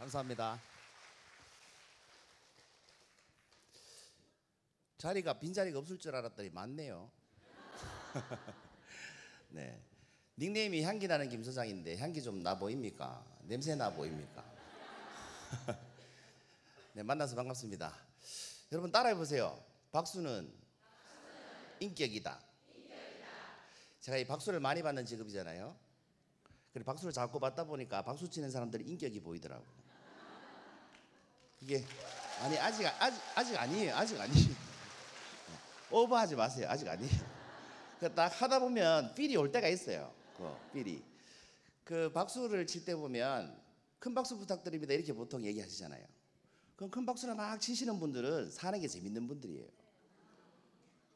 감사합니다. 빈자리가 없을 줄 알았더니 많네요. 네. 닉네임이 향기 나는 김 소장인데 향기 좀 나 보입니까? 냄새 나 보입니까? 네, 만나서 반갑습니다. 여러분 따라해 보세요. 박수는 인격이다. 제가 이 박수를 많이 받는 직업이잖아요. 그리고 박수를 자꾸 받다 보니까 박수 치는 사람들이 인격이 보이더라고. 이게 아직 아니에요. 아직 아니에요. 오버하지 마세요. 아직 아니에요. 딱 하다 보면 필이 올 때가 있어요. 필이. 그 박수를 칠 때 보면 큰 박수 부탁드립니다 이렇게 보통 얘기하시잖아요. 그럼 큰 박수를 막 치시는 분들은 사는 게 재밌는 분들이에요.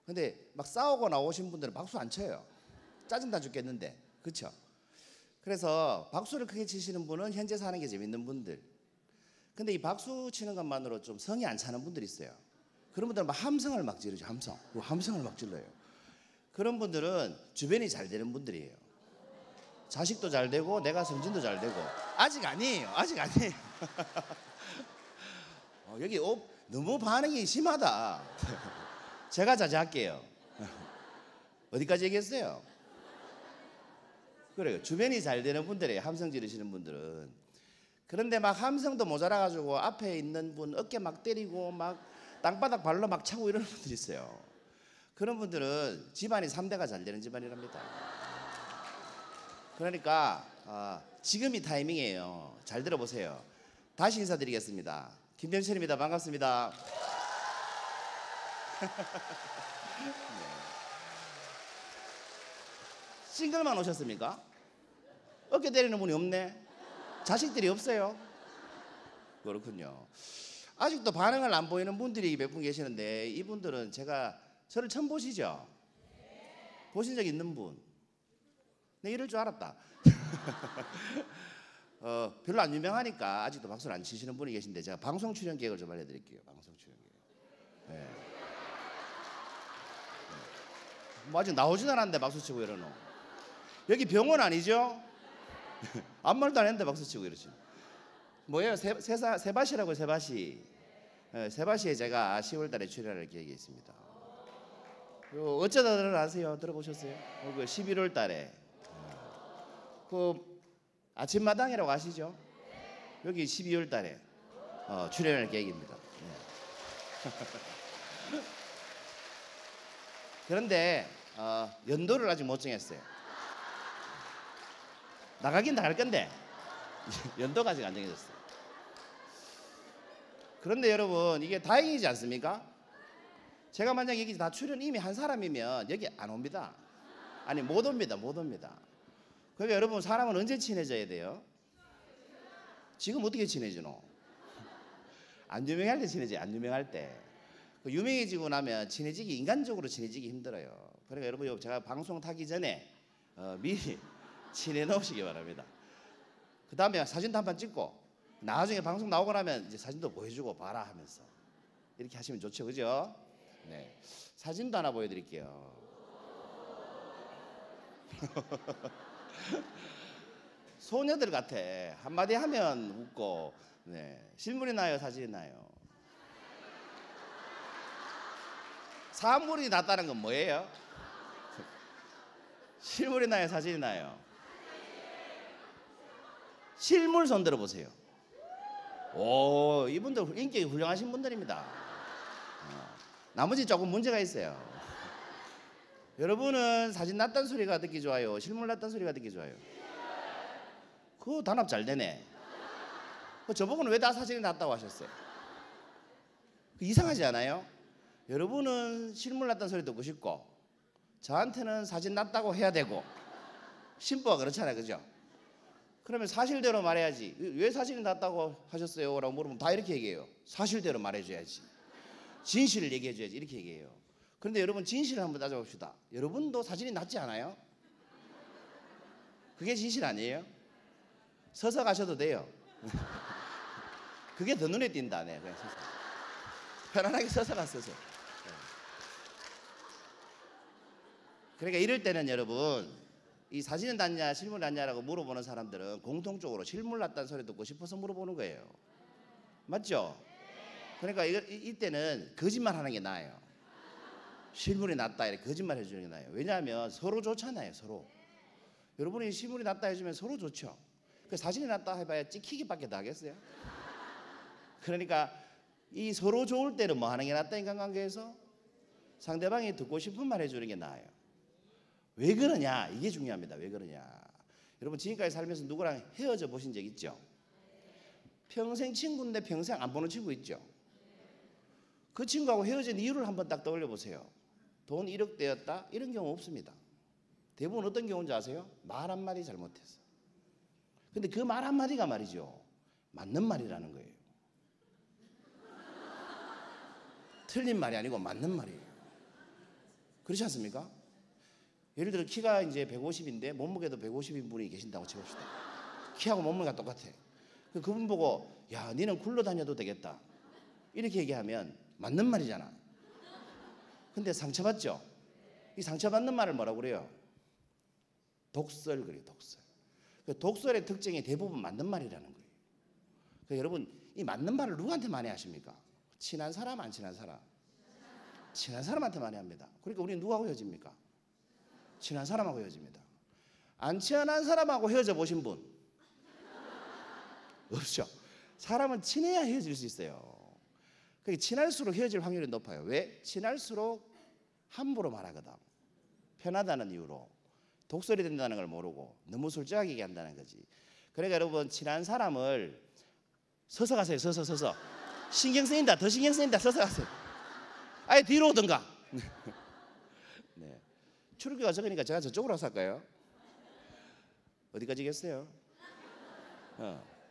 근데 막 싸우고 나오신 분들은 박수 안 쳐요. 짜증나 죽겠는데. 그렇죠? 그래서 박수를 크게 치시는 분은 현재 사는 게 재밌는 분들. 근데 이 박수 치는 것만으로 좀 성이 안 차는 분들이 있어요. 그런 분들은 막 함성을 막 지르죠. 함성을 막 질러요. 그런 분들은 주변이 잘 되는 분들이에요. 자식도 잘 되고 내가 성진도 잘 되고. 아직 아니에요. 여기 너무 반응이 심하다. 제가 자제할게요. 어디까지 얘기했어요? 그래요. 주변이 잘 되는 분들이에요. 함성 지르시는 분들은. 그런데 막 함성도 모자라 가지고 앞에 있는 분 어깨 막 때리고 막 땅바닥 발로 막 차고 이러는 분들이 있어요. 그런 분들은 집안이 3대가 잘 되는 집안이랍니다. 그러니까 지금이 타이밍이에요. 잘 들어보세요. 다시 인사드리겠습니다. 김병철입니다. 반갑습니다. 네. 싱글만 오셨습니까? 어깨 때리는 분이 없네. 자식들이 없어요. 그렇군요. 아직도 반응을 안 보이는 분들이 몇 분 계시는데 이분들은 저를 처음 보시죠? 보신 적 있는 분? 네, 이럴 줄 알았다. 별로 안 유명하니까 아직도 박수를 안 치시는 분이 계신데 제가 방송 출연 계획을 좀 알려드릴게요. 방송 출연 계획. 네. 뭐 아직 나오진 않았는데 박수 치고 이러노. 여기 병원 아니죠? 아무 말도 안 했는데 박수 치고 이러시. 뭐예요? 세바시라고요. 세바시. 세바시에 제가 10월 달에 출연할 계획이 있습니다. 어쩌다들 아세요? 들어보셨어요? 11월 달에 그 아침마당이라고 아시죠? 여기 12월 달에 출연할 계획입니다. 그런데 연도를 아직 못 정했어요. 나가긴 나갈 건데 연도가 아직 안 정해졌어요. 그런데 여러분 이게 다행이지 않습니까? 제가 만약 여기 다 출연 이미 한 사람이면 여기 안 옵니다. 아니 못 옵니다. 그러니까 여러분 사람은 언제 친해져야 돼요? 지금 어떻게 친해지노? 안 유명할 때 친해져요. 안 유명할 때. 유명해지고 나면 인간적으로 친해지기 힘들어요. 그러니까 여러분 제가 방송 타기 전에 미리 친해 놓으시기 바랍니다. 그 다음에 사진도 한 판 찍고 나중에 방송 나오고 나면 이제 사진도 보여주고 봐라 하면서 이렇게 하시면 좋죠. 그죠? 네. 사진도 하나 보여드릴게요. 소녀들 같아. 한마디 하면 웃고. 네. 실물이 나요? 사진이 나요? 사물이 낫다는 건 뭐예요? 실물이 나요? 사진이 나요? 실물 손 들어보세요. 오, 이분들 인격이 훌륭하신 분들입니다. 나머지 조금 문제가 있어요. 여러분은 사진 낫단 소리가 듣기 좋아요? 실물 낫단 소리가 듣기 좋아요? 그거 단합 잘 되네. 저보고는 왜 다 사진이 낫다고 하셨어요? 이상하지 않아요? 여러분은 실물 낫단 소리 듣고 싶고 저한테는 사진 낫다고 해야 되고 신부가 그렇잖아요. 그죠? 그러면 사실대로 말해야지. 왜 사진이 낫다고 하셨어요? 라고 물으면 다 이렇게 얘기해요. 사실대로 말해줘야지. 진실을 얘기해줘야지. 이렇게 얘기해요. 그런데 여러분 진실을 한번 따져봅시다. 여러분도 사진이 낫지 않아요? 그게 진실 아니에요? 서서 가셔도 돼요. 그게 더 눈에 띈다. 네, 그냥 서서. 편안하게 서서 가서서. 그러니까 이럴 때는 여러분 이 사진은 났냐 실물 났냐라고 물어보는 사람들은 공통적으로 실물 났다는 소리 듣고 싶어서 물어보는 거예요. 맞죠? 그러니까 이때는 거짓말 하는 게 나아요. 실물이 낫다 이렇게 거짓말 해주는 게 나아요. 왜냐하면 서로 좋잖아요. 서로. 여러분이 실물이 낫다 해주면 서로 좋죠. 그 사진이 낫다 해봐야 찍히기밖에 더 하겠어요. 그러니까 이 서로 좋을 때는 뭐 하는 게 낫다, 인간관계에서? 상대방이 듣고 싶은 말 해주는 게 나아요. 왜 그러냐, 이게 중요합니다. 왜 그러냐. 여러분 지금까지 살면서 누구랑 헤어져 보신 적 있죠? 평생 친구인데 평생 안 보는 친구 있죠? 그 친구하고 헤어진 이유를 한번 딱 떠올려 보세요. 돈 1억 되었다? 이런 경우 없습니다. 대부분 어떤 경우인지 아세요? 말 한마디 잘못해서. 근데 그 말 한마디가 말이죠, 맞는 말이라는 거예요. 틀린 말이 아니고 맞는 말이에요. 그렇지 않습니까? 예를 들어 키가 이제 150인데 몸무게도 150인 분이 계신다고 쳐봅시다. 키하고 몸무게가 똑같아. 그분 보고 야, 니는 굴러다녀도 되겠다 이렇게 얘기하면 맞는 말이잖아. 근데 상처받죠? 이 상처받는 말을 뭐라고 그래요? 독설 그래요. 독설. 그 독설의 특징이 대부분 맞는 말이라는 거예요. 그러니까 여러분 이 맞는 말을 누구한테 많이 하십니까? 친한 사람, 안 친한 사람? 친한 사람한테 많이 합니다. 그러니까 우리는 누구하고 헤어집니까? 친한 사람하고 헤어집니다. 안 친한 사람하고 헤어져 보신 분? 없죠. 사람은 친해야 헤어질 수 있어요. 그러니까 친할수록 헤어질 확률이 높아요. 왜? 친할수록 함부로 말하거든. 편하다는 이유로. 독설이 된다는 걸 모르고 너무 솔직하게 얘기한다는 거지. 그러니까 여러분 친한 사람을 서서 가세요. 서서. 신경 쓰인다. 더 신경 쓰인다. 서서 가세요. 아예 뒤로 오든가. 네. 출구가 적으니까 제가 저쪽으로 와서 할까요? 어디까지겠어요?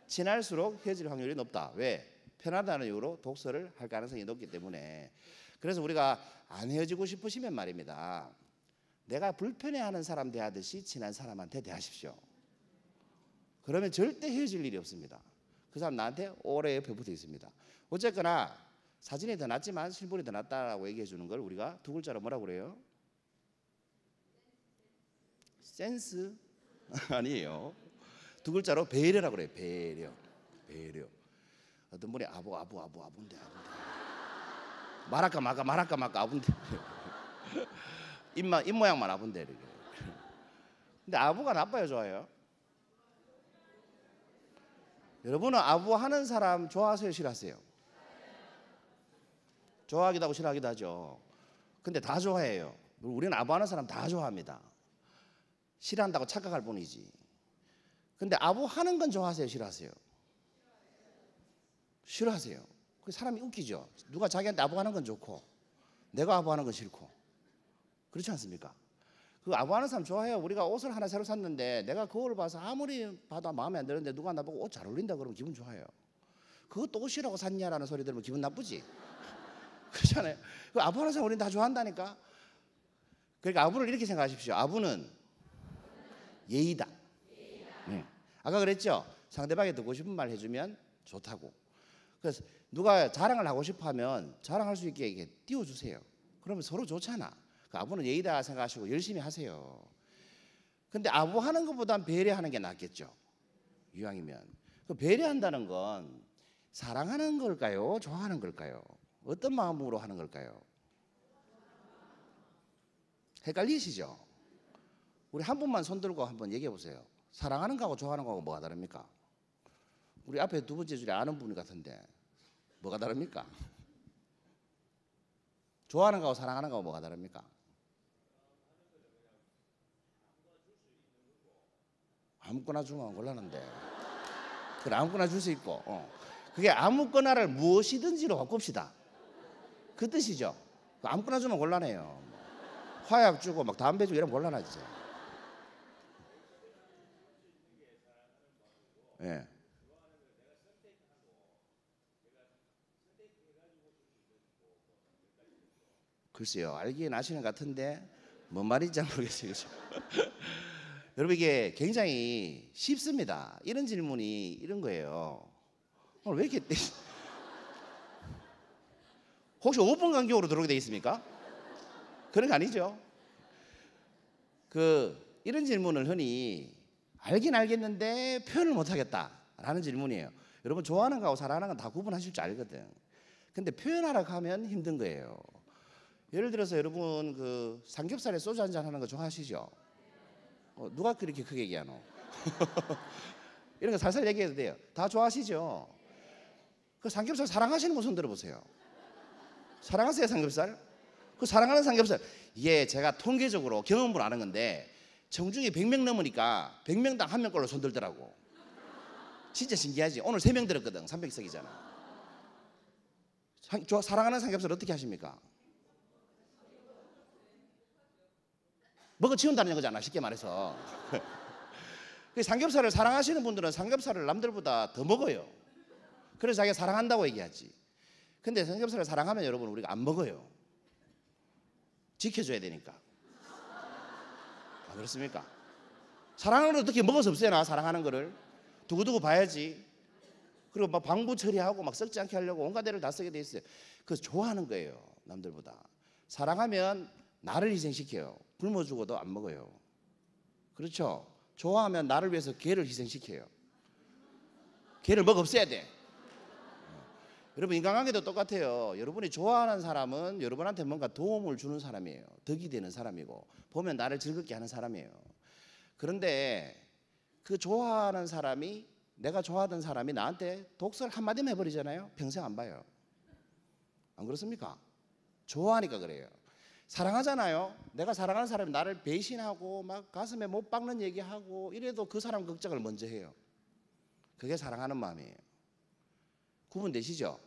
친할수록 헤어질 확률이 높다. 왜? 편하다는 이유로 독설을 할 가능성이 높기 때문에. 그래서 우리가 안 헤어지고 싶으시면 말입니다, 내가 불편해하는 사람 대하듯이 친한 사람한테 대하십시오. 그러면 절대 헤어질 일이 없습니다. 그 사람 나한테 오래 옆에 붙어 있습니다. 어쨌거나 사진이 더 낫지만 실물이 더 낫다라고 얘기해 주는 걸 우리가 두 글자로 뭐라고 그래요? 센스? 아니에요. 두 글자로 배려라고 그래요. 배려. 어떤 분이 아부인데 말할까 말까 아부인데 입 모양만 아부인데 이렇게. 근데 아부가 나빠요, 좋아요? 여러분은 아부하는 사람 좋아하세요, 싫어하세요? 좋아하기도 하고 싫어하기도 하죠. 근데 다 좋아해요. 우리는 아부하는 사람 다 좋아합니다. 싫어한다고 착각할 뿐이지. 근데 아부하는 건 좋아하세요, 싫어하세요? 싫어하세요. 그 사람이 웃기죠. 누가 자기한테 아부하는 건 좋고 내가 아부하는 건 싫고. 그렇지 않습니까? 그 아부하는 사람 좋아해요. 우리가 옷을 하나 새로 샀는데 내가 그 옷을 봐서 아무리 봐도 마음에 안 드는데 누가 나보고 옷 잘 어울린다 그러면 기분 좋아요. 그것도 옷이라고 샀냐라는 소리 들으면 기분 나쁘지. 그렇잖아요. 그 아부하는 사람 우리는 다 좋아한다니까. 그러니까 아부를 이렇게 생각하십시오. 아부는 예의다. 네. 아까 그랬죠. 상대방이 듣고 싶은 말 해주면 좋다고. 그래서 누가 자랑을 하고 싶어하면 자랑할 수 있게 이렇게 띄워주세요. 그러면 서로 좋잖아. 그 아부는 예의다 생각하시고 열심히 하세요. 근데 아부하는 것보단 배려하는 게 낫겠죠. 이왕이면. 그 배려한다는 건 사랑하는 걸까요? 좋아하는 걸까요? 어떤 마음으로 하는 걸까요? 헷갈리시죠? 우리 한 분만 손 들고 한번 얘기해 보세요. 사랑하는 거하고 좋아하는 거하고 뭐가 다릅니까? 우리 앞에 두 번째 줄에 아는 분 같은데 뭐가 다릅니까? 좋아하는 거하고 사랑하는 거하고 뭐가 다릅니까? 아무거나 주면 곤란한데. 그래, 아무거나 줄 수 있고. 그게 아무거나를 무엇이든지로 바꿉시다. 그 뜻이죠. 아무거나 주면 곤란해요. 화약 주고 막 담배 주고 이러면 곤란하지. 예. 글쎄요, 알긴 아시는 것 같은데 뭔 말인지 잘 모르겠어요. 여러분 이게 굉장히 쉽습니다. 이런 질문이 이런 거예요. 오늘 왜 이렇게 혹시 5분 간격으로 들어오게 돼 있습니까? 그런 거 아니죠. 그 이런 질문을 흔히 알긴 알겠는데 표현을 못하겠다라는 질문이에요. 여러분 좋아하는 거하고 사랑하는 건 다 구분하실 줄 알거든. 근데 표현하라고 하면 힘든 거예요. 예를 들어서 여러분 그 삼겹살에 소주 한잔 하는 거 좋아하시죠? 누가 그렇게 크게 얘기하노? 이런 거 살살 얘기해도 돼요. 다 좋아하시죠? 그 삼겹살 사랑하시는 분 손 들어보세요. 사랑하세요 삼겹살? 그 사랑하는 삼겹살, 이게 제가 통계적으로 경험으로 아는 건데 청중이 100명 넘으니까 100명당 1명 걸로 손 들더라고. 진짜 신기하지? 오늘 3명 들었거든. 300석이잖아. 사랑하는 삼겹살 어떻게 하십니까? 먹어 치운다는 거잖아, 쉽게 말해서. 그 삼겹살을 사랑하시는 분들은 삼겹살을 남들보다 더 먹어요. 그래서 자기가 사랑한다고 얘기하지. 근데 삼겹살을 사랑하면 여러분 우리가 안 먹어요. 지켜줘야 되니까. 안 그렇습니까? 사랑하는 걸 어떻게 먹어서 없애나, 사랑하는 거를. 두고두고 봐야지. 그리고 막 방부 처리하고 막 썩지 않게 하려고 온갖 데를 다 쓰게 돼 있어요. 그래서 좋아하는 거예요, 남들보다. 사랑하면 나를 희생시켜요. 굶어 죽어도 안 먹어요. 그렇죠? 좋아하면 나를 위해서 개를 희생시켜요. 개를 먹어 없애야 돼. 여러분 인간관계도 똑같아요. 여러분이 좋아하는 사람은 여러분한테 뭔가 도움을 주는 사람이에요. 덕이 되는 사람이고 보면 나를 즐겁게 하는 사람이에요. 그런데 그 좋아하는 사람이, 내가 좋아하던 사람이 나한테 독설 한마디만 해버리잖아요. 평생 안 봐요. 안 그렇습니까? 좋아하니까 그래요. 사랑하잖아요. 내가 사랑하는 사람이 나를 배신하고 막 가슴에 못 박는 얘기하고 이래도 그 사람 걱정을 먼저 해요. 그게 사랑하는 마음이에요. 구분되시죠?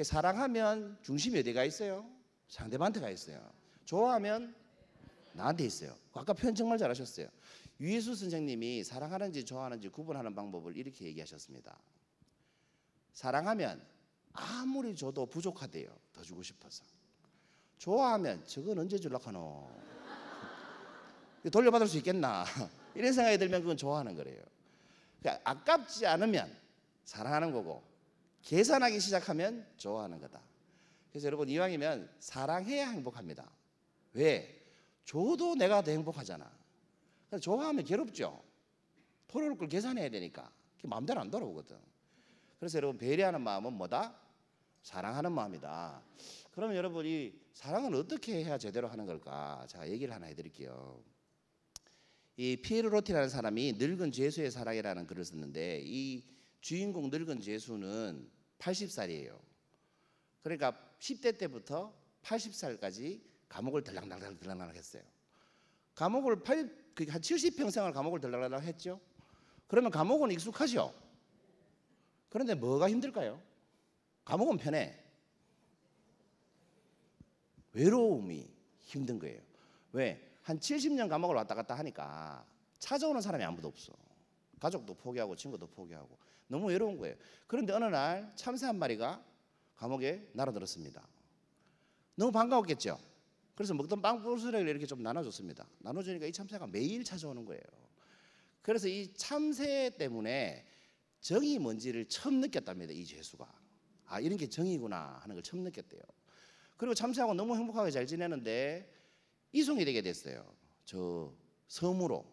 사랑하면 중심이 어디가 있어요? 상대방한테 가 있어요. 좋아하면 나한테 있어요. 아까 표현 정말 잘하셨어요. 유예수 선생님이 사랑하는지 좋아하는지 구분하는 방법을 이렇게 얘기하셨습니다. 사랑하면 아무리 줘도 부족하대요. 더 주고 싶어서. 좋아하면 저건 언제 줄락 하노? 돌려받을 수 있겠나? 이런 생각이 들면 그건 좋아하는 거래요. 그러니까 아깝지 않으면 사랑하는 거고 계산하기 시작하면 좋아하는 거다. 그래서 여러분 이왕이면 사랑해야 행복합니다. 왜? 줘도 내가 더 행복하잖아. 좋아하면 괴롭죠. 돌아올 걸 계산해야 되니까 마음대로 안 돌아오거든. 그래서 여러분 배려하는 마음은 뭐다? 사랑하는 마음이다. 그러면 여러분 이 사랑은 어떻게 해야 제대로 하는 걸까? 제가 얘기를 하나 해드릴게요. 이 피에르 로티라는 사람이 늙은 죄수의 사랑이라는 글을 썼는데 이 주인공 늙은 죄수는 80살이에요. 그러니까 10대 때부터 80살까지 감옥을 들락날락 했어요. 감옥을 한 70평생을 감옥을 들락날락 했죠. 그러면 감옥은 익숙하죠. 그런데 뭐가 힘들까요? 감옥은 편해. 외로움이 힘든 거예요. 왜? 한 70년 감옥을 왔다 갔다 하니까 찾아오는 사람이 아무도 없어. 가족도 포기하고 친구도 포기하고 너무 외로운 거예요. 그런데 어느 날 참새 한 마리가 감옥에 날아들었습니다. 너무 반가웠겠죠. 그래서 먹던 빵 부스러기를 이렇게 좀 나눠줬습니다. 나눠주니까 이 참새가 매일 찾아오는 거예요. 그래서 이 참새 때문에 정이 뭔지를 처음 느꼈답니다. 이 죄수가. 아, 이런 게 정이구나 하는 걸 처음 느꼈대요. 그리고 참새하고 너무 행복하게 잘 지내는데 이송이 되게 됐어요. 저 섬으로.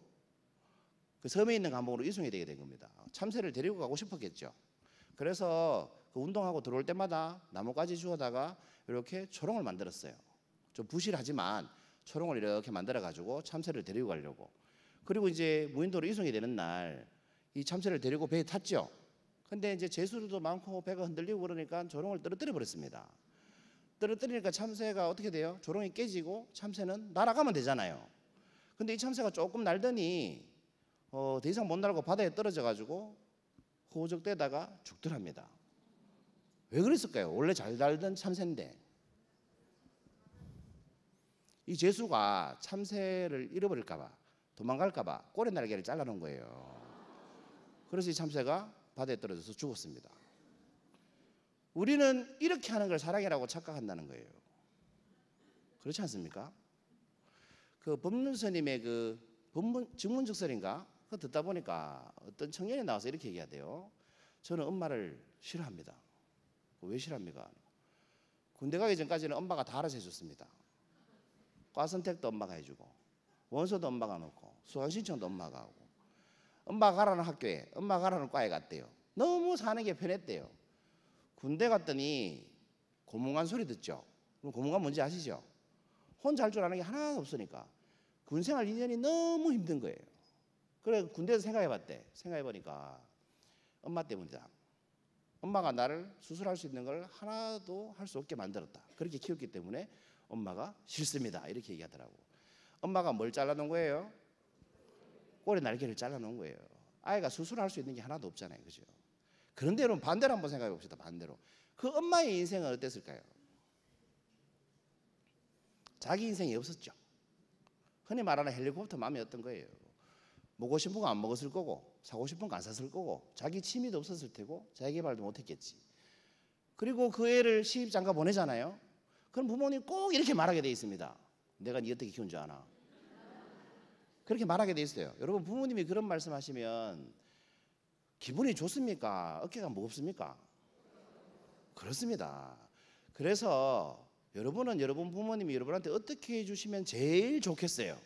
그 섬에 있는 감옥으로 이송이 되게 된 겁니다. 참새를 데리고 가고 싶었겠죠. 그래서 그 운동하고 들어올 때마다 나뭇가지 주워다가 이렇게 초롱을 만들었어요. 좀 부실하지만 초롱을 이렇게 만들어 가지고 참새를 데리고 가려고. 그리고 이제 무인도로 이송이 되는 날 이 참새를 데리고 배에 탔죠. 근데 이제 죄수들도 많고 배가 흔들리고 그러니까 조롱을 떨어뜨려 버렸습니다. 떨어뜨리니까 참새가 어떻게 돼요? 조롱이 깨지고 참새는 날아가면 되잖아요. 근데 이 참새가 조금 날더니 더 이상 못 날고 바다에 떨어져 가지고 호적되다가 죽더랍니다. 왜 그랬을까요? 원래 잘 날던 참새인데. 이 죄수가 참새를 잃어버릴까 봐, 도망갈까 봐 꼬리 날개를 잘라놓은 거예요. 그래서 이 참새가 바다에 떨어져서 죽었습니다. 우리는 이렇게 하는 걸 사랑이라고 착각한다는 거예요. 그렇지 않습니까? 그 법륜스님의 그 증문즉설인가? 그거 듣다 보니까 어떤 청년이 나와서 이렇게 얘기하대요. 저는 엄마를 싫어합니다. 왜 싫어합니까? 군대 가기 전까지는 엄마가 다 알아서 해줬습니다. 과 선택도 엄마가 해주고 원서도 엄마가 놓고 수강 신청도 엄마가 하고. 엄마가 가라는 학교에, 엄마가 가라는 과에 갔대요. 너무 사는 게 편했대요. 군대 갔더니 고문관 소리 듣죠. 그럼 고문관 뭔지 아시죠? 혼자 할 줄 아는 게 하나도 없으니까 군생활 2년이 너무 힘든 거예요. 그래 군대에서 생각해봤대. 생각해보니까 엄마 때문이다. 엄마가 나를 수술할 수 있는 걸 하나도 할 수 없게 만들었다. 그렇게 키웠기 때문에 엄마가 싫습니다. 이렇게 얘기하더라고. 엄마가 뭘 잘라놓은 거예요? 꼬리 날개를 잘라놓은 거예요. 아이가 수술할 수 있는 게 하나도 없잖아요. 그죠? 그런데 여러분 반대로 한번 생각해 봅시다. 반대로. 그 엄마의 인생은 어땠을까요? 자기 인생이 없었죠. 흔히 말하는 헬리콥터 맘이었던 거예요. 먹고 싶은 거 안 먹었을 거고 사고 싶은 거 안 샀을 거고 자기 취미도 없었을 테고 자기개발도 못했겠지. 그리고 그 애를 시집장가 보내잖아요. 그럼 부모님 꼭 이렇게 말하게 돼 있습니다. 내가 네 어떻게 키운 줄 아나? 그렇게 말하게 돼 있어요. 여러분 부모님이 그런 말씀하시면 기분이 좋습니까? 어깨가 무겁습니까? 그렇습니다. 그래서 여러분은 여러분 부모님이 여러분한테 어떻게 해주시면 제일 좋겠어요?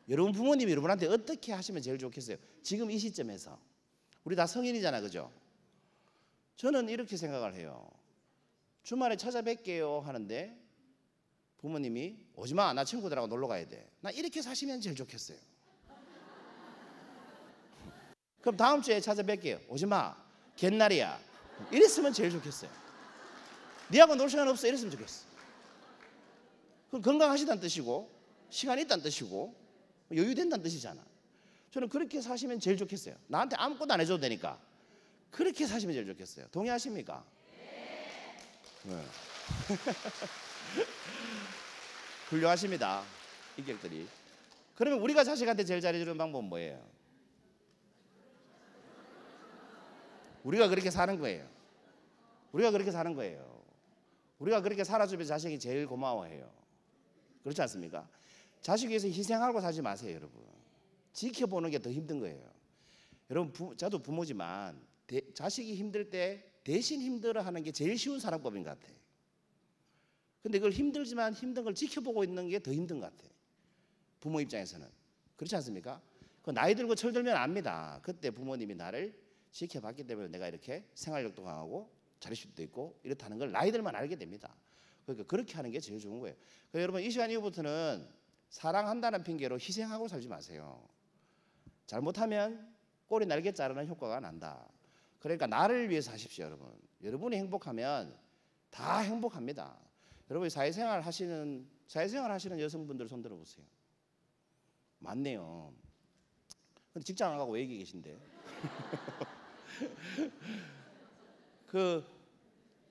여러분 부모님이 여러분한테 어떻게 하시면 제일 좋겠어요? 지금 이 시점에서 우리 다 성인이잖아, 그죠? 저는 이렇게 생각을 해요. 주말에 찾아뵐게요 하는데 부모님이 오지마, 나 친구들하고 놀러 가야 돼. 나 이렇게 사시면 제일 좋겠어요. 그럼 다음 주에 찾아뵐게요. 오지마, 갯날이야. 이랬으면 제일 좋겠어요. 니하고 놀 시간 없어. 이랬으면 좋겠어. 그럼 건강하시다는 뜻이고 시간이 있다는 뜻이고 여유된다는 뜻이잖아. 저는 그렇게 사시면 제일 좋겠어요. 나한테 아무것도 안 해줘도 되니까 그렇게 사시면 제일 좋겠어요. 동의하십니까? 네. 훌륭하십니다. 인격들이. 그러면 우리가 자식한테 제일 잘해주는 방법은 뭐예요? 우리가 그렇게 사는 거예요. 우리가 그렇게 사는 거예요. 우리가 그렇게 살아주면 자식이 제일 고마워해요. 그렇지 않습니까? 자식 위해서 희생하고 사지 마세요, 여러분. 지켜보는 게 더 힘든 거예요. 여러분, 저도 부모지만 자식이 힘들 때 대신 힘들어하는 게 제일 쉬운 사랑법인 것 같아요. 근데 그걸 힘들지만 힘든 걸 지켜보고 있는 게 더 힘든 것 같아요. 부모 입장에서는. 그렇지 않습니까? 그 나이 들고 철들면 압니다. 그때 부모님이 나를 지켜봤기 때문에 내가 이렇게 생활력도 강하고 자립심도 있고 이렇다는 걸 나이 들만 알게 됩니다. 그러니까 그렇게 하는 게 제일 좋은 거예요. 그러니까 여러분 이 시간 이후부터는 사랑한다는 핑계로 희생하고 살지 마세요. 잘못하면 꼬리 날개 자르는 효과가 난다. 그러니까 나를 위해서 하십시오, 여러분. 여러분이 행복하면 다 행복합니다. 여러분 사회생활 하시는 여성분들 손 들어보세요. 많네요. 근데 직장 안 가고 왜 여기 계신데?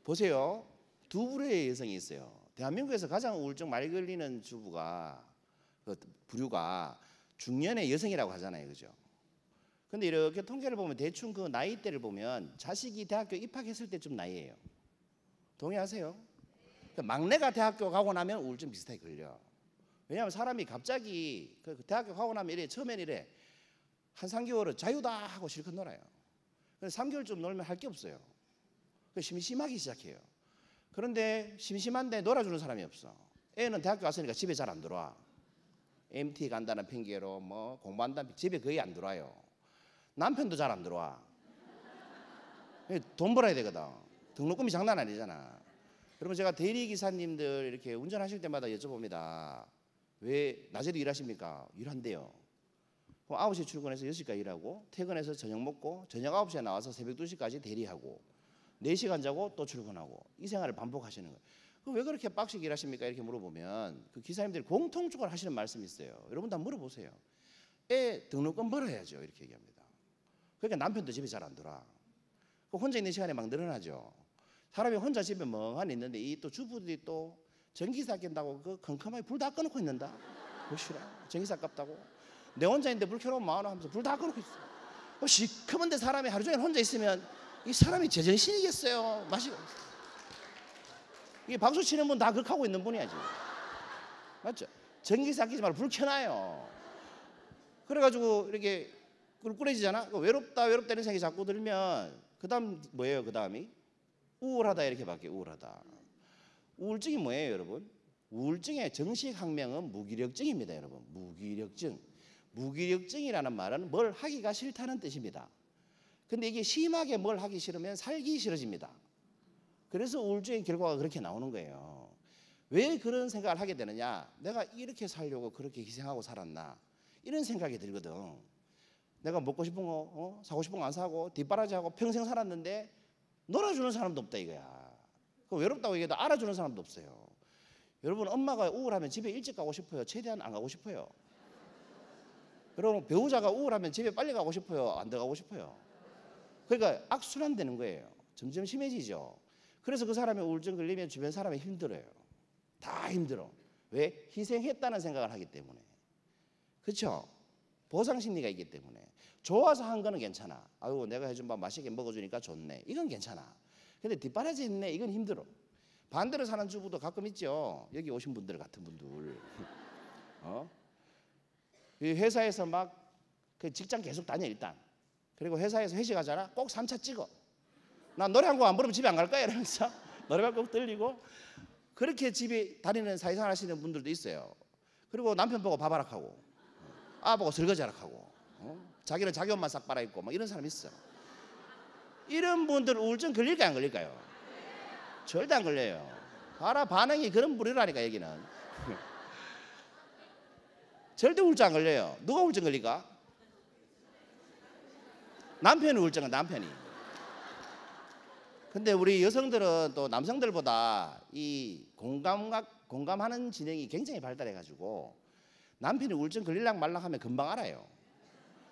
보세요. 두 부류의 여성이 있어요. 대한민국에서 가장 우울증 많이 걸리는 부류가 중년의 여성이라고 하잖아요, 그죠? 근데 이렇게 통계를 보면 대충 그 나이대를 보면 자식이 대학교 입학했을 때쯤 나이예요. 동의하세요? 막내가 대학교 가고 나면 우울증 비슷하게 걸려. 왜냐하면 사람이 갑자기 대학교 가고 나면 처음엔 한 3개월은 자유다 하고 실컷 놀아요. 그래서 3개월쯤 놀면 할 게 없어요. 심심하기 시작해요. 그런데 심심한데 놀아주는 사람이 없어. 애는 대학교 갔으니까 집에 잘 안 들어와. MT 간다는 핑계로 공부한다는 집에 거의 안 들어와요. 남편도 잘 안 들어와. 돈 벌어야 되거든. 등록금이 장난 아니잖아. 여러분 제가 대리기사님들 이렇게 운전하실 때마다 여쭤봅니다. 왜 낮에도 일하십니까? 일한대요. 그럼 9시에 출근해서 6시까지 일하고 퇴근해서 저녁 먹고 저녁 9시에 나와서 새벽 2시까지 대리하고 4시간 자고 또 출근하고 이 생활을 반복하시는 거예요. 그럼 왜 그렇게 빡시게 일하십니까? 이렇게 물어보면 그 기사님들이 공통적으로 하시는 말씀이 있어요. 여러분 다 물어보세요. 애 등록금 벌어야죠. 이렇게 얘기합니다. 그러니까 남편도 집에 잘 안 들어와. 혼자 있는 시간이 막 늘어나죠. 사람이 혼자 집에 멍하니 있는데 이 또 주부들이 또 전기세 아낀다고 그 컴컴하게 불 다 꺼놓고 있는다. 보시라. 전기세 아깝다고. 내 혼자 있는데 불 켜놓으면 뭐하나 하면서 불 다 꺼놓고 있어. 시커먼데 사람이 하루 종일 혼자 있으면 이 사람이 제정신이겠어요. 이게 박수 치는 분 다 그렇게 하고 있는 분이야 지금. 맞죠? 전기세 아끼지 말고 불 켜놔요. 그래가지고 이렇게 꿀꿀해지잖아. 외롭다 이런 생각이 자꾸 들면 그 다음 뭐예요? 그 다음이 우울하다 이렇게 바뀌어요. 우울하다. 우울증이 뭐예요, 여러분? 우울증의 정식 학명은 무기력증입니다, 여러분. 무기력증. 무기력증이라는 말은 뭘 하기가 싫다는 뜻입니다. 근데 이게 심하게 뭘 하기 싫으면 살기 싫어집니다. 그래서 우울증의 결과가 그렇게 나오는 거예요. 왜 그런 생각을 하게 되느냐? 내가 이렇게 살려고 그렇게 희생하고 살았나? 이런 생각이 들거든. 내가 먹고 싶은 거 사고 싶은 거 안 사고 뒷바라지하고 평생 살았는데 놀아주는 사람도 없다 이거야. 외롭다고 얘기해도 알아주는 사람도 없어요. 여러분, 엄마가 우울하면 집에 일찍 가고 싶어요? 최대한 안 가고 싶어요? 여러분, 배우자가 우울하면 집에 빨리 가고 싶어요? 안 들어가고 싶어요? 그러니까 악순환되는 거예요. 점점 심해지죠. 그래서 그 사람이 우울증 걸리면 주변 사람이 힘들어요. 다 힘들어. 왜? 희생했다는 생각을 하기 때문에. 그렇죠? 보상 심리가 있기 때문에. 좋아서 한 거는 괜찮아. 아유, 내가 해준 밥 맛있게 먹어주니까 좋네. 이건 괜찮아. 근데 뒷바라지 했네. 이건 힘들어. 반대로 사는 주부도 가끔 있죠. 여기 오신 분들 같은 분들. 이 회사에서 막 그 직장 계속 다녀 일단. 그리고 회사에서 회식하잖아. 꼭 3차 찍어. 나 노래 한 곡 안 부르면 집에 안 갈 거야 이러면서 노래방 꼭 들리고. 그렇게 집에 다니는 사회생활 하시는 분들도 있어요. 그리고 남편 보고 밥 하락하고 보고 설거지 하락하고 자기는 자기 옷만 싹 빨아입고 막 이런 사람 있어. 이런 분들 우울증 걸릴까요 안 걸릴까요? 절대 안 걸려요. 봐라, 반응이 그런 부류라니까 여기는. 절대 우울증 안 걸려요. 누가 우울증 걸릴까? 남편이 우울증은 남편이. 근데 우리 여성들은 또 남성들보다 이 공감하는 지능이 굉장히 발달해가지고 남편이 우울증 걸릴랑 말랑 하면 금방 알아요.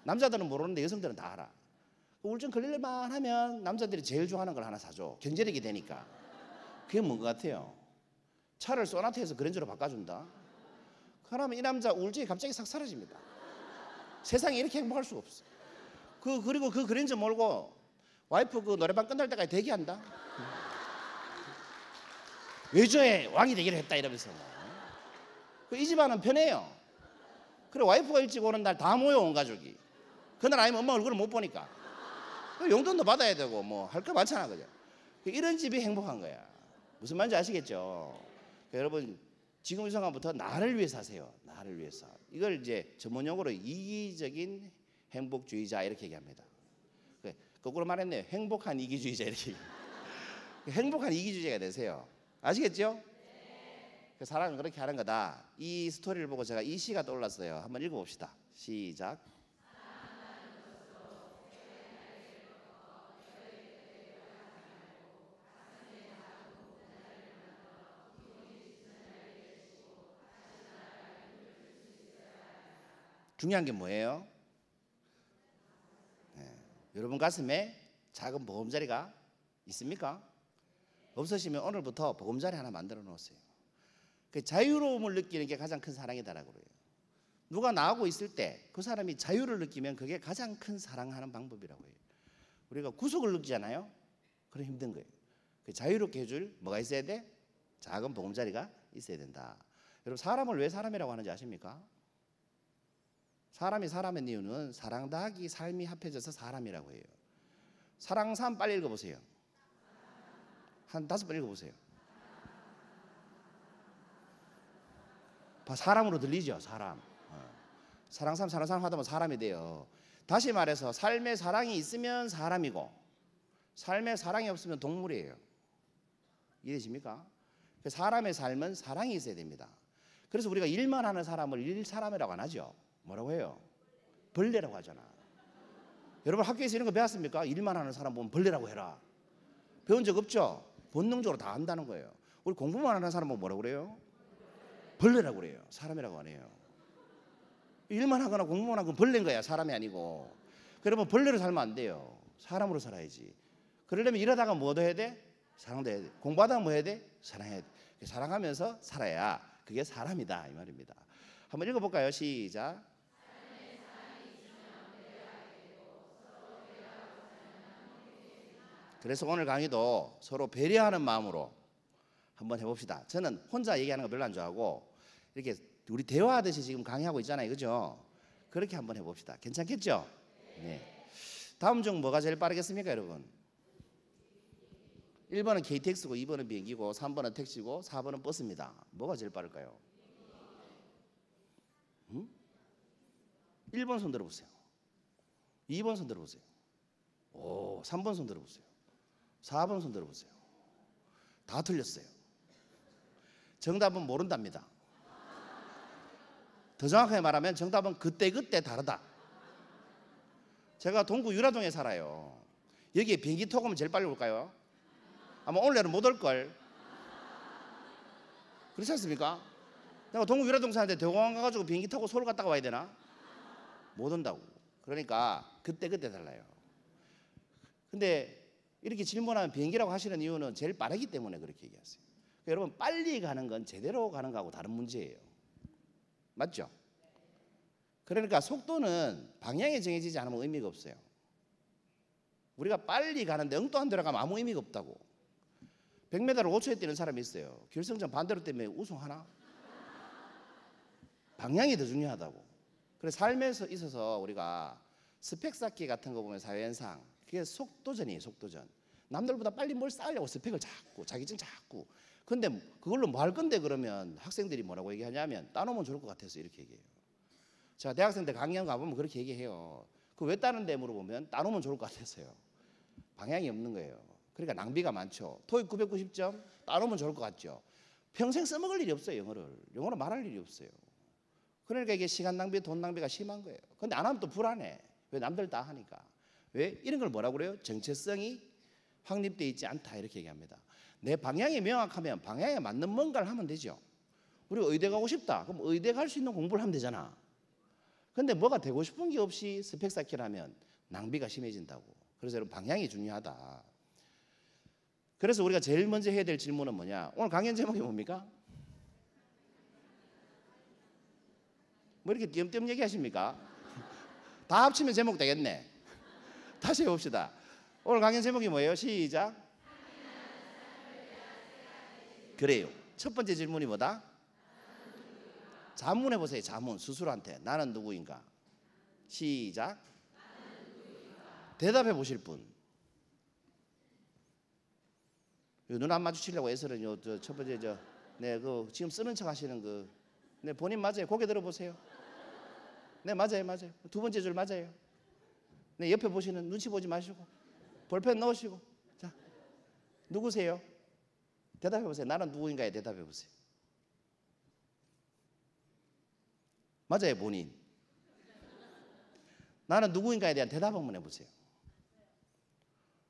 남자들은 모르는데 여성들은 다 알아. 우울증 걸릴만 하면 남자들이 제일 좋아하는 걸 하나 사줘. 경제력이 되니까. 그게 뭔 것 같아요? 차를 소나타에서 그랜저로 바꿔준다. 그러면 이 남자 우울증이 갑자기 싹 사라집니다. 세상에 이렇게 행복할 수가 없어. 그리고 그 그랜저 몰고 와이프 그 노래방 끝날 때까지 대기한다. 외조의 왕이 되기로 했다 이러면서. 이 집안은 편해요. 그래, 와이프가 일찍 오는 날 다 모여 온 가족이. 그날 아니면 엄마 얼굴을 못 보니까 용돈도 받아야 되고 뭐 할 거 많잖아, 그죠? 이런 집이 행복한 거야. 무슨 말인지 아시겠죠? 여러분, 지금 이 순간부터 나를 위해서 하세요. 나를 위해서. 이걸 이제 전문용어로 이기적인 행복주의자 이렇게 얘기합니다. 거꾸로 말했네요. 행복한 이기주의자 이렇게. 행복한 이기주의자가 되세요. 아시겠죠? 네. 사랑은 그렇게 하는 거다. 이 스토리를 보고 제가 이 시가 떠올랐어요. 한번 읽어봅시다. 시작. 중요한 게 뭐예요? 여러분 가슴에 작은 보금자리가 있습니까? 없으시면 오늘부터 보금자리 하나 만들어 놓으세요. 그 자유로움을 느끼는 게 가장 큰 사랑이다라고 그래요. 누가 나하고 있을 때 그 사람이 자유를 느끼면 그게 가장 큰 사랑하는 방법이라고 해요. 우리가 구속을 느끼잖아요. 그럼 힘든 거예요. 그 자유롭게 해줄 뭐가 있어야 돼? 작은 보금자리가 있어야 된다. 여러분, 사람을 왜 사람이라고 하는지 아십니까? 사람이 사람인 이유는 사랑 더하기 삶이 합해져서 사람이라고 해요. 사랑삼 빨리 읽어보세요. 한 5번 읽어보세요. 사람으로 들리죠? 사람. 사랑삼 사랑삼 하다 보면 사람이 돼요. 다시 말해서 삶에 사랑이 있으면 사람이고 삶에 사랑이 없으면 동물이에요. 이해되십니까? 사람의 삶은 사랑이 있어야 됩니다. 그래서 우리가 일만 하는 사람을 일사람이라고 안 하죠. 뭐라고 해요? 벌레라고 하잖아. 여러분 학교에서 이런 거 배웠습니까? 일만 하는 사람 보면 벌레라고 해라. 배운 적 없죠? 본능적으로 다 안다는 거예요. 우리 공부만 하는 사람 보면 뭐라고 그래요? 벌레라고 그래요. 사람이라고 안 해요. 일만 하거나 공부만 하건 벌레인 거야. 사람이 아니고. 그러면 벌레로 살면 안 돼요. 사람으로 살아야지. 그러려면 일하다가 뭐도 해야 돼? 사랑도 해야 돼. 공부하다가 뭐 해야 돼? 사랑해야 돼. 사랑하면서 살아야 그게 사람이다 이 말입니다. 한번 읽어볼까요? 시작. 그래서 오늘 강의도 서로 배려하는 마음으로 한번 해봅시다. 저는 혼자 얘기하는 거 별로 안 좋아하고 이렇게 우리 대화하듯이 지금 강의하고 있잖아요, 그죠? 그렇게 한번 해봅시다. 괜찮겠죠? 네. 다음 중 뭐가 제일 빠르겠습니까, 여러분? 1번은 KTX고 2번은 비행기고 3번은 택시고 4번은 버스입니다. 뭐가 제일 빠를까요? 1번 손 들어보세요. 2번 손 들어보세요. 3번 손 들어보세요. 4번 손 들어보세요. 다 틀렸어요. 정답은 모른답니다. 더 정확하게 말하면 정답은 그때그때 다르다. 제가 동구 유라동에 살아요. 여기에 비행기 타고 오면 제일 빨리 올까요? 아마 오늘날은 못 올걸. 그렇지 않습니까? 내가 동구 유라동 사는데 대공항 가가지고 비행기 타고 서울 갔다가 와야 되나? 못 온다고. 그러니까 그때그때 달라요. 근데 이렇게 질문하면 비행기라고 하시는 이유는 제일 빠르기 때문에 그렇게 얘기하세요. 그러니까 여러분 빨리 가는 건 제대로 가는 거하고 다른 문제예요. 맞죠? 그러니까 속도는 방향이 정해지지 않으면 의미가 없어요. 우리가 빨리 가는데 엉뚱한 데로 가면 아무 의미가 없다고. 100m를 5초에 뛰는 사람이 있어요. 결승전 반대로 뛰면 우승하나? 방향이 더 중요하다고. 그래서 삶에서 있어서 우리가 스펙 쌓기 같은 거 보면 사회현상, 그게 속도전이에요. 속도전. 남들보다 빨리 뭘 쌓으려고 스펙을 자꾸 자기증 자꾸. 근데 그걸로 뭐 할 건데 그러면 학생들이 뭐라고 얘기하냐면 따놓으면 좋을 것 같아서 이렇게 얘기해요. 제가 대학생 때 강연 가보면 그렇게 얘기해요. 그 왜 따는데 물어보면 따놓으면 좋을 것 같아서요. 방향이 없는 거예요. 그러니까 낭비가 많죠. 토익 990점 따놓으면 좋을 것 같죠. 평생 써먹을 일이 없어요. 영어로 말할 일이 없어요. 그러니까 이게 시간 낭비, 돈 낭비가 심한 거예요. 근데 안 하면 또 불안해. 왜? 남들 다 하니까. 왜? 이런 걸 뭐라고 그래요? 정체성이 확립되어 있지 않다 이렇게 얘기합니다. 내 방향이 명확하면 방향에 맞는 뭔가를 하면 되죠. 우리 의대 가고 싶다. 그럼 의대 갈 수 있는 공부를 하면 되잖아. 근데 뭐가 되고 싶은 게 없이 스펙 쌓기를 하면 낭비가 심해진다고. 그래서 여러분 방향이 중요하다. 그래서 우리가 제일 먼저 해야 될 질문은 뭐냐? 오늘 강연 제목이 뭡니까? 뭐 이렇게 띄엄띄엄 얘기하십니까? 다 합치면 제목 되겠네. 다시 해봅시다. 오늘 강연 제목이 뭐예요? 시작. 그래요. 첫 번째 질문이 뭐다? 자문해 보세요. 자문. 스스로한테. 나는 누구인가? 시작. 대답해 보실 분. 눈 안 마주치려고 애쓰는 첫 번째 그 지금 쓰는 척 하시는 본인 맞아요. 고개 들어보세요. 네, 맞아요. 두 번째 줄 맞아요. 네, 옆에 보시는 눈치 보지 마시고 볼펜 넣으시고. 자, 누구세요? 대답해 보세요. 나는 누구인가에 대답해 보세요. 맞아요, 본인. 나는 누구인가에 대한 대답 한번 해보세요.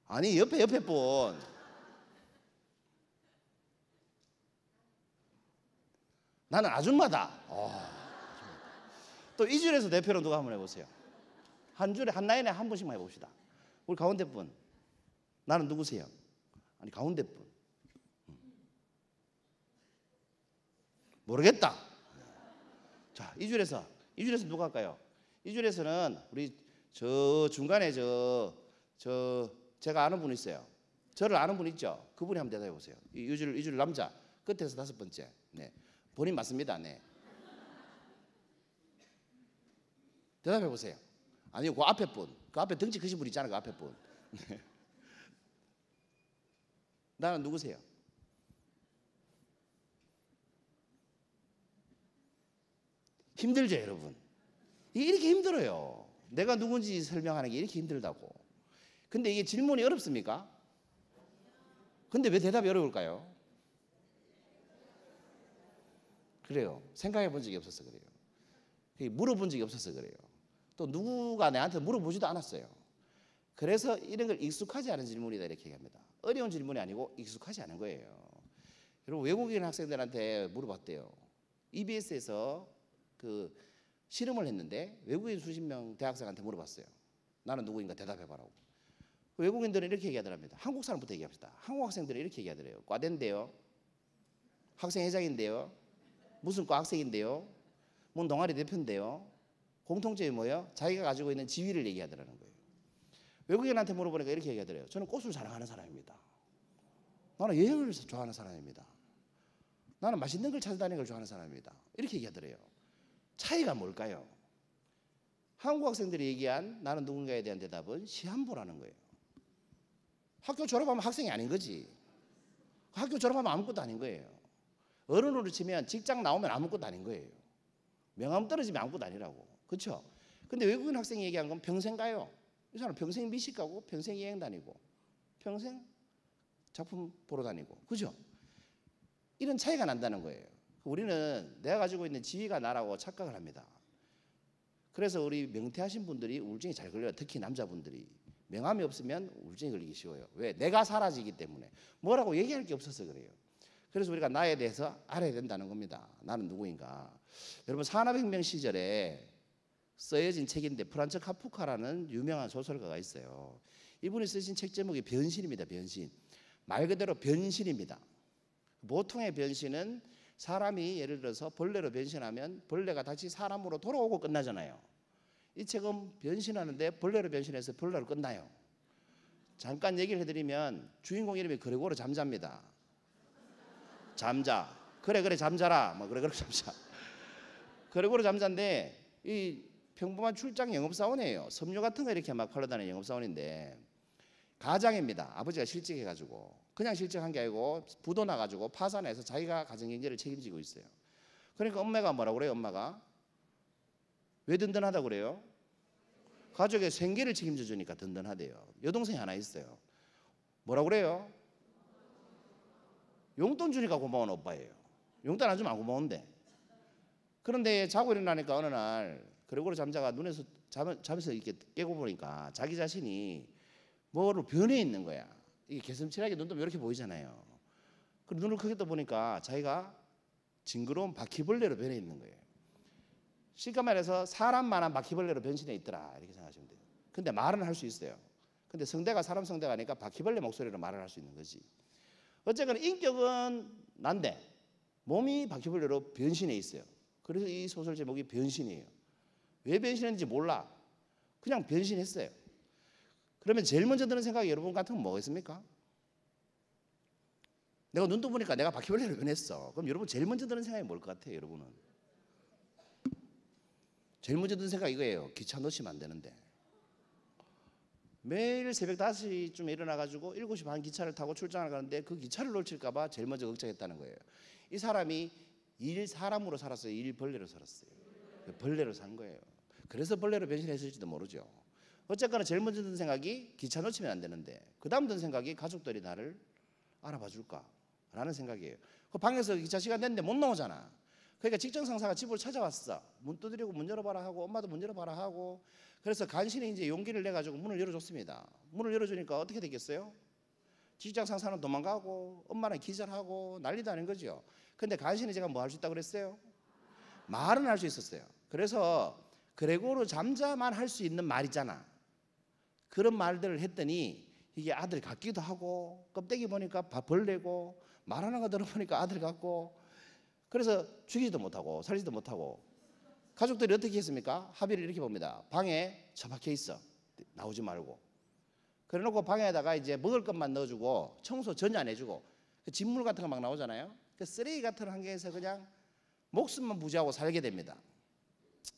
아니, 옆에 분. 나는 아줌마다. 또 이 줄에서 대표로 누가 한번 해보세요. 한 줄에 한 라인에 한 분씩만 해봅시다. 우리 가운데 분. 나는 누구세요? 아니, 가운데 분. 모르겠다. 자, 이 줄에서 누가 할까요? 이 줄에서는 우리 저 중간에 제가 아는 분 있어요. 저를 아는 분 있죠? 그분이 한번 대답해 보세요. 이 줄 남자 끝에서 다섯 번째. 네, 본인 맞습니다. 네. 대답해 보세요. 아니요, 그 앞에 분. 그 앞에 덩치 크신 분 있잖아요. 그 앞에 분. 네. 나는 누구세요? 힘들죠, 여러분. 이게 이렇게 힘들어요. 내가 누군지 설명하는 게 이렇게 힘들다고. 근데 이게 질문이 어렵습니까? 근데 왜 대답이 어려울까요? 그래요. 생각해 본 적이 없어서 그래요. 물어본 적이 없어서 그래요. 또 누가 나한테 물어보지도 않았어요. 그래서 이런 걸 익숙하지 않은 질문이다 이렇게 얘기합니다. 어려운 질문이 아니고 익숙하지 않은 거예요. 여러분, 외국인 학생들한테 물어봤대요. EBS에서 그 실험을 했는데 외국인 수십 명 대학생한테 물어봤어요. 나는 누구인가 대답해봐라고. 외국인들은 이렇게 얘기하더랍니다. 한국 사람부터 얘기합시다. 한국 학생들은 이렇게 얘기하더래요. 과대인데요. 학생회장인데요. 무슨 과 학생인데요. 뭔 동아리 대표인데요. 공통점이 뭐예요? 자기가 가지고 있는 지위를 얘기하더라는 거예요. 외국인한테 물어보니까 이렇게 얘기하더래요. 저는 꽃을 사랑하는 사람입니다. 나는 여행을 좋아하는 사람입니다. 나는 맛있는 걸 찾아다니는 걸 좋아하는 사람입니다. 이렇게 얘기하더래요. 차이가 뭘까요? 한국 학생들이 얘기한 나는 누군가에 대한 대답은 시한부라는 거예요. 학교 졸업하면 학생이 아닌 거지. 학교 졸업하면 아무것도 아닌 거예요. 어른으로 치면 직장 나오면 아무것도 아닌 거예요. 명함 떨어지면 아무것도 아니라고. 그렇죠? 근데 외국인 학생이 얘기한 건 평생 가요. 이 사람 평생 미식 가고 평생 여행 다니고 평생 작품 보러 다니고. 그죠? 이런 차이가 난다는 거예요. 우리는 내가 가지고 있는 지위가 나라고 착각을 합니다. 그래서 우리 명퇴하신 분들이 우울증이 잘 걸려요. 특히 남자분들이. 명함이 없으면 우울증이 걸리기 쉬워요. 왜? 내가 사라지기 때문에. 뭐라고 얘기할 게 없어서 그래요. 그래서 우리가 나에 대해서 알아야 된다는 겁니다. 나는 누구인가. 여러분 산업혁명 시절에 써여진 책인데 프란츠 카프카라는 유명한 소설가가 있어요. 이분이 쓰신 책 제목이 변신입니다. 변신. 말 그대로 변신입니다. 보통의 변신은 사람이 예를 들어서 벌레로 변신하면 벌레가 다시 사람으로 돌아오고 끝나잖아요. 이 책은 변신하는데 벌레로 변신해서 벌레로 끝나요. 잠깐 얘기를 해드리면 주인공 이름이 그레고르 잠자입니다. 잠자. 그래 잠자라. 뭐 그래 잠자. 그레고르 잠자인데 이 평범한 출장 영업사원이에요. 섬유 같은 거 이렇게 막 팔러 다니는 영업사원인데 가장입니다. 아버지가 실직해가지고 그냥 실직한 게 아니고 부도 나가지고 파산해서 자기가 가정경제를 책임지고 있어요. 그러니까 엄마가 뭐라고 그래요? 엄마가 왜 든든하다고 그래요? 가족의 생계를 책임져 주니까 든든하대요. 여동생이 하나 있어요. 뭐라고 그래요? 용돈 주니까 고마운 오빠예요. 용돈 안 주면 안 고마운데. 그런데 자고 일어나니까 어느 날 그레고르 잠자가 눈에서 잠에서 이렇게 깨고 보니까 자기 자신이 뭐로 변해 있는 거야. 이게 개슴츠레하게 눈 뜨면 이렇게 보이잖아요. 그 눈을 크게 떠 보니까 자기가 징그러운 바퀴벌레로 변해 있는 거예요. 쉽게 말해서 사람만한 바퀴벌레로 변신해 있더라 이렇게 생각하시면 돼요. 근데 말은 할 수 있어요. 근데 성대가 사람 성대가 아니니까 바퀴벌레 목소리로 말을 할 수 있는 거지. 어쨌거나 인격은 난데 몸이 바퀴벌레로 변신해 있어요. 그래서 이 소설 제목이 변신이에요. 왜 변신했는지 몰라. 그냥 변신했어요. 그러면 제일 먼저 드는 생각이 여러분 같은 건 뭐겠습니까? 내가 눈 떠보니까 내가 바퀴벌레로 변했어. 그럼 여러분 제일 먼저 드는 생각이 뭘 것 같아요? 여러분은 제일 먼저 드는 생각이 이거예요. 기차 놓치면 안 되는데. 매일 새벽 5시쯤에 일어나가지고 7시 반 기차를 타고 출장을 가는데 그 기차를 놓칠까 봐 제일 먼저 걱정했다는 거예요. 이 사람이 사람으로 살았어요? 벌레로 살았어요? 벌레로 산 거예요. 그래서 벌레로 변신했을지도 모르죠. 어쨌거나 제일 먼저 든 생각이 기차 놓치면 안 되는데 그 다음 든 생각이 가족들이 나를 알아봐 줄까 라는 생각이에요. 그 방에서 기차 시간 됐는데 못 나오잖아. 그러니까 직장 상사가 집으로 찾아왔어. 문 두드리고 문 열어봐라 하고 엄마도 문 열어봐라 하고 그래서 간신히 이제 용기를 내가지고 문을 열어줬습니다. 문을 열어주니까 어떻게 되겠어요? 직장 상사는 도망가고 엄마는 기절하고 난리도 아닌 거죠. 근데 간신히 제가 뭐 할 수 있다고 그랬어요? 말은 할 수 있었어요. 그래서 그레고르 잠자만 할 수 있는 말이잖아. 그런 말들을 했더니 이게 아들 같기도 하고 껍데기 보니까 벌레고 말하는 거 들어보니까 아들 같고 그래서 죽이지도 못하고 살지도 못하고 가족들이 어떻게 했습니까? 합의를 이렇게 봅니다. 방에 처박혀 있어. 나오지 말고. 그래놓고 방에다가 이제 먹을 것만 넣어주고 청소 전혀 안 해주고 그 진물 같은 거 막 나오잖아요. 그 쓰레기 같은 환경에서 그냥 목숨만 부지하고 살게 됩니다.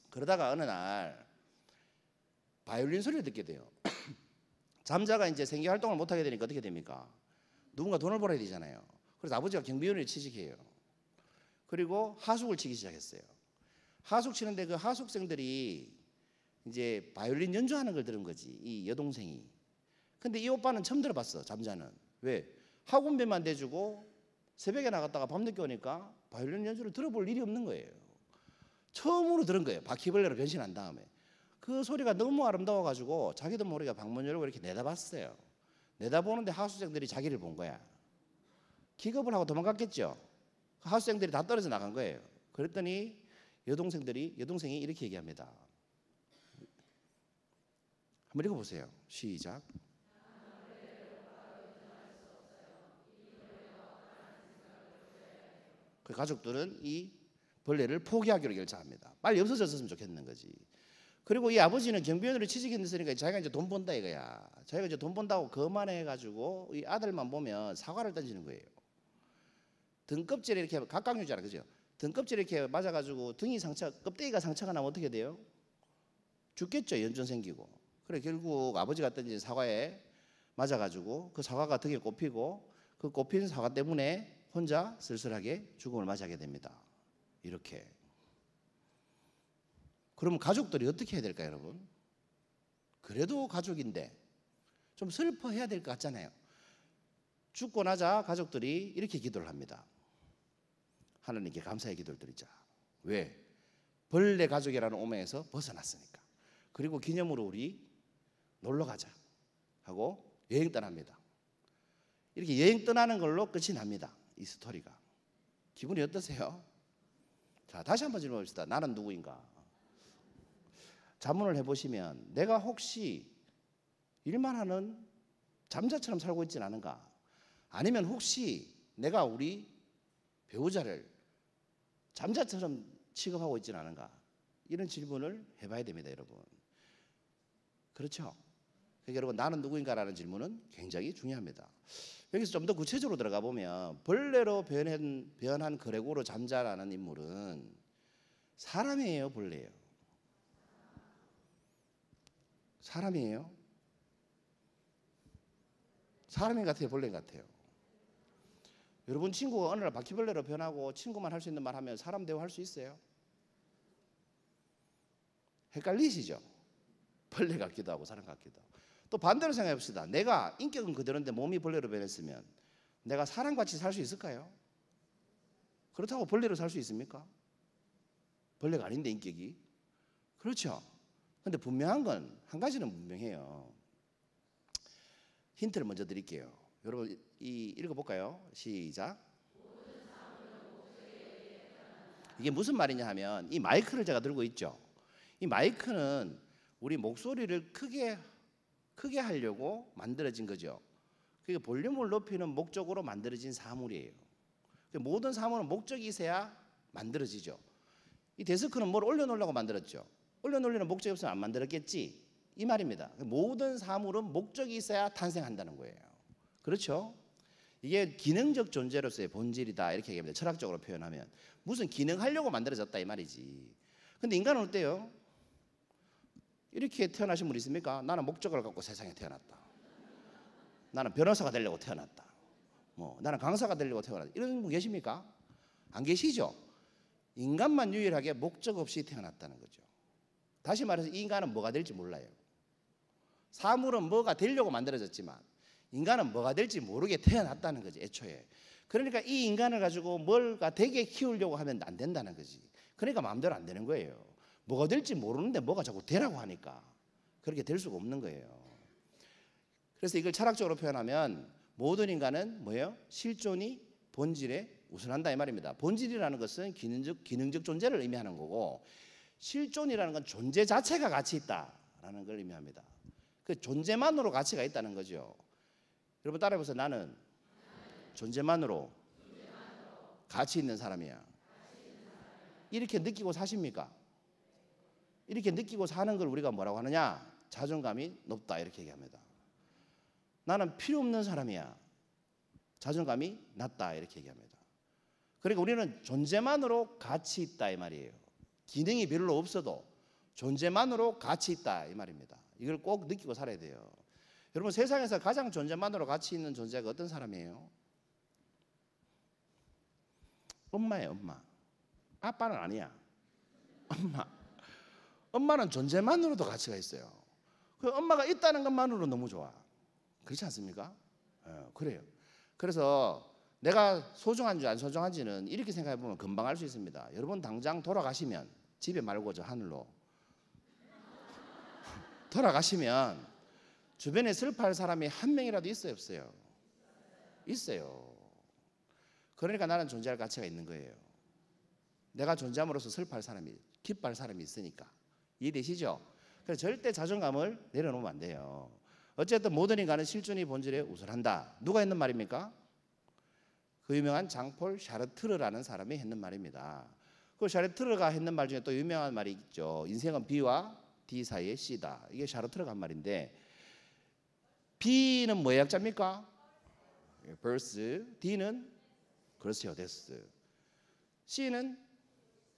그러다가 어느 날 바이올린 소리를 듣게 돼요. 잠자가 이제 생계 활동을 못하게 되니까 어떻게 됩니까? 누군가 돈을 벌어야 되잖아요. 그래서 아버지가 경비원을 취직해요. 그리고 하숙을 치기 시작했어요. 하숙 치는데 그 하숙생들이 이제 바이올린 연주하는 걸 들은 거지. 이 여동생이. 근데 이 오빠는 처음 들어봤어. 잠자는. 왜? 학원비만 대주고 새벽에 나갔다가 밤늦게 오니까 바이올린 연주를 들어볼 일이 없는 거예요. 처음으로 들은 거예요. 바퀴벌레로 변신한 다음에. 그 소리가 너무 아름다워가지고 자기도 모르게 방문 열고 이렇게 내다봤어요. 내다보는데 하숙생들이 자기를 본 거야. 기겁을 하고 도망갔겠죠. 하숙생들이 다 떨어져 나간 거예요. 그랬더니 여동생이 이렇게 얘기합니다. 한번 읽어보세요. 시작. 그 가족들은 이 벌레를 포기하기로 결정합니다. 빨리 없어졌으면 좋겠는 거지. 그리고 이 아버지는 경비원으로 취직했으니까 자기가 이제 돈 번다 이거야. 자기가 이제 돈 번다고 거만해가지고 이 아들만 보면 사과를 던지는 거예요. 등껍질에 이렇게 각각류잖아, 그죠? 등껍질에 이렇게 맞아가지고 등이 껍데기가 상처가 나면 어떻게 돼요? 죽겠죠, 연전 생기고. 그래 결국 아버지가 던진 사과에 맞아가지고 그 사과가 등에 꼽히고 그 꽃핀 사과 때문에 혼자 쓸쓸하게 죽음을 맞이하게 됩니다. 이렇게. 그러면 가족들이 어떻게 해야 될까요, 여러분? 그래도 가족인데 좀 슬퍼해야 될 것 같잖아요. 죽고 나자 가족들이 이렇게 기도를 합니다. 하나님께 감사의 기도를 드리자. 왜? 벌레 가족이라는 오명에서 벗어났으니까. 그리고 기념으로 우리 놀러 가자 하고 여행 떠납니다. 이렇게 여행 떠나는 걸로 끝이 납니다. 이 스토리가. 기분이 어떠세요? 자, 다시 한번 질문해 봅시다. 나는 누구인가? 자문을 해보시면 내가 혹시 일만 하는 잠자처럼 살고 있지는 않은가? 아니면 혹시 내가 우리 배우자를 잠자처럼 취급하고 있지는 않은가? 이런 질문을 해봐야 됩니다, 여러분. 그렇죠? 그러니까 여러분, 나는 누구인가라는 질문은 굉장히 중요합니다. 여기서 좀 더 구체적으로 들어가 보면 벌레로 변한 그레고로 잠자라는 인물은 사람이에요, 벌레예요? 사람이에요? 사람인 것 같아요, 벌레인 것 같아요? 여러분 친구가 어느 날 바퀴벌레로 변하고 친구만 할 수 있는 말 하면 사람 대화할 수 있어요? 헷갈리시죠? 벌레 같기도 하고 사람 같기도 하고. 또 반대로 생각해 봅시다. 내가 인격은 그대로인데 몸이 벌레로 변했으면 내가 사람같이 살 수 있을까요? 그렇다고 벌레로 살 수 있습니까? 벌레가 아닌데 인격이. 그렇죠. 근데 분명한 건 한 가지는 분명해요. 힌트를 먼저 드릴게요. 여러분 읽어볼까요? 시작. 이게 무슨 말이냐 하면 이 마이크를 제가 들고 있죠. 이 마이크는 우리 목소리를 크게 하려고 만들어진 거죠. 그게 볼륨을 높이는 목적으로 만들어진 사물이에요. 모든 사물은 목적이 있어야 만들어지죠. 이 데스크는 뭘 올려놓으려고 만들었죠. 올려놓으려는 목적이 없으면 안 만들었겠지, 이 말입니다. 모든 사물은 목적이 있어야 탄생한다는 거예요. 그렇죠? 이게 기능적 존재로서의 본질이다 이렇게 얘기합니다. 철학적으로 표현하면 무슨 기능하려고 만들어졌다 이 말이지. 근데 인간은 어때요? 이렇게 태어나신 분 있습니까? 나는 목적을 갖고 세상에 태어났다. 나는 변호사가 되려고 태어났다. 나는 강사가 되려고 태어났다. 이런 분 계십니까? 안 계시죠? 인간만 유일하게 목적 없이 태어났다는 거죠. 다시 말해서 이 인간은 뭐가 될지 몰라요. 사물은 뭐가 되려고 만들어졌지만 인간은 뭐가 될지 모르게 태어났다는 거지, 애초에. 그러니까 이 인간을 가지고 뭘가 되게 키우려고 하면 안 된다는 거지. 그러니까 마음대로 안 되는 거예요. 뭐가 될지 모르는데 뭐가 자꾸 되라고 하니까 그렇게 될 수가 없는 거예요. 그래서 이걸 철학적으로 표현하면 모든 인간은 뭐예요? 실존이 본질에 우선한다 이 말입니다. 본질이라는 것은 기능적 존재를 의미하는 거고, 실존이라는 건 존재 자체가 가치 있다라는 걸 의미합니다. 그 존재만으로 가치가 있다는 거죠. 여러분 따라해보세요. 나는 존재만으로 가치 있는 사람이야. 이렇게 느끼고 사십니까? 이렇게 느끼고 사는 걸 우리가 뭐라고 하느냐? 자존감이 높다 이렇게 얘기합니다. 나는 필요 없는 사람이야. 자존감이 낮다 이렇게 얘기합니다. 그러니까 우리는 존재만으로 가치 있다 이 말이에요. 기능이 별로 없어도 존재만으로 가치 있다 이 말입니다. 이걸 꼭 느끼고 살아야 돼요. 여러분 세상에서 가장 존재만으로 가치 있는 존재가 어떤 사람이에요? 엄마예요, 엄마. 아빠는 아니야. 엄마는 존재만으로도 가치가 있어요. 그 엄마가 있다는 것만으로 너무 좋아. 그렇지 않습니까? 그래요. 그래서 내가 소중한지 안 소중한지는 이렇게 생각해 보면 금방 알 수 있습니다. 여러분 당장 돌아가시면, 집에 말고 저 하늘로 돌아가시면 주변에 슬퍼할 사람이 한 명이라도 있어요, 없어요? 있어요. 그러니까 나는 존재할 가치가 있는 거예요. 내가 존재함으로써 슬퍼할 사람이, 기뻐할 사람이 있으니까. 이해되시죠? 그래서 절대 자존감을 내려놓으면 안 돼요. 어쨌든 모든 인간은 실존이 본질에 우선한다. 누가 했는 말입니까? 그 유명한 장폴 샤르트르라는 사람이 했는 말입니다. 그 샤르트르가 했는 말 중에 또 유명한 말이 있죠. 인생은 B와 D 사이의 C다. 이게 샤르트르가 한 말인데, B는 뭐의 약자입니까? 벌스. D는 그렇죠, 데스. C는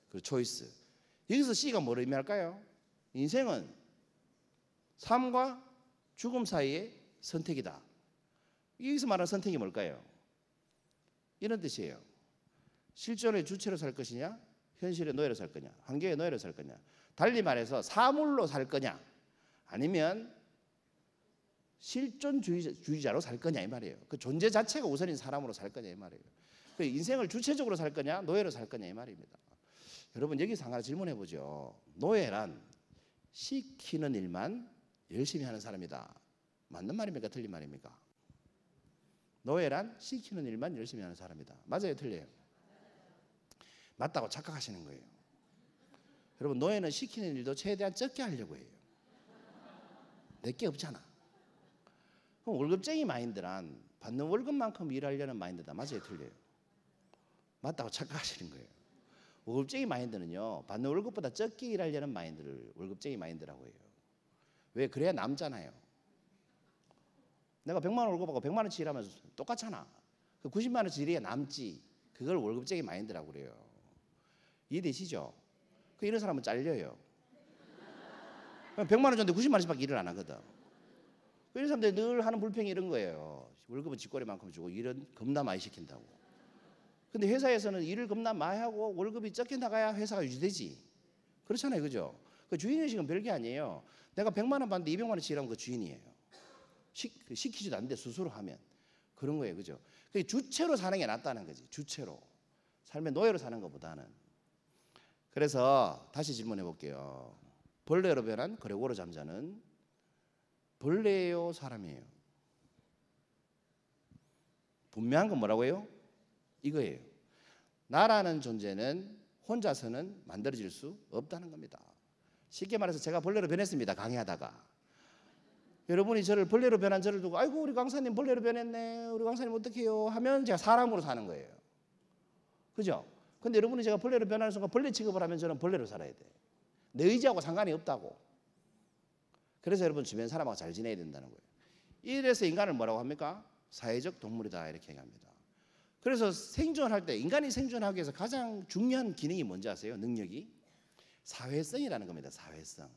그 초이스. 여기서 C가 뭘 의미할까요? 인생은 삶과 죽음 사이의 선택이다. 여기서 말하는 선택이 뭘까요? 이런 뜻이에요. 실존의 주체로 살 것이냐, 현실의 노예로 살 거냐, 환경의 노예로 살 거냐. 달리 말해서 사물로 살 거냐, 아니면 실존주의자로 살 거냐 이 말이에요. 그 존재 자체가 우선인 사람으로 살 거냐 이 말이에요. 그 인생을 주체적으로 살 거냐, 노예로 살 거냐 이 말입니다. 여러분 여기서 하나 질문해 보죠. 노예란 시키는 일만 열심히 하는 사람이다. 맞는 말입니까? 틀린 말입니까? 노예란 시키는 일만 열심히 하는 사람이다. 맞아요? 틀려요? 맞다고 착각하시는 거예요. 여러분 노예는 시키는 일도 최대한 적게 하려고 해요. 내게 없잖아. 그럼 월급쟁이 마인드란 받는 월급만큼 일하려는 마인드다. 맞아요? 틀려요? 맞다고 착각하시는 거예요. 월급쟁이 마인드는요, 받는 월급보다 적게 일하려는 마인드를 월급쟁이 마인드라고 해요. 왜? 그래야 남잖아요. 내가 100만 원 월급하고 100만 원치 일하면 똑같잖아. 90만 원치 일해야 남지. 그걸 월급쟁이 마인드라고 그래요. 이해되시죠? 이런 사람은 잘려요. 100만 원 줬는데 90만 원씩밖에 일을 안 하거든. 이런 사람들이 늘 하는 불평이 이런 거예요. 월급은 쥐꼬리만큼 주고 일은 겁나 많이 시킨다고. 근데 회사에서는 일을 겁나 많이 하고 월급이 적게 나가야 회사가 유지되지. 그렇잖아요. 그죠? 그 주인의식은 별게 아니에요. 내가 100만 원 받는데 200만 원치 일하면 그 주인이에요. 시키지도 않는데 스스로 하면. 그런 거예요. 그죠? 주체로 사는 게 낫다는 거지. 주체로. 삶의 노예로 사는 것보다는. 그래서 다시 질문해 볼게요. 벌레로 변한 거래고로 잠자는 벌레요 사람이에요? 분명한 건 뭐라고요? 이거예요. 나라는 존재는 혼자서는 만들어질 수 없다는 겁니다. 쉽게 말해서 제가 벌레로 변했습니다. 강의하다가. 여러분이 저를 벌레로 변한 저를 두고 아이고 우리 강사님 벌레로 변했네. 우리 강사님 어떡해요? 하면 제가 사람으로 사는 거예요. 그죠? 근데 여러분이 제가 벌레로 변하는 순간 벌레 취급을 하면 저는 벌레로 살아야 돼. 내 의지하고 상관이 없다고. 그래서 여러분 주변 사람하고 잘 지내야 된다는 거예요. 이래서 인간을 뭐라고 합니까? 사회적 동물이다 이렇게 얘기합니다. 그래서 생존할 때 인간이 생존하기 위해서 가장 중요한 기능이 뭔지 아세요? 능력이? 사회성이라는 겁니다. 사회성.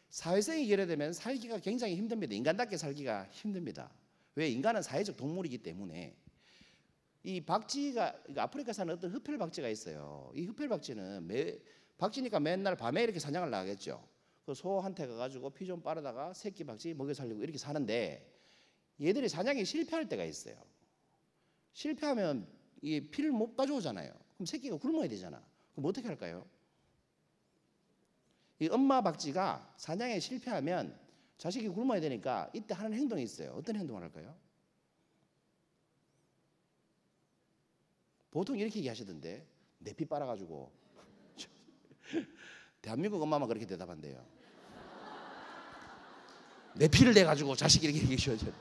사회성이 결여되면 살기가 굉장히 힘듭니다. 인간답게 살기가 힘듭니다. 왜? 인간은 사회적 동물이기 때문에. 이 박쥐가 아프리카 사는 어떤 흡혈 박쥐가 있어요. 이 흡혈 박쥐는 박쥐니까 맨날 밤에 이렇게 사냥을 나가겠죠. 그 소한테 가가지고 피 좀 빨아다가 새끼 박쥐 먹여 살리고 이렇게 사는데 얘들이 사냥에 실패할 때가 있어요. 실패하면 이 피를 못 가져오잖아요. 그럼 새끼가 굶어야 되잖아. 그럼 어떻게 할까요? 이 엄마 박쥐가 사냥에 실패하면 자식이 굶어야 되니까 이때 하는 행동이 있어요. 어떤 행동을 할까요? 보통 이렇게 얘기하시던데 내 피 빨아가지고 대한민국 엄마만 그렇게 대답한대요. 내 피를 내가지고 자식이 이렇게 얘기하셔야죠.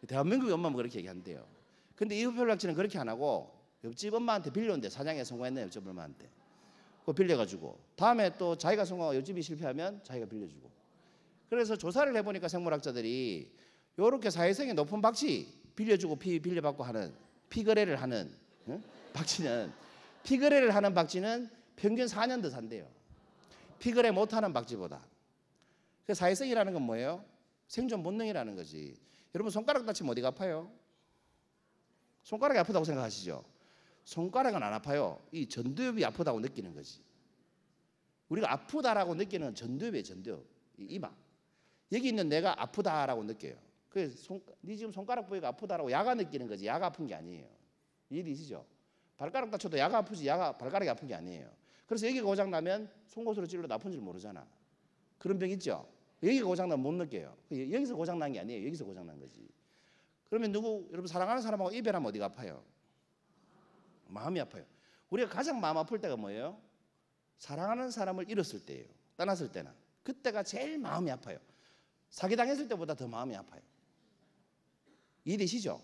대한민국 엄마만 그렇게 얘기한대요. 근데 이 흡혈박쥐는 그렇게 안 하고 옆집 엄마한테 빌려온대. 사냥에 성공했네 옆집 엄마한테. 그거 빌려가지고 다음에 또 자기가 성공하고 옆집이 실패하면 자기가 빌려주고. 그래서 조사를 해보니까 생물학자들이 요렇게 사회성이 높은 박쥐 빌려주고 피 빌려받고 하는 피거래를 하는 박쥐는 피거래를 하는 박쥐는 평균 4년 더 산대요. 피거래 못하는 박쥐보다. 그 사회성이라는 건 뭐예요? 생존 본능이라는 거지. 여러분 손가락 다치면 어디가 아파요? 손가락이 아프다고 생각하시죠? 손가락은 안 아파요. 이 전두엽이 아프다고 느끼는 거지. 우리가 아프다라고 느끼는 전두엽이에요. 전두엽. 이마. 여기 있는 내가 아프다라고 느껴요. 그래서 네 지금 손가락 부위가 아프다라고 야가 느끼는 거지. 야가 아픈 게 아니에요. 이해되시죠? 발가락 다쳐도 야가 아프지 야가 발가락이 아픈 게 아니에요. 그래서 여기가 고장나면 송곳으로 찔러도 아픈 줄 모르잖아. 그런 병 있죠? 여기가 고장나면 못 느껴요. 여기서 고장난 게 아니에요. 여기서 고장난 거지. 그러면 여러분 사랑하는 사람하고 이별하면 어디가 아파요? 마음이 아파요. 우리가 가장 마음 아플 때가 뭐예요? 사랑하는 사람을 잃었을 때예요. 떠났을 때는. 그때가 제일 마음이 아파요. 사기당했을 때보다 더 마음이 아파요. 이해되시죠?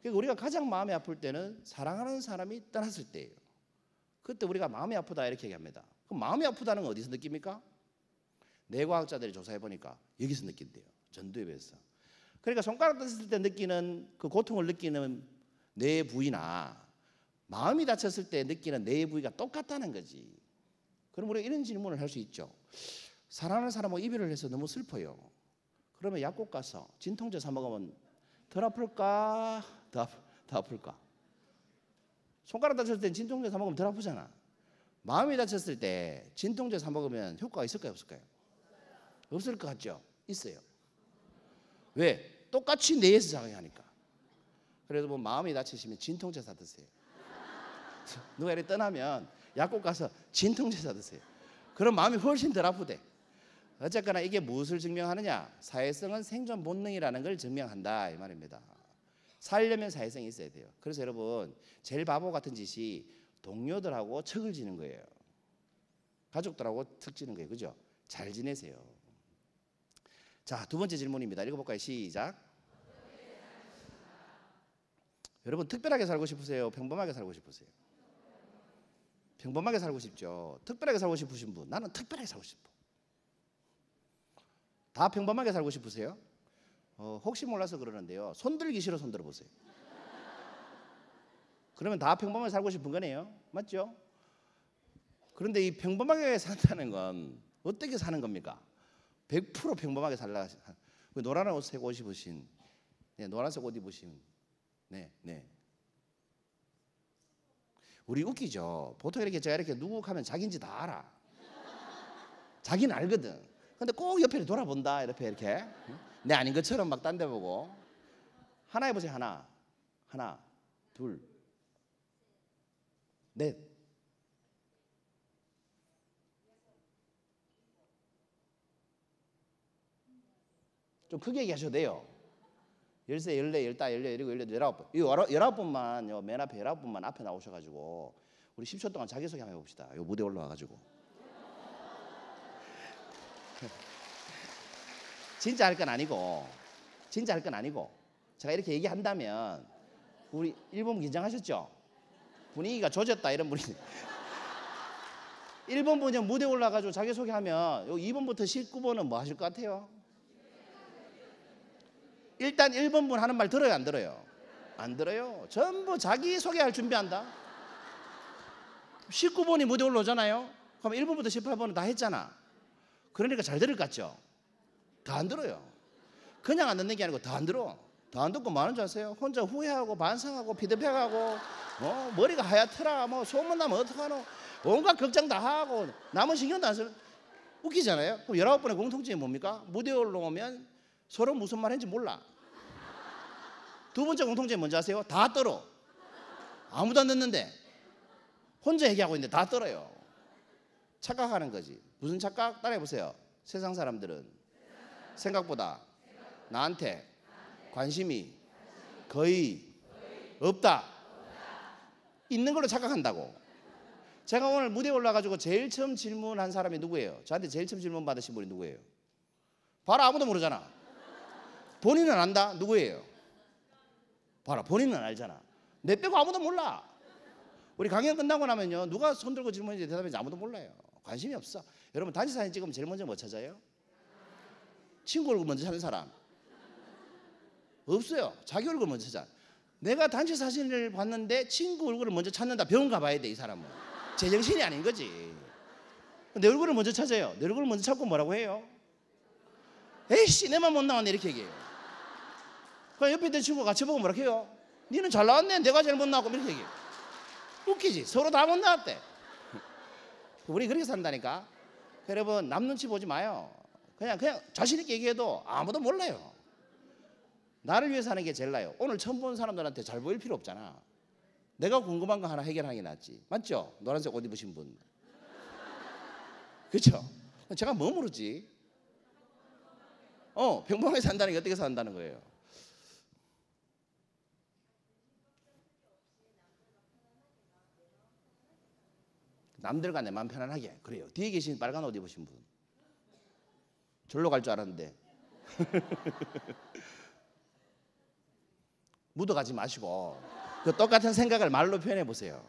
그러니까 우리가 가장 마음이 아플 때는 사랑하는 사람이 떠났을 때예요. 그때 우리가 마음이 아프다 이렇게 얘기합니다. 그럼 마음이 아프다는 건 어디서 느낍니까? 뇌과학자들이 조사해 보니까 여기서 느낀대요. 전두엽에서. 그러니까 손가락 다쳤을 때 느끼는 그 고통을 느끼는 뇌 부위나 마음이 다쳤을 때 느끼는 뇌 부위가 똑같다는 거지. 그럼 우리가 이런 질문을 할 수 있죠. 사랑하는 사람하고 이별을 해서 너무 슬퍼요. 그러면 약국 가서 진통제 사 먹으면 덜 아플까? 더 아플까? 손가락 다쳤을 땐 진통제 사 먹으면 덜 아프잖아. 마음이 다쳤을 때 진통제 사 먹으면 효과가 있을까요, 없을까요? 없을 것 같죠? 있어요. 왜? 똑같이 뇌에서 작용하니까. 그래서 뭐 마음이 다치시면 진통제 사 드세요. 누가 이렇게 떠나면 약국 가서 진통제 사 드세요. 그럼 마음이 훨씬 덜 아프대. 어쨌거나 이게 무엇을 증명하느냐? 사회성은 생존 본능이라는 걸 증명한다 이 말입니다. 살려면 사회성이 있어야 돼요. 그래서 여러분 제일 바보 같은 짓이 동료들하고 척을 지는 거예요. 가족들하고 척 지는 거예요. 그죠? 잘 지내세요. 자, 두 번째 질문입니다. 읽어볼까요? 시작. 여러분 특별하게 살고 싶으세요? 평범하게 살고 싶으세요? 평범하게 살고 싶죠. 특별하게 살고 싶으신 분, 나는 특별하게 살고 싶어. 다 평범하게 살고 싶으세요? 혹시 몰라서 그러는데요. 손들기 싫어 손 들어보세요. 그러면 다 평범하게 살고 싶은 거네요. 맞죠? 그런데 이 평범하게 산다는 건 어떻게 사는 겁니까? 100% 평범하게 살라. 노란 옷색 옷 입으신, 네, 노란색 옷 입으신, 네. 우리 웃기죠. 보통 이렇게 제가 이렇게 누룩하면 자기인지 다 알아. 자기는 알거든. 근데 꼭 옆에 돌아본다. 이렇게 내 아닌 것처럼 막 딴 데 보고. 하나 해보세요. 하나, 둘, 넷. 좀 크게 얘기하셔도 돼요. 13, 14, 15, 16, 17, 18분. 이 19분만 맨 앞에 19분만 앞에 나오셔가지고 우리 10초 동안 자기소개 한번 해봅시다. 이 무대 올라와가지고. 진짜 할 건 아니고 제가 이렇게 얘기한다면 우리 1번 긴장하셨죠? 분위기가 조졌다 이런 분이 1번 분이 무대 올라가지고 자기소개하면 2번부터 19번은 뭐 하실 것 같아요? 일단 1번 분 하는 말 들어요 안 들어요? 안 들어요. 전부 자기소개할 준비한다. 19번이 무대 올라오잖아요. 그럼 1번부터 18번은 다 했잖아. 그러니까 잘 들을 것 같죠? 다 안 들어요. 그냥 안 듣는 게 아니고 다 안 들어. 다 안 듣고 뭐 하는 줄 아세요? 혼자 후회하고 반성하고 피드백하고 머리가 하얗더라 뭐 소문나면 어떡하노 온갖 걱정 다 하고 남은 신경도 안 쓰는. 웃기잖아요. 그럼 19번의 공통점이 뭡니까? 무대에 올라오면 서로 무슨 말 했는지 몰라. 두 번째 공통점이 뭔지 아세요? 다 떨어. 아무도 안 듣는데 혼자 얘기하고 있는데 다 떨어요. 착각하는 거지. 무슨 착각? 따라해보세요. 세상 사람들은 생각보다 나한테 관심이 거의 없다. 있는 걸로 착각한다고. 제가 오늘 무대에 올라가지고 제일 처음 질문한 사람이 누구예요? 저한테 제일 처음 질문 받으신 분이 누구예요? 봐라, 아무도 모르잖아. 본인은 안다? 누구예요? 봐라, 본인은 알잖아. 내 빼고 아무도 몰라. 우리 강연 끝나고 나면요, 누가 손들고 질문인지 대답인지 아무도 몰라요. 관심이 없어. 여러분 단체 사진 찍으면 제일 먼저 뭐 찾아요? 친구 얼굴 먼저 찾는 사람 없어요. 자기 얼굴 먼저 찾아. 내가 단체 사진을 봤는데 친구 얼굴을 먼저 찾는다. 병원 가봐야 돼. 이 사람은 제정신이 아닌 거지. 내 얼굴을 먼저 찾아요. 내 얼굴을 먼저 찾고 뭐라고 해요? 에이씨 내만 못 나왔네 이렇게 얘기해요. 그럼 옆에 있던 친구가 같이 보고 뭐라고 해요? 니는 잘 나왔네. 내가 제일 못 나왔고 이렇게 얘기해요. 웃기지. 서로 다 못 나왔대. 우리 그렇게 산다니까. 여러분 남 눈치 보지 마요. 그냥 자신 있게 얘기해도 아무도 몰라요. 나를 위해서 하는 게 제일 나아요. 오늘 처음 본 사람들한테 잘 보일 필요 없잖아. 내가 궁금한 거 하나 해결하는 게 낫지. 맞죠? 노란색 옷 입으신 분. 그렇죠? 제가 뭐 모르지? 평범하게 산다는 게 어떻게 산다는 거예요? 남들과 내 마음 편안하게. 그래요. 뒤에 계신 빨간 옷 입으신 분. 절로 갈 줄 알았는데. 묻어가지 마시고 그 똑같은 생각을 말로 표현해 보세요.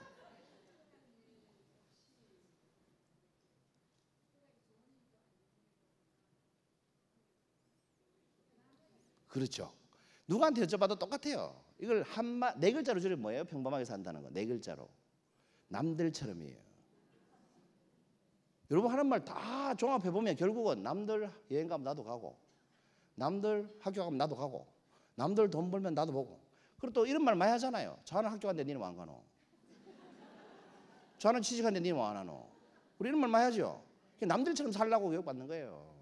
그렇죠. 누구한테 여쭤봐도 똑같아요. 이걸 네 글자로 줄이면 뭐예요? 평범하게 산다는 거. 네 글자로. 남들처럼이에요. 여러분 하는 말 다 종합해 보면 결국은 남들 여행 가면 나도 가고, 남들 학교 가면 나도 가고, 남들 돈 벌면 나도 보고. 그리고 또 이런 말 많이 하잖아요. 저는 학교 갔는데 니는 왜 안 가노? 저는 취직하는데 니 뭐 안 하노? 우리 이런 말만 해야죠. 남들처럼 살라고 교육받는 거예요.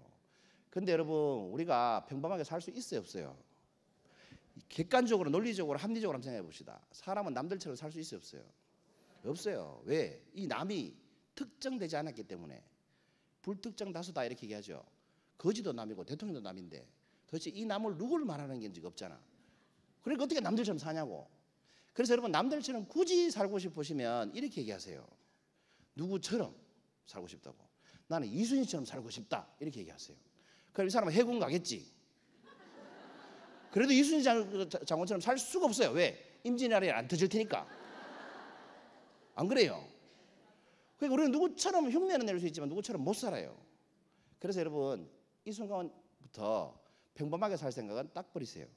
근데 여러분 우리가 평범하게 살 수 있어요 없어요? 객관적으로 논리적으로 합리적으로 한번 생각해 봅시다. 사람은 남들처럼 살 수 있어요 없어요? 없어요. 왜? 이 남이 특정되지 않았기 때문에. 불특정 다수다 이렇게 얘기하죠. 거지도 남이고 대통령도 남인데 도대체 이 남을 누구를 말하는 게 없잖아. 그러니까 어떻게 남들처럼 사냐고. 그래서 여러분 남들처럼 굳이 살고 싶으시면 이렇게 얘기하세요. 누구처럼 살고 싶다고. 나는 이순신처럼 살고 싶다 이렇게 얘기하세요. 그럼 이 사람은 해군 가겠지. 그래도 이순신 장군처럼 살 수가 없어요. 왜? 임진왜란이 안 터질 테니까. 안 그래요? 그러니까 우리는 누구처럼 흉내는 낼 수 있지만 누구처럼 못 살아요. 그래서 여러분 이 순간부터 평범하게 살 생각은 딱 버리세요.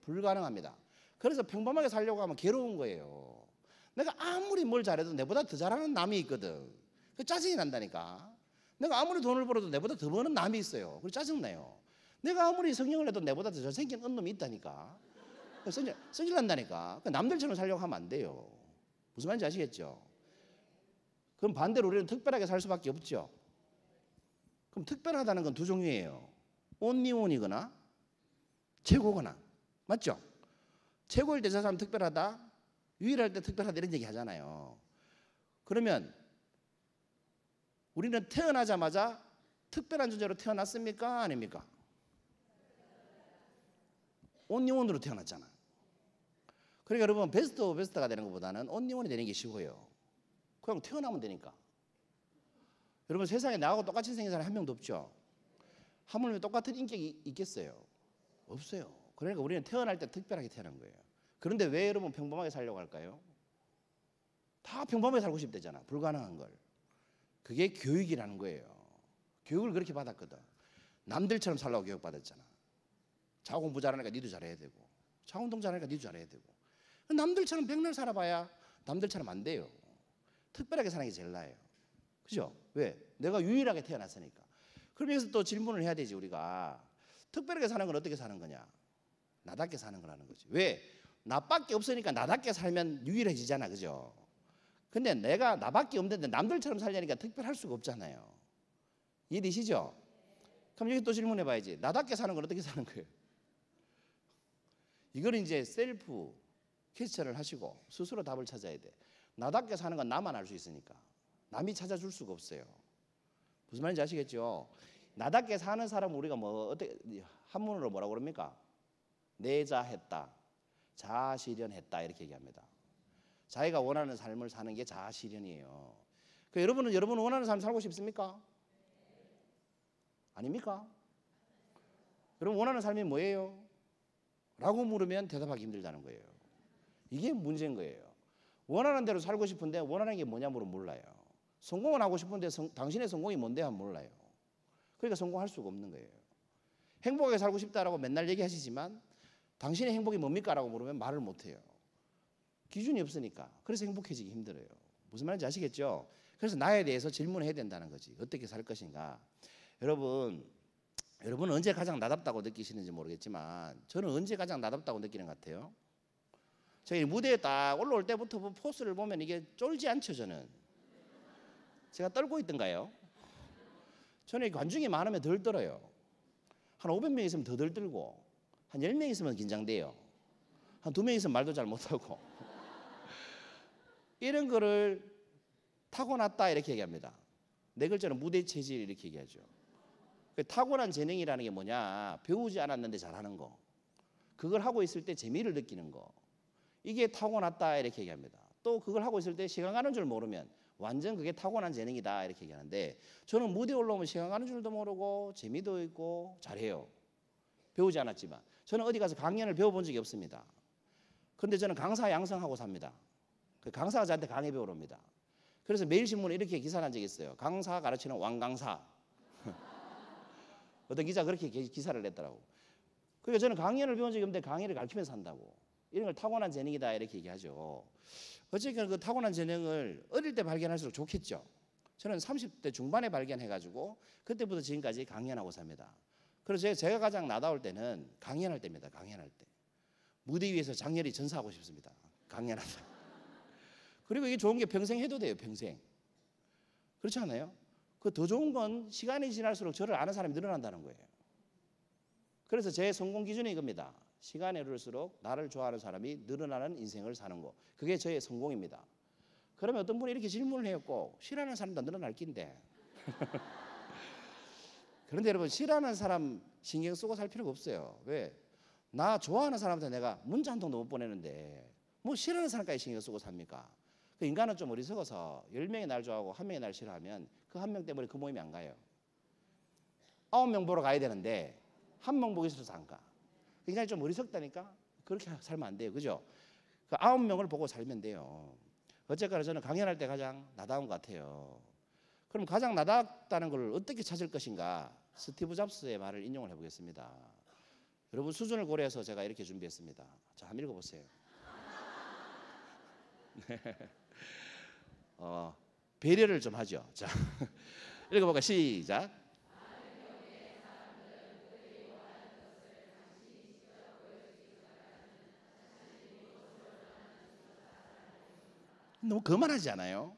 불가능합니다. 그래서 평범하게 살려고 하면 괴로운 거예요. 내가 아무리 뭘 잘해도 내보다 더 잘하는 남이 있거든. 그 짜증이 난다니까. 내가 아무리 돈을 벌어도 내보다 더 버는 남이 있어요. 그래서 짜증나요. 내가 아무리 성형을 해도 내보다 더 잘생긴 언놈이 있다니까. 성질 난다니까. 남들처럼 살려고 하면 안 돼요. 무슨 말인지 아시겠죠? 그럼 반대로 우리는 특별하게 살 수밖에 없죠. 그럼 특별하다는 건 두 종류예요. 온리온이거나 최고거나. 맞죠? 최고일 때 저 사람 특별하다, 유일할 때 특별하다 이런 얘기 하잖아요. 그러면 우리는 태어나자마자 특별한 존재로 태어났습니까? 아닙니까? 온리온으로 태어났잖아. 그러니까 여러분 베스트 오브 베스트가 되는 것보다는 온리온이 되는 게 쉬워요. 그냥 태어나면 되니까. 여러분 세상에 나하고 똑같이 생긴 사람이 한 명도 없죠. 하물며 똑같은 인격이 있겠어요? 없어요. 그러니까 우리는 태어날 때 특별하게 태어난 거예요. 그런데 왜 여러분 평범하게 살려고 할까요? 다 평범하게 살고 싶대잖아. 불가능한 걸. 그게 교육이라는 거예요. 교육을 그렇게 받았거든. 남들처럼 살라고 교육받았잖아. 자가 공부 잘하니까 니도 잘해야 되고, 자가 운동 잘하니까 니도 잘해야 되고. 남들처럼 백날 살아봐야 남들처럼 안 돼요. 특별하게 사는 게 제일 나아요. 그죠? 왜? 내가 유일하게 태어났으니까. 그럼 여기서 또 질문을 해야 되지 우리가. 특별하게 사는 건 어떻게 사는 거냐? 나답게 사는 거라는 거지. 왜? 나밖에 없으니까 나답게 살면 유일해지잖아. 그죠? 근데 내가 나밖에 없는데 남들처럼 살려니까 특별할 수가 없잖아요. 이해되시죠? 그럼 여기 또 질문해 봐야지. 나답게 사는 건 어떻게 사는 거예요? 이걸 이제 셀프 퀘스천을 하시고 스스로 답을 찾아야 돼. 나답게 사는 건 나만 알 수 있으니까. 남이 찾아줄 수가 없어요. 무슨 말인지 아시겠죠? 나답게 사는 사람은 우리가 뭐 어떻게 한문으로 뭐라고 그럽니까? 내자했다, 자아실현했다 이렇게 얘기합니다. 자기가 원하는 삶을 사는 게 자아실현이에요. 그 여러분은 여러분 원하는 삶 살고 싶습니까? 아닙니까? 여러분 원하는 삶이 뭐예요? 라고 물으면 대답하기 힘들다는 거예요. 이게 문제인 거예요. 원하는 대로 살고 싶은데 원하는 게 뭐냐 물으면 몰라요. 성공을 하고 싶은데 당신의 성공이 뭔데 하면 몰라요. 그러니까 성공할 수가 없는 거예요. 행복하게 살고 싶다라고 맨날 얘기하시지만 당신의 행복이 뭡니까? 라고 물으면 말을 못해요. 기준이 없으니까. 그래서 행복해지기 힘들어요. 무슨 말인지 아시겠죠? 그래서 나에 대해서 질문해야 된다는 거지. 어떻게 살 것인가. 여러분은 언제 가장 나답다고 느끼시는지 모르겠지만 저는 언제 가장 나답다고 느끼는 것 같아요. 저희 무대에 딱 올라올 때부터 포스를 보면 이게 쫄지 않죠. 저는 제가 떨고 있던가요? 저는 관중이 많으면 덜 떨어요. 한 500명 있으면 더 덜 떨고 한 10명 있으면 긴장돼요. 한 2명 있으면 말도 잘 못하고 이런 거를 타고났다 이렇게 얘기합니다. 네 글자는 무대 체질 이렇게 얘기하죠. 타고난 재능이라는 게 뭐냐? 배우지 않았는데 잘하는 거. 그걸 하고 있을 때 재미를 느끼는 거. 이게 타고났다 이렇게 얘기합니다. 또 그걸 하고 있을 때 시간 가는 줄 모르면 완전 그게 타고난 재능이다 이렇게 얘기하는데 저는 무대에 올라오면 시간 가는 줄도 모르고 재미도 있고 잘해요. 배우지 않았지만 저는 어디 가서 강연을 배워본 적이 없습니다. 그런데 저는 강사 양성하고 삽니다. 그 강사가 저한테 강의 배우러 옵니다. 그래서 매일신문에 이렇게 기사 난 적이 있어요. 강사 가르치는 왕강사. 어떤 기자 그렇게 기사를 냈더라고. 그러니까 저는 강연을 배운 적이 없는데 강의를 가르치면서 한다고. 이런 걸 타고난 재능이다 이렇게 얘기하죠. 어쨌든 그 타고난 재능을 어릴 때 발견할수록 좋겠죠. 저는 30대 중반에 발견해가지고 그때부터 지금까지 강연하고 삽니다. 그래서 제가 가장 나다울 때는 강연할 때입니다. 강연할 때. 무대 위에서 장렬히 전사하고 싶습니다. 강연하다. 그리고 이게 좋은 게 평생 해도 돼요. 평생. 그렇지 않아요? 그 더 좋은 건 시간이 지날수록 저를 아는 사람이 늘어난다는 거예요. 그래서 제 성공 기준이 이겁니다. 시간이 흐를수록 나를 좋아하는 사람이 늘어나는 인생을 사는 거. 그게 저의 성공입니다. 그러면 어떤 분이 이렇게 질문을 해요. 꼭 싫어하는 사람도 늘어날 낀데. 그런데 여러분 싫어하는 사람 신경 쓰고 살 필요가 없어요. 왜? 나 좋아하는 사람한테 내가 문자 한 통도 못 보내는데 뭐 싫어하는 사람까지 신경 쓰고 삽니까? 그 인간은 좀 어리석어서 10명이 날 좋아하고 1명이 날 싫어하면 그 1명 때문에 그 모임이 안 가요. 9명 보러 가야 되는데 1명 보기 싫어서 안 가. 인간이 좀 어리석다니까? 그렇게 살면 안 돼요. 그죠? 그 9명을 보고 살면 돼요. 어쨌거나 저는 강연할 때 가장 나다운 것 같아요. 그럼 가장 나답다는 걸 어떻게 찾을 것인가? 스티브 잡스의 말을 인용을 해보겠습니다. 여러분 수준을 고려해서 제가 이렇게 준비했습니다. 자, 한번 읽어보세요. 배려를 좀 하죠. 자, 읽어볼까? 시작. 너무 거만하지 않아요?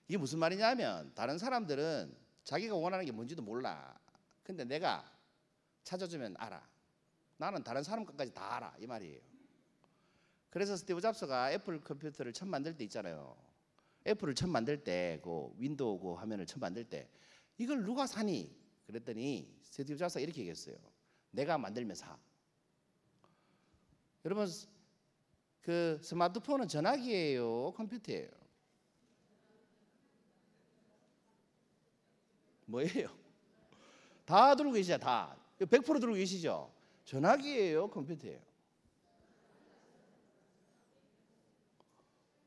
이게 무슨 말이냐면 다른 사람들은 자기가 원하는 게 뭔지도 몰라. 근데 내가 찾아주면 알아. 나는 다른 사람 것까지 다 알아. 이 말이에요. 그래서 스티브 잡스가 애플 컴퓨터를 처음 만들 때 있잖아요. 애플을 처음 만들 때 그 윈도우 그 화면을 처음 만들 때 이걸 누가 사니? 그랬더니 스티브 잡스가 이렇게 얘기했어요. 내가 만들면 사. 여러분 그 스마트폰은 전화기예요, 컴퓨터예요? 뭐예요? 다 들고 계시죠, 다. 100% 들고 계시죠? 전화기예요, 컴퓨터예요?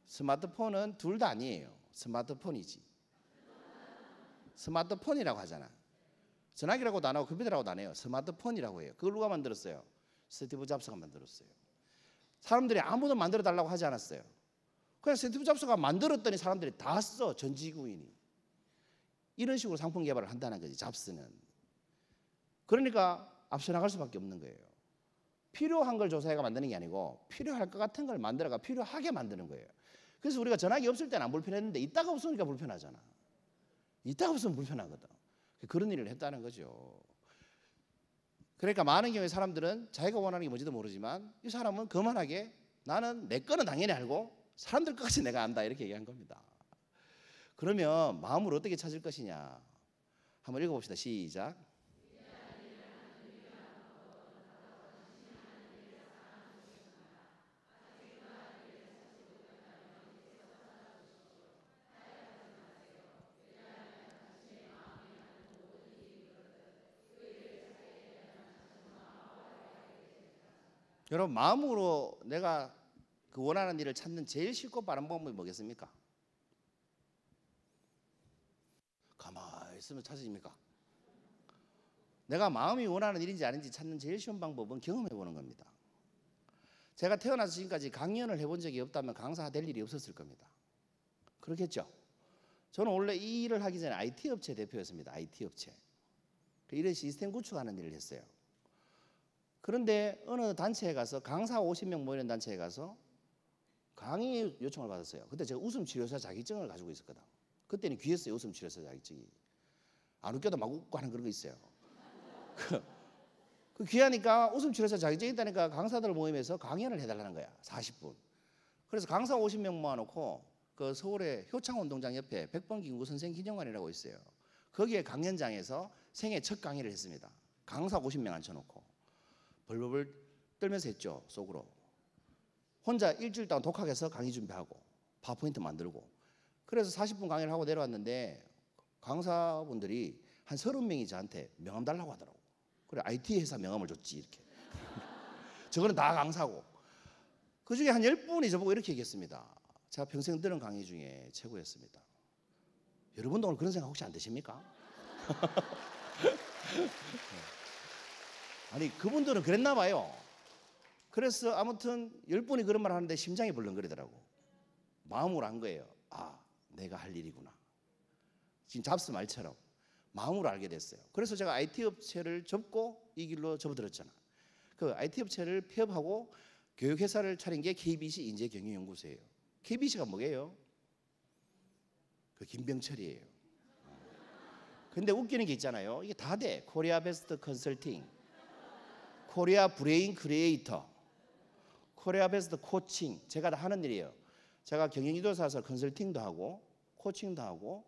스마트폰은 둘 다 아니에요. 스마트폰이지. 스마트폰이라고 하잖아. 전화기라고도 안 하고 컴퓨터라고도 안 해요. 스마트폰이라고 해요. 그걸 누가 만들었어요? 스티브 잡스가 만들었어요. 사람들이 아무도 만들어 달라고 하지 않았어요. 그냥 스티브 잡스가 만들었더니 사람들이 다 써. 전 지구인이. 이런 식으로 상품 개발을 한다는 거지, 잡스는. 그러니까 앞서 나갈 수밖에 없는 거예요. 필요한 걸 조사해가 만드는 게 아니고 필요할 것 같은 걸 만들어가 필요하게 만드는 거예요. 그래서 우리가 전화기 없을 때는 안 불편했는데 이따가 없으니까 불편하잖아. 이따가 없으면 불편하거든. 그런 일을 했다는 거죠. 그러니까 많은 경우에 사람들은 자기가 원하는 게 뭔지도 모르지만 이 사람은 거만하게 나는 내 거는 당연히 알고 사람들 것까지 내가 안다 이렇게 얘기한 겁니다. 그러면 마음을 어떻게 찾을 것이냐 한번 읽어봅시다. 시작. 여러분 마음으로 내가 그 원하는 일을 찾는 제일 쉽고 빠른 방법이 뭐겠습니까? 가만히 있으면 찾으십니까? 내가 마음이 원하는 일인지 아닌지 찾는 제일 쉬운 방법은 경험해 보는 겁니다. 제가 태어나서 지금까지 강연을 해본 적이 없다면 강사 될 일이 없었을 겁니다. 그렇겠죠? 저는 원래 이 일을 하기 전에 IT 업체 대표였습니다. IT 업체. 이런 시스템 구축하는 일을 했어요. 그런데 어느 단체에 가서 강사 50명 모이는 단체에 가서 강의 요청을 받았어요. 그때 제가 웃음치료사 자격증을 가지고 있었거든. 그때는 귀했어요. 웃음치료사 자격증이. 안 웃겨도 막 웃고 하는 그런 거 있어요. 그 귀하니까 웃음치료사 자격증이 있다니까 강사들 모임에서 강연을 해달라는 거야. 40분. 그래서 강사 50명 모아놓고 그 서울의 효창운동장 옆에 백범김구 선생 기념관이라고 있어요. 거기에 강연장에서 생애 첫 강의를 했습니다. 강사 50명 앉혀놓고 벌벌 떨면서 했죠. 속으로. 혼자 일주일 동안 독학해서 강의 준비하고 파워포인트 만들고 그래서 40분 강의를 하고 내려왔는데 강사분들이 한 30명이 저한테 명함 달라고 하더라고. 그래 IT 회사 명함을 줬지 이렇게. 저거는 다 강사고. 그중에 한 10분이 저보고 이렇게 얘기했습니다. 제가 평생 들은 강의 중에 최고였습니다. 여러분도 오늘 그런 생각 혹시 안 드십니까? 아니 그분들은 그랬나 봐요. 그래서 아무튼 10분이 그런 말 하는데 심장이 벌렁거리더라고. 마음으로 한 거예요. 아 내가 할 일이구나. 지금 잡스 말처럼 마음으로 알게 됐어요. 그래서 제가 IT 업체를 접고 이 길로 접어들었잖아. 그 IT 업체를 폐업하고 교육회사를 차린 게 KBC 인재경영연구소예요. KBC가 뭐게요? 그 김병철이에요. 근데 웃기는 게 있잖아요. 이게 다 돼. 코리아 베스트 컨설팅, 코리아 브레인 크리에이터, 코리아 베스트 코칭. 제가 다 하는 일이에요. 제가 경영지도사에서 컨설팅도 하고 코칭도 하고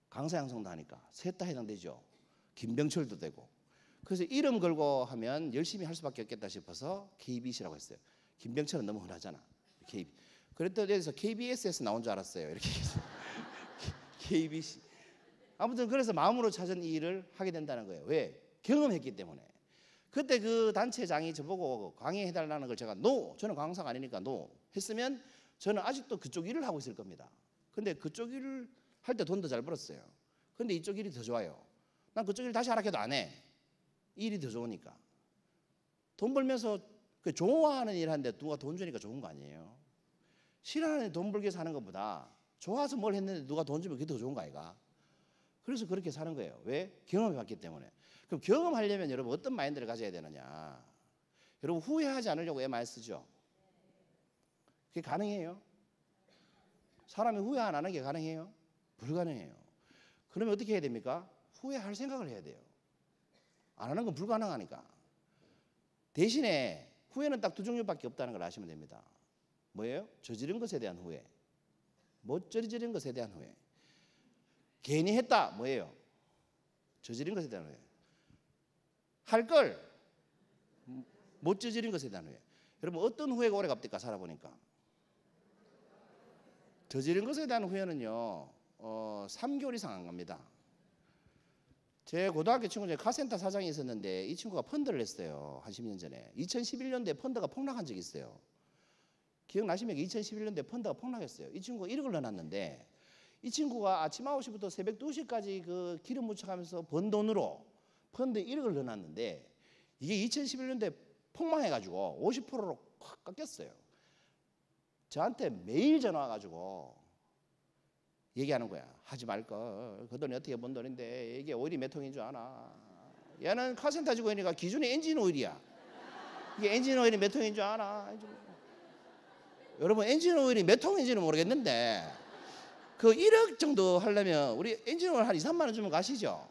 강사 양성도 하니까 셋 다 해당되죠. 김병철도 되고. 그래서 이름 걸고 하면 열심히 할 수밖에 없겠다 싶어서 KBC라고 했어요. 김병철은 너무 흔하잖아. 그랬더니 여기서 KBS에서 나온 줄 알았어요. 이렇게 KBC. 아무튼 그래서 마음으로 찾은 이 일을 하게 된다는 거예요. 왜? 경험했기 때문에. 그때 그 단체장이 저보고 강의해달라는 걸 제가 저는 강사가 아니니까 했으면 저는 아직도 그쪽 일을 하고 있을 겁니다. 근데 그쪽 일을 할 때 돈도 잘 벌었어요. 근데 이쪽 일이 더 좋아요. 난 그쪽 일 다시 하라 해도 안 해. 이 일이 더 좋으니까. 돈 벌면서 그 좋아하는 일 하는데 누가 돈 주니까 좋은 거 아니에요. 싫어하는 돈 벌기 위해서 하는 것보다 좋아서 뭘 했는데 누가 돈 주면 그게 더 좋은 거 아이가. 그래서 그렇게 사는 거예요. 왜? 경험해봤기 때문에. 그럼 경험하려면 여러분 어떤 마인드를 가져야 되느냐. 여러분 후회하지 않으려고 애 많이 쓰죠. 그게 가능해요? 사람이 후회 안 하는 게 가능해요? 불가능해요. 그러면 어떻게 해야 됩니까? 후회할 생각을 해야 돼요. 안 하는 건 불가능하니까. 대신에 후회는 딱 두 종류밖에 없다는 걸 아시면 됩니다. 뭐예요? 저지른 것에 대한 후회, 못 저지른 것에 대한 후회. 괜히 했다 뭐예요? 저지른 것에 대한 후회. 할 걸 못 저지른 것에 대한 후회. 여러분 어떤 후회가 오래 갑니까? 살아보니까 저지른 것에 대한 후회는요 3개월 이상 안 갑니다. 제 고등학교 친구 중에 카센터 사장이 있었는데 이 친구가 펀드를 했어요. 한 10년 전에. 2011년도에 펀드가 폭락한 적이 있어요. 기억나십니까? 2011년도에 펀드가 폭락했어요. 이 친구가 1억을 넣어놨는데 이 친구가 아침 9시부터 새벽 2시까지 그 기름 묻혀가면서 번 돈으로 펀드에 1억을 넣어놨는데 이게 2011년도에 폭망해가지고 50%로 확 깎였어요. 저한테 매일 전화 와가지고 얘기하는 거야. 하지 말걸. 그 돈이 어떻게 번 돈인데 이게 오일이 몇 통인 줄 아나. 얘는 카센터 직원이니까 기준이 엔진 오일이야. 이게 엔진 오일이 몇 통인 줄 아나. 여러분 엔진 오일이 몇 통인지는 모르겠는데 그 1억 정도 하려면 우리 엔진 오일 한 2, 3만 원 주면 가시죠.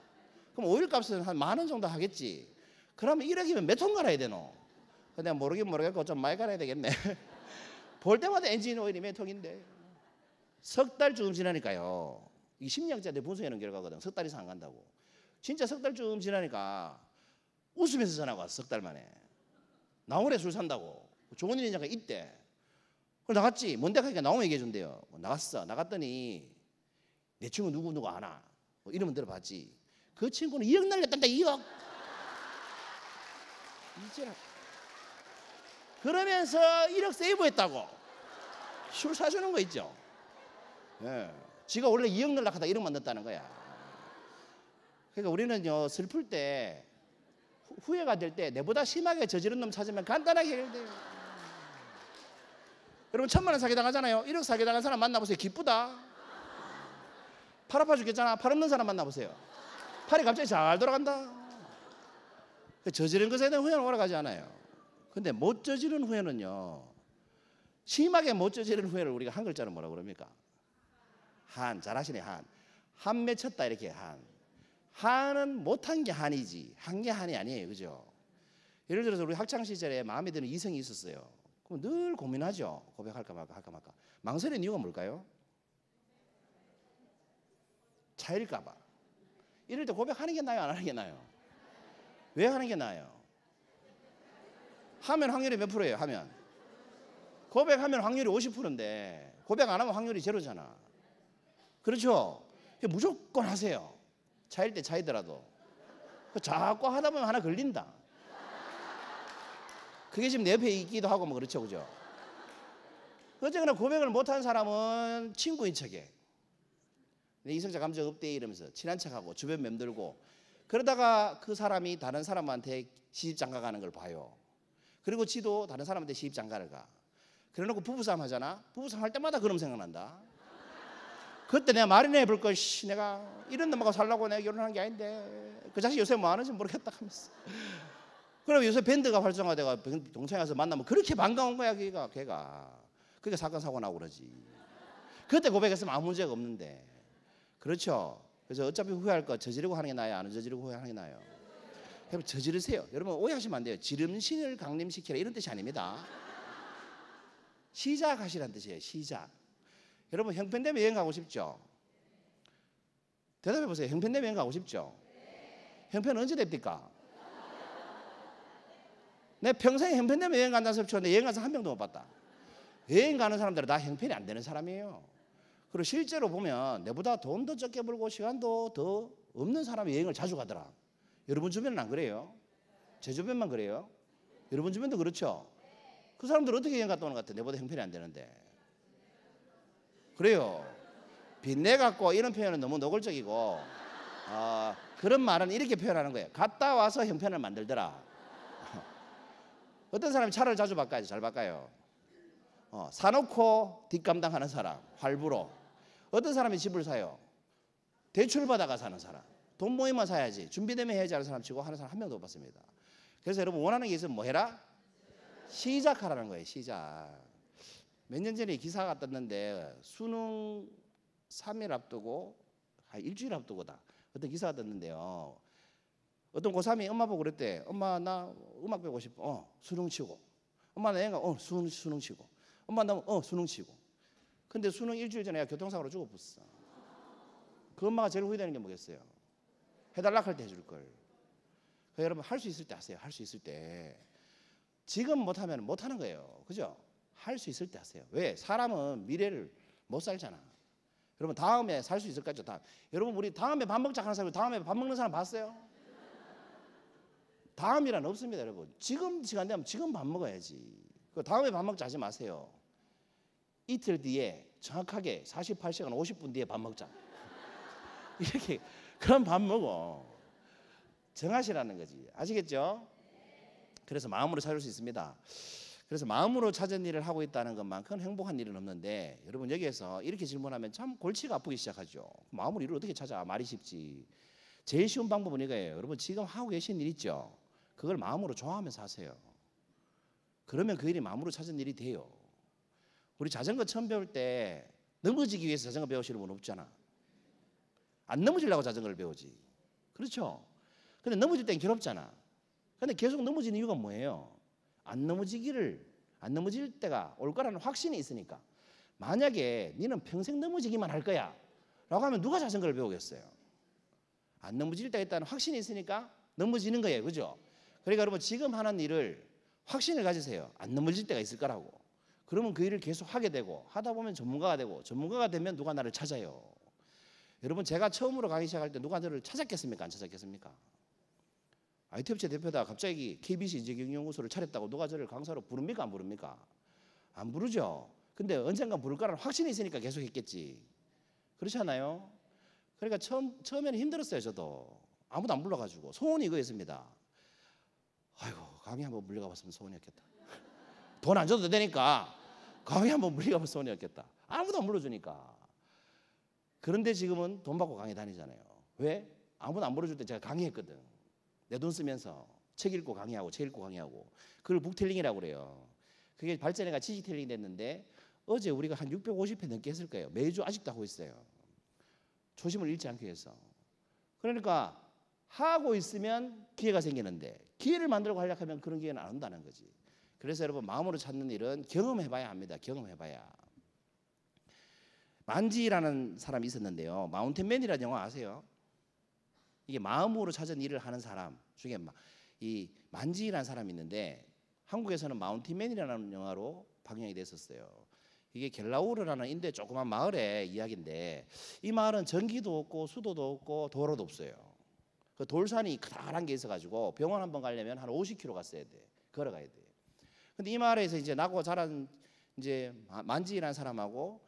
그럼 오일 값은 한 10,000원 정도 하겠지. 그러면 1억이면 몇 통 갈아야 되노? 내가 모르긴 모르겠고 좀 많이 갈아야 되겠네. 볼 때마다 엔진 오일이 몇 통인데 석 달쯤 지나니까요. 이 심리학자들 분석해놓은 결과거든. 석 달 이상 안 간다고. 진짜 석 달쯤 지나니까 웃으면서 전화가 왔어. 석 달 만에. 나오래 술 산다고. 좋은 일이니까 있대. 그걸 나갔지. 뭔데 하니까 나오면 얘기해 준대요. 나갔어. 나갔더니 내 친구 누구 아나. 이름은 들어봤지. 그 친구는 2억 날렸단다. 2억. 이제라. 그러면서 1억 세이브했다고. 술 사주는 거 있죠. 예. 지가 원래 2억 넣으려고 하다 1억만 넣었다는 거야. 그러니까 우리는요 슬플 때 후회가 될 때 내보다 심하게 저지른 놈 찾으면 간단하게 해결돼요. 여러분 1,000만 원 사기당하잖아요. 1억 사기당한 사람 만나보세요. 기쁘다. 팔 아파 죽겠잖아. 팔 없는 사람 만나보세요. 팔이 갑자기 잘 돌아간다. 저지른 것에 대한 후회는 오래 가지 않아요. 근데 못 저지른 후회는요 심하게 못 저지른 후회를 우리가 한 글자로 뭐라고 그럽니까? 한. 잘하시네. 한 맺혔다 이렇게 한. 한은 못한 게 한이지 한 게 한이 아니에요. 그죠? 예를 들어서 우리 학창시절에 마음에 드는 이성이 있었어요. 그럼 늘 고민하죠. 고백할까 말까 할까 말까. 망설이는 이유가 뭘까요? 차일까 봐. 이럴 때 고백하는 게 나아요? 안 하는 게 나아요? 왜 하는 게 나아요? 하면 확률이 몇 프로예요? 하면 고백하면 확률이 50%인데 고백 안 하면 확률이 제로잖아. 그렇죠? 무조건 하세요. 차일 때 차이더라도. 자꾸 하다 보면 하나 걸린다. 그게 지금 내 옆에 있기도 하고 뭐 그렇죠. 그죠? 어쨌거나 고백을 못한 사람은 친구인 척해. 이성적 감정 없대 이러면서 친한 척하고 주변 맴돌고 그러다가 그 사람이 다른 사람한테 시집장가 가는 걸 봐요. 그리고 지도 다른 사람한테 시집장가를 가. 그래놓고 부부싸움 하잖아. 부부싸움 할 때마다 그놈 생각난다. 그때 내가 말이나 해볼 걸. 내가 이런 놈하고 살라고 내가 결혼한 게 아닌데 그 자식 요새 뭐 하는지 모르겠다 하면서. 그럼 요새 밴드가 활성화돼가 동창회 가서 만나면 그렇게 반가운 거야 걔가. 그러니까 사건 사고 나고 그러지. 그때 고백했으면 아무 문제가 없는데. 그렇죠. 그래서 어차피 후회할 거 저지르고 하는 게 나아요, 안 저지르고 후회하는 게 나아요? 여러분 저지르세요. 여러분 오해하시면 안 돼요. 지름신을 강림시키라 이런 뜻이 아닙니다. 시작하시라는 뜻이에요. 시작. 여러분 형편되면 여행 가고 싶죠? 대답해 보세요. 형편되면 여행 가고 싶죠? 형편 언제 됩니까? 내 평생에 형편되면 여행 간다는 소리 쳤는데 여행 가서 한 명도 못 봤다. 여행 가는 사람들은 다 형편이 안 되는 사람이에요. 그리고 실제로 보면 내보다 돈도 적게 벌고 시간도 더 없는 사람이 여행을 자주 가더라. 여러분 주변은 안 그래요? 제 주변만 그래요? 여러분 주변도 그렇죠? 그 사람들 어떻게 여행 갔다 오는 것 같아? 내보다 형편이 안 되는데. 그래요. 빚내 갖고 이런 표현은 너무 노골적이고 그런 말은 이렇게 표현하는 거예요. 갔다 와서 형편을 만들더라. 어떤 사람이 차를 자주 바꿔야지 잘 바꿔요. 사놓고 뒷감당하는 사람 할부로. 어떤 사람이 집을 사요. 대출 받아가 사는 사람. 돈 모이면 사야지 준비되면 해야지 하는 사람 치고 하는 사람 한 명도 못 봤습니다. 그래서 여러분 원하는 게 있으면 뭐 해라? 시작하라는 거예요. 시작. 몇 년 전에 기사가 떴는데 수능 3일 앞두고 일주일 앞두고다 어떤 기사가 떴는데요. 어떤 고3이 엄마 보고 그랬대. 엄마 나 음악 배우고 싶어. 수능 치고. 엄마 나 여행 가. 수능 치고. 엄마 나 수능 치고. 근데 수능 일주일 전에 교통사고로 죽어버렸어. 그 엄마가 제일 후회되는 게 뭐겠어요? 해달라 할 때 해줄 걸. 여러분 할 수 있을 때 하세요. 할 수 있을 때. 지금 못하면 못하는 거예요. 그죠? 할 수 있을 때 하세요. 왜? 사람은 미래를 못 살잖아. 여러분 다음에 살 수 있을까요? 여러분 우리 다음에 밥 먹자 하는 사람 다음에 밥 먹는 사람 봤어요? 다음이란 없습니다. 여러분 지금 시간 되면 지금 밥 먹어야지. 그 다음에 밥 먹자 하지 마세요. 이틀 뒤에 정확하게 48시간 50분 뒤에 밥 먹자. 이렇게 그럼 밥 먹어. 정하시라는 거지. 아시겠죠? 그래서 마음으로 찾을 수 있습니다. 그래서 마음으로 찾은 일을 하고 있다는 것만큼 행복한 일은 없는데 여러분 여기에서 이렇게 질문하면 참 골치가 아프기 시작하죠. 마음으로 일을 어떻게 찾아? 말이 쉽지. 제일 쉬운 방법은 이거예요. 여러분 지금 하고 계신 일 있죠? 그걸 마음으로 좋아하면서 하세요. 그러면 그 일이 마음으로 찾은 일이 돼요. 우리 자전거 처음 배울 때 넘어지기 위해서 자전거 배우시는 분 없잖아. 안 넘어지려고 자전거를 배우지. 그렇죠? 근데 넘어질 땐 괴롭잖아. 근데 계속 넘어지는 이유가 뭐예요? 안 넘어질 때가 올 거라는 확신이 있으니까. 만약에 너는 평생 넘어지기만 할 거야 라고 하면 누가 자전거를 배우겠어요? 안 넘어질 때가 있다는 확신이 있으니까 넘어지는 거예요. 그죠? 그러니까 여러분 지금 하는 일을 확신을 가지세요. 안 넘어질 때가 있을 거라고. 그러면 그 일을 계속 하게 되고 하다 보면 전문가가 되고 전문가가 되면 누가 나를 찾아요. 여러분 제가 처음으로 가기 시작할 때 누가 저를 찾았겠습니까? 안 찾았겠습니까? IT 업체 대표다 갑자기 KBC 인재경영연구소를 차렸다고 누가 저를 강사로 부릅니까? 안 부릅니까? 안 부르죠. 근데 언젠가 부를 거라는 확신이 있으니까 계속 했겠지. 그렇지 않아요? 그러니까 처음에는 힘들었어요. 저도 아무도 안 불러가지고 소원이 이거였습니다. 아이고 강의 한번 물려가 봤으면 소원이었겠다. 돈 안 줘도 되니까 강의 한번 물려가 봤으면 소원이었겠다. 아무도 안 불러주니까. 그런데 지금은 돈 받고 강의 다니잖아요. 왜? 아무도 안 불러줄 때 제가 강의했거든. 내 돈 쓰면서 책 읽고 강의하고 책 읽고 강의하고 그걸 북텔링이라고 그래요. 그게 발전해가 지식텔링이 됐는데 어제 우리가 한 650회 넘게 했을 거예요. 매주 아직도 하고 있어요. 초심을 잃지 않기 위해서. 그러니까 하고 있으면 기회가 생기는데 기회를 만들고 하려고 하면 그런 기회는 안 온다는 거지. 그래서 여러분 마음으로 찾는 일은 경험해봐야 합니다. 경험해봐야. 만지라는 사람이 있었는데요. 마운틴맨이라는 영화 아세요? 이게 마음으로 찾은 일을 하는 사람 중에 이 만지라는 사람이 있는데 한국에서는 마운틴맨이라는 영화로 방영이 됐었어요. 이게 겔라우르라는 인도의 조그만 마을의 이야기인데 이 마을은 전기도 없고 수도도 없고 도로도 없어요. 그 돌산이 커다란 게 있어가지고 병원 한번 가려면 한 50km 갔어야 돼. 걸어가야 돼. 근데 이 마을에서 이제 나고 자란 이제 만지라는 사람하고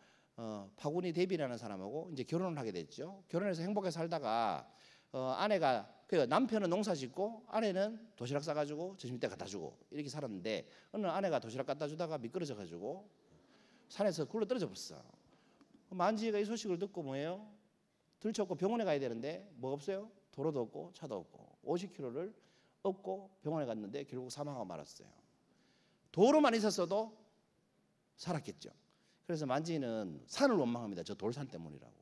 파구니 데비라는 사람하고 이제 결혼을 하게 됐죠. 결혼해서 행복하게 살다가 아내가 남편은 농사 짓고 아내는 도시락 싸가지고 점심 때 갖다 주고 이렇게 살았는데 어느 날 아내가 도시락 갖다 주다가 미끄러져 가지고 산에서 굴러 떨어져 버렸어. 만지가 이 소식을 듣고 뭐예요? 들쳤고 병원에 가야 되는데 뭐 없어요? 도로도 없고 차도 없고 50km를 업고 병원에 갔는데 결국 사망하고 말았어요. 도로만 있었어도 살았겠죠. 그래서 만지는 산을 원망합니다. 저 돌산 때문이라고.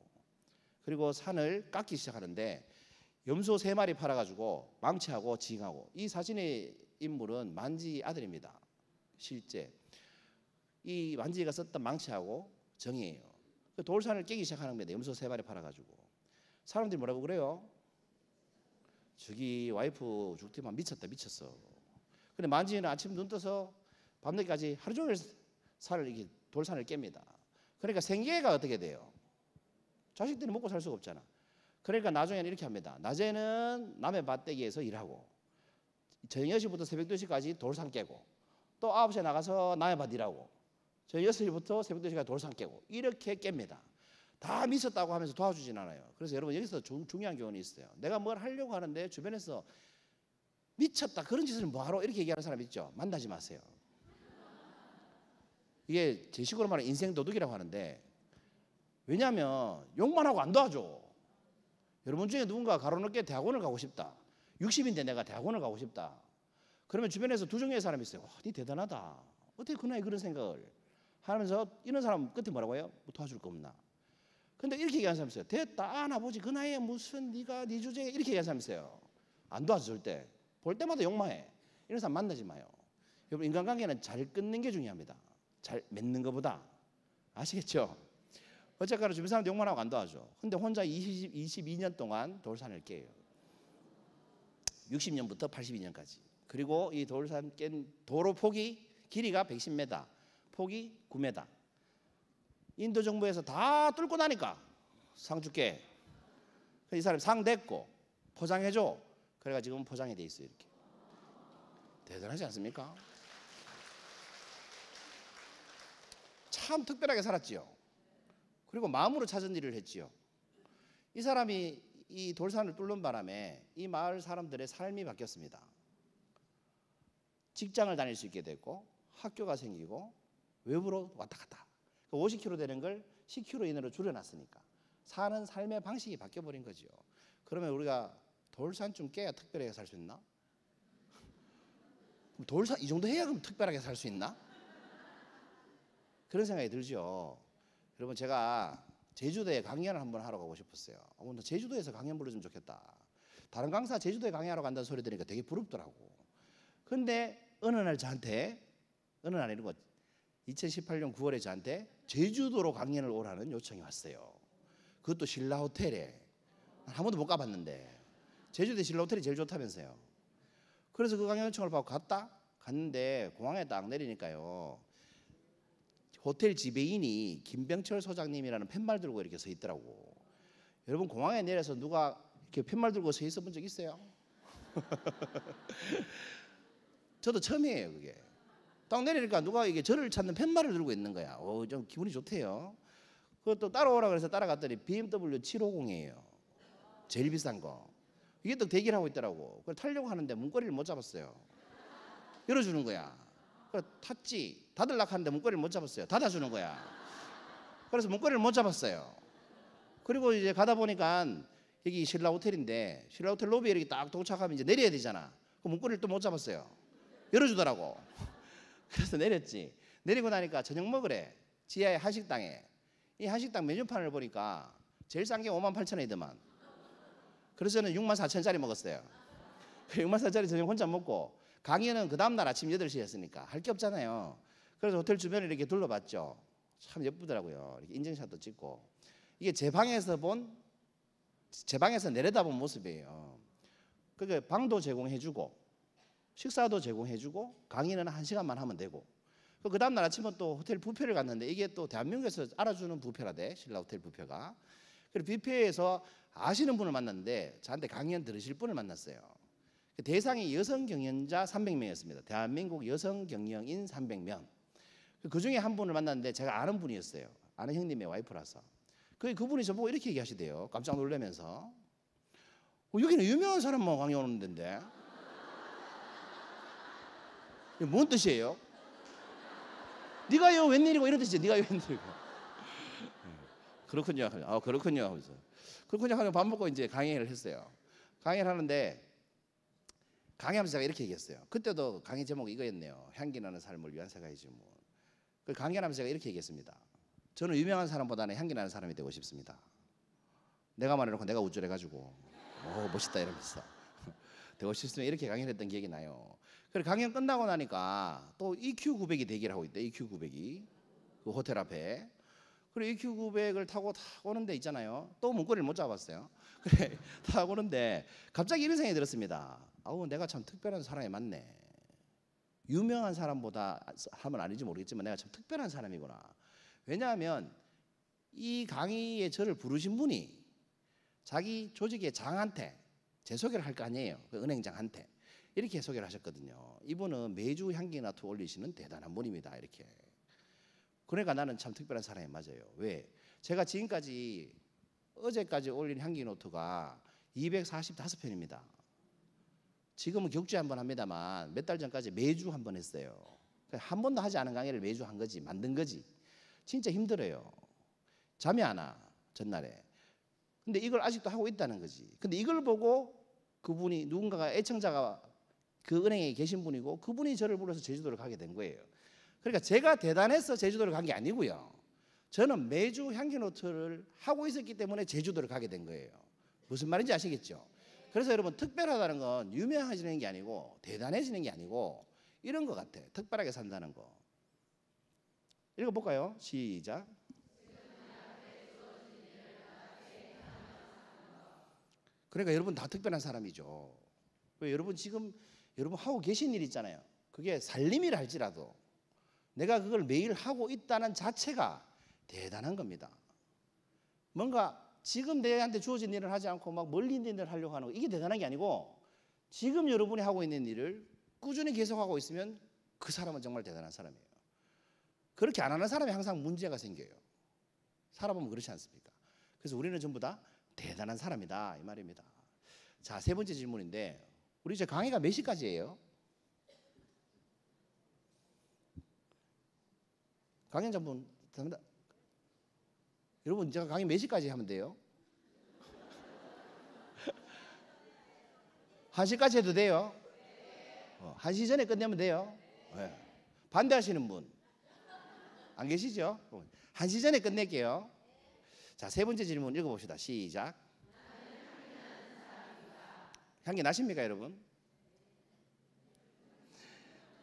그리고 산을 깎기 시작하는데 염소 3마리 팔아가지고 망치하고 징하고, 이 사진의 인물은 만지 아들입니다. 실제 이 만지가 썼던 망치하고 정이에요. 그 돌산을 깨기 시작하는 겁니다. 염소 3마리 팔아가지고. 사람들이 뭐라고 그래요? 저기 와이프 죽더만 미쳤다, 미쳤어. 근데 만지는 아침 눈 떠서 밤늦게까지 하루 종일 산을, 이렇게 돌산을 깹니다. 그러니까 생계가 어떻게 돼요? 자식들이 먹고 살 수가 없잖아. 그러니까 나중에는 이렇게 합니다. 낮에는 남의 밭대기에서 일하고, 저녁 6시부터 새벽 2시까지 돌산 깨고, 또 9시에 나가서 남의 밭 일하고, 저녁 6시부터 새벽 2시까지 돌산 깨고, 이렇게 깹니다. 다 미쳤다고 하면서 도와주진 않아요. 그래서 여러분, 여기서 중요한 교훈이 있어요. 내가 뭘 하려고 하는데 주변에서 미쳤다, 그런 짓을 뭐하러, 이렇게 얘기하는 사람 있죠. 만나지 마세요. 이게 제 식으로 말하면 인생 도둑이라고 하는데, 왜냐하면 욕만 하고 안 도와줘. 여러분 중에 누군가 가로늦게 대학원을 가고 싶다, 60인데 내가 대학원을 가고 싶다, 그러면 주변에서 두 종류의 사람이 있어요. 와, 니 대단하다, 어떻게 그 나이에 그런 생각을 하면서, 이런 사람 끝에 뭐라고 해요? 뭐 도와줄 거 없나? 근데 이렇게 얘기하는 사람이 있어요. 됐다, 아버지 그 나이에 무슨 네가 네 주제에, 이렇게 얘기하는 사람이 있어요. 안 도와줘. 절대. 볼 때마다 욕만 해. 이런 사람 만나지 마요. 여러분, 인간관계는 잘 끊는 게 중요합니다. 잘 맺는 것보다. 아시겠죠? 어쨌거나 주변 사람들 욕만 하고 안 도와줘. 근데 혼자 22년 동안 돌산을 깨요. 60년부터 82년까지. 그리고 이 돌산 깬 도로 폭이, 길이가 110m, 폭이 9m. 인도 정부에서 다 뚫고 나니까 상 줄게. 이 사람 상 됐고 포장해줘. 그래가 지금 포장이 돼 있어요. 이렇게. 대단하지 않습니까? 참 특별하게 살았지요. 그리고 마음으로 찾은 일을 했지요. 이 사람이 이 돌산을 뚫는 바람에 이 마을 사람들의 삶이 바뀌었습니다. 직장을 다닐 수 있게 됐고, 학교가 생기고, 외부로 왔다 갔다. 50km 되는 걸 10km 이내로 줄여놨으니까 사는 삶의 방식이 바뀌어버린 거죠. 그러면 우리가 돌산 좀 깨야 특별하게 살 수 있나? 돌산 이 정도 해야 그럼 특별하게 살 수 있나? 그런 생각이 들죠. 여러분, 제가 제주도에 강연을 한번 하러 가고 싶었어요. 오늘 제주도에서 강연 불러주면 좋겠다. 다른 강사 제주도에 강연하러 간다는 소리 들으니까 되게 부럽더라고. 근데 어느 날 저한테, 어느 날 이런 거 2018년 9월에 저한테 제주도로 강연을 오라는 요청이 왔어요. 그것도 신라 호텔에. 한 번도 못 가봤는데 제주도에 신라 호텔이 제일 좋다면서요. 그래서 그 강연 요청을 받고 갔는데 공항에 딱 내리니까요, 호텔 지배인이 김병철 소장님이라는 팻말 들고 이렇게 서 있더라고. 여러분, 공항에 내려서 누가 이렇게 팻말 들고 서 있어 본 적 있어요? 저도 처음이에요. 그게 딱 내리니까 누가 이게 저를 찾는 팻말을 들고 있는 거야. 좀 기분이 좋대요. 그것도 따라오라 그래서 따라갔더니 BMW 750이에요. 제일 비싼 거. 이게 또 대기를 하고 있더라고. 그걸 타려고 하는데 문고리를 못 잡았어요. 열어주는 거야. 그래서 탔지. 닫으려고 하는데 문고리를 못 잡았어요. 닫아주는 거야. 그래서 문고리를 못 잡았어요. 그리고 이제 가다 보니까 여기 신라 호텔인데, 신라 호텔 로비에 이렇게 딱 도착하면 이제 내려야 되잖아. 그 문고리를 또 못 잡았어요. 열어주더라고. 그래서 내렸지. 내리고 나니까 저녁 먹으래. 지하의 한식당에. 이 한식당 메뉴판을 보니까 제일 싼 게 58,000원이더만. 그래서 저는 64,000원짜리 먹었어요. 64,000원짜리 저녁 혼자 먹고, 강연은 그 다음날 아침 8시에 했으니까 할 게 없잖아요. 그래서 호텔 주변을 이렇게 둘러봤죠. 참 예쁘더라고요. 이렇게 인증샷도 찍고. 이게 제 방에서 내려다본 모습이에요. 그러니까 방도 제공해주고, 식사도 제공해주고, 강의는 1시간만 하면 되고. 그 다음날 아침은 또 호텔 뷔페를 갔는데, 이게 또 대한민국에서 알아주는 뷔페라대, 신라 호텔 뷔페가. 그래서 뷔페에서 아시는 분을 만났는데 저한테 강연 들으실 분을 만났어요. 대상이 여성 경영자 300명이었습니다. 대한민국 여성 경영인 300명. 그 중에 한 분을 만났는데 제가 아는 분이었어요. 아는 형님의 와이프라서. 그분이 저보고 이렇게 얘기하시대요. 깜짝 놀라면서. 여기는 유명한 사람만 강의 오는 데인데. 이게 뭔 뜻이에요? 네가요 웬일이고 이런 뜻이죠. 네가요 웬일이고. 그렇군요. 그렇군요. 그래서 그렇군요 하면 밥 먹고 이제 강의를 했어요. 강의를 하는데, 강의하면서 제가 이렇게 얘기했어요. 그때도 강의 제목이 이거였네요. 향기 나는 삶을 위한 생각이지 뭐. 그 강의하면서 제가 이렇게 얘기했습니다. 저는 유명한 사람보다는 향기 나는 사람이 되고 싶습니다. 내가 말해놓고 내가 우쭐해가지고 오 멋있다 이러면서 되고 싶으면 이렇게 강연을 했던 기억이 나요. 그래서 강연 끝나고 나니까 또 EQ900이 대기를 하고 있대. EQ900이 그 호텔 앞에. 그리고 EQ900을 타고 탁 오는데 있잖아요. 또 문고리를 못 잡았어요. 그래 타고 오는데 갑자기 이런 생각이 들었습니다. 아우 내가 참 특별한 사람이 많네. 유명한 사람보다 하면 아닌지 모르겠지만 내가 참 특별한 사람이구나. 왜냐하면 이 강의에 저를 부르신 분이 자기 조직의 장한테 제 소개를 할 거 아니에요. 그 은행장한테 이렇게 소개를 하셨거든요. 이분은 매주 향기노트 올리시는 대단한 분입니다. 이렇게. 그러니까 나는 참 특별한 사람이 맞아요. 왜? 제가 지금까지 어제까지 올린 향기노트가 245편입니다. 지금은 격주에 한 번 합니다만 몇 달 전까지 매주 한 번 했어요. 한 번도 하지 않은 강의를 매주 한 거지, 만든 거지. 진짜 힘들어요. 잠이 안 와, 전날에. 근데 이걸 아직도 하고 있다는 거지. 근데 이걸 보고 그분이 누군가가 애청자가 그 은행에 계신 분이고 그분이 저를 불러서 제주도를 가게 된 거예요. 그러니까 제가 대단해서 제주도를 간 게 아니고요. 저는 매주 향기노트를 하고 있었기 때문에 제주도를 가게 된 거예요. 무슨 말인지 아시겠죠? 그래서 여러분 특별하다는 건 유명해지는 게 아니고 대단해지는 게 아니고 이런 것 같아. 특별하게 산다는 거. 읽어볼까요? 시작. 그러니까 여러분 다 특별한 사람이죠. 왜 여러분 지금 여러분 하고 계신 일 있잖아요. 그게 살림이라 할지라도 내가 그걸 매일 하고 있다는 자체가 대단한 겁니다. 뭔가 지금 내한테 주어진 일을 하지 않고 막 멀리 있는 일을 하려고 하는 거 이게 대단한 게 아니고 지금 여러분이 하고 있는 일을 꾸준히 계속하고 있으면 그 사람은 정말 대단한 사람이에요. 그렇게 안 하는 사람이 항상 문제가 생겨요. 살아보면 그렇지 않습니까? 그래서 우리는 전부 다 대단한 사람이다 이 말입니다. 자, 세 번째 질문인데 우리 이제 강의가 몇 시까지예요? 강연자분 여러분 제가 강의 몇 시까지 하면 돼요? 1시까지 해도 돼요? 1시 전에 끝내면 돼요? 네. 반대하시는 분 안 계시죠? 1시 전에 끝낼게요. 자, 세 번째 질문 읽어봅시다. 시작. 향기 나십니까 여러분?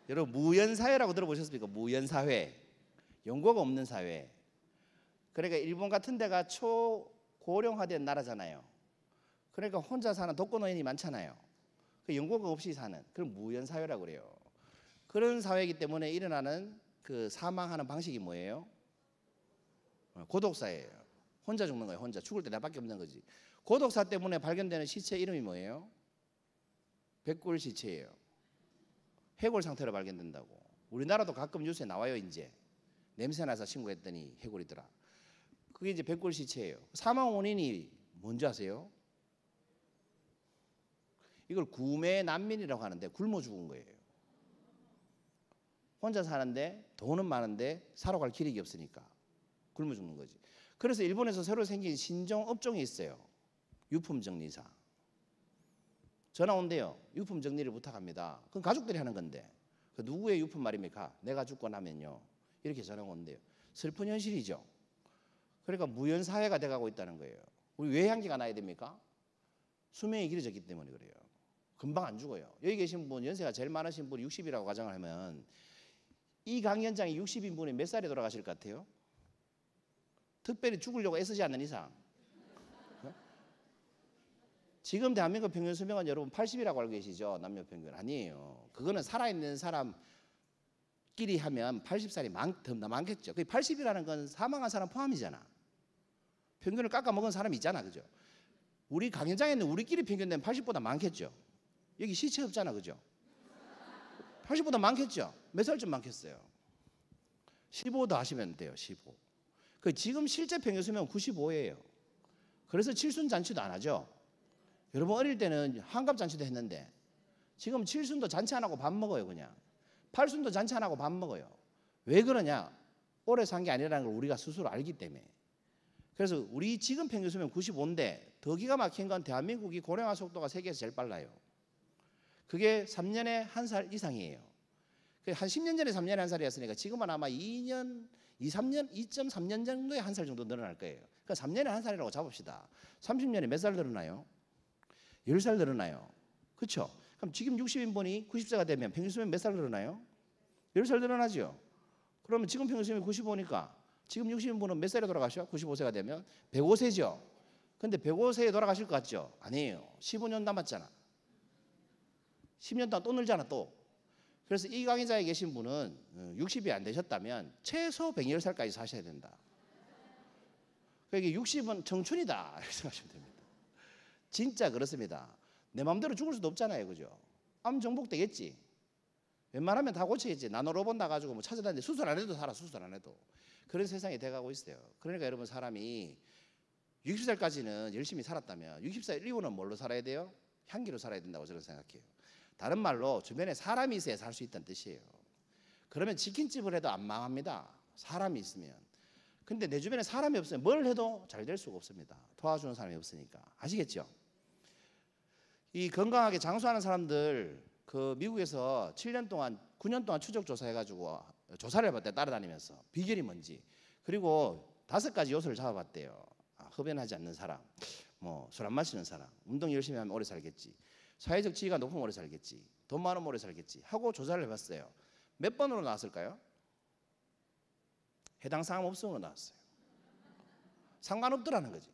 여러분 무연사회라고 들어보셨습니까? 무연사회. 연고가 없는 사회. 그러니까 일본 같은 데가 초고령화된 나라잖아요. 그러니까 혼자 사는 독거노인이 많잖아요. 그 연고가 없이 사는 그런 무연사회라고 그래요. 그런 사회이기 때문에 일어나는 그 사망하는 방식이 뭐예요? 고독사예요. 혼자 죽는 거예요. 혼자 죽을 때 나밖에 없는 거지. 고독사 때문에 발견되는 시체 이름이 뭐예요? 백골 시체예요. 해골 상태로 발견된다고. 우리나라도 가끔 뉴스에 나와요. 이제 냄새나서 신고했더니 해골이더라. 그게 이제 백골 시체예요. 사망 원인이 뭔지 아세요? 이걸 구매 난민이라고 하는데 굶어 죽은 거예요. 혼자 사는데 돈은 많은데 사러 갈 기력이 없으니까 굶어 죽는 거지. 그래서 일본에서 새로 생긴 신종 업종이 있어요. 유품 정리사. 전화 온대요. 유품 정리를 부탁합니다. 그건 가족들이 하는 건데 그 누구의 유품 말입니까? 내가 죽고 나면요. 이렇게 전화가 온대요. 슬픈 현실이죠. 그러니까 무연사회가 돼가고 있다는 거예요. 우리 왜 향기가 나야 됩니까? 수명이 길어졌기 때문에 그래요. 금방 안 죽어요. 여기 계신 분 연세가 제일 많으신 분이 60이라고 가정을 하면 이 강연장이 60인 분이 몇 살에 돌아가실 것 같아요? 특별히 죽으려고 애쓰지 않는 이상. 지금 대한민국 평균 수명은 여러분 80이라고 알고 계시죠? 남녀 평균. 아니에요. 그거는 살아있는 사람끼리 하면 80살이 더 많겠죠. 그 80이라는 건 사망한 사람 포함이잖아. 평균을 깎아먹은 사람이 있잖아. 그죠? 우리 강연장에는 우리끼리 평균 되면 80보다 많겠죠. 여기 시체 없잖아. 그죠? 80보다 많겠죠. 몇 살쯤 많겠어요? 15도 하시면 돼요. 15. 그 지금 실제 평균 수명은 95예요. 그래서 칠순잔치도 안 하죠. 여러분 어릴 때는 환갑잔치도 했는데 지금 칠순도 잔치 안 하고 밥 먹어요. 그냥 팔순도 잔치 안 하고 밥 먹어요. 왜 그러냐? 오래 산 게 아니라는 걸 우리가 스스로 알기 때문에. 그래서 우리 지금 평균 수명 95인데 더 기가 막힌 건 대한민국이 고령화 속도가 세계에서 제일 빨라요. 그게 3년에 1살 이상이에요. 한 10년 전에 3년에 한 살이었으니까 지금은 아마 2년, 3년, 2.3년 정도에 한 살 정도 늘어날 거예요. 그러니까 3년에 한 살이라고 잡읍시다. 30년에 몇 살 늘어나요? 10살 늘어나요. 그렇죠? 그럼 지금 60인분이 90세가 되면 평균 수명 몇 살 늘어나요? 10살 늘어나죠. 그러면 지금 평균 수명이 95니까 지금 60인분은 몇 살에 돌아가셔? 95세가 되면 105세죠. 근데 105세에 돌아가실 것 같죠? 아니에요. 15년 남았잖아. 10년 동안 또 늘잖아 또. 그래서 이 강의자에 계신 분은 60이 안 되셨다면 최소 110살까지 사셔야 된다. 그러니까 60은 청춘이다 이렇게 생각하시면 됩니다. 진짜 그렇습니다. 내 마음대로 죽을 수도 없잖아요, 그죠? 암 정복 되겠지. 웬만하면 다 고치겠지. 나노로봇 나가지고 뭐 찾아다니는데 수술 안 해도 살아, 수술 안 해도. 그런 세상이 돼가고 있어요. 그러니까 여러분 사람이 60살까지는 열심히 살았다면 60살 이후는 뭘로 살아야 돼요? 향기로 살아야 된다고 저는 생각해요. 다른 말로 주변에 사람이 있어야 살 수 있다는 뜻이에요. 그러면 치킨집을 해도 안 망합니다. 사람이 있으면. 근데 내 주변에 사람이 없으면 뭘 해도 잘 될 수가 없습니다. 도와주는 사람이 없으니까. 아시겠죠? 이 건강하게 장수하는 사람들 그 미국에서 7년 동안 9년 동안 추적 조사해가지고 조사를 해봤대요. 따라다니면서 비결이 뭔지. 그리고 5가지 요소를 잡아봤대요. 흡연하지 않는 사람, 뭐 술 안 마시는 사람, 운동 열심히 하면 오래 살겠지, 사회적 지위가 높으면 오래 살겠지, 돈 많으면 오래 살겠지 하고 조사를 해봤어요. 몇 번으로 나왔을까요? 해당 사항 없음으로 나왔어요. 상관없더라는 거지.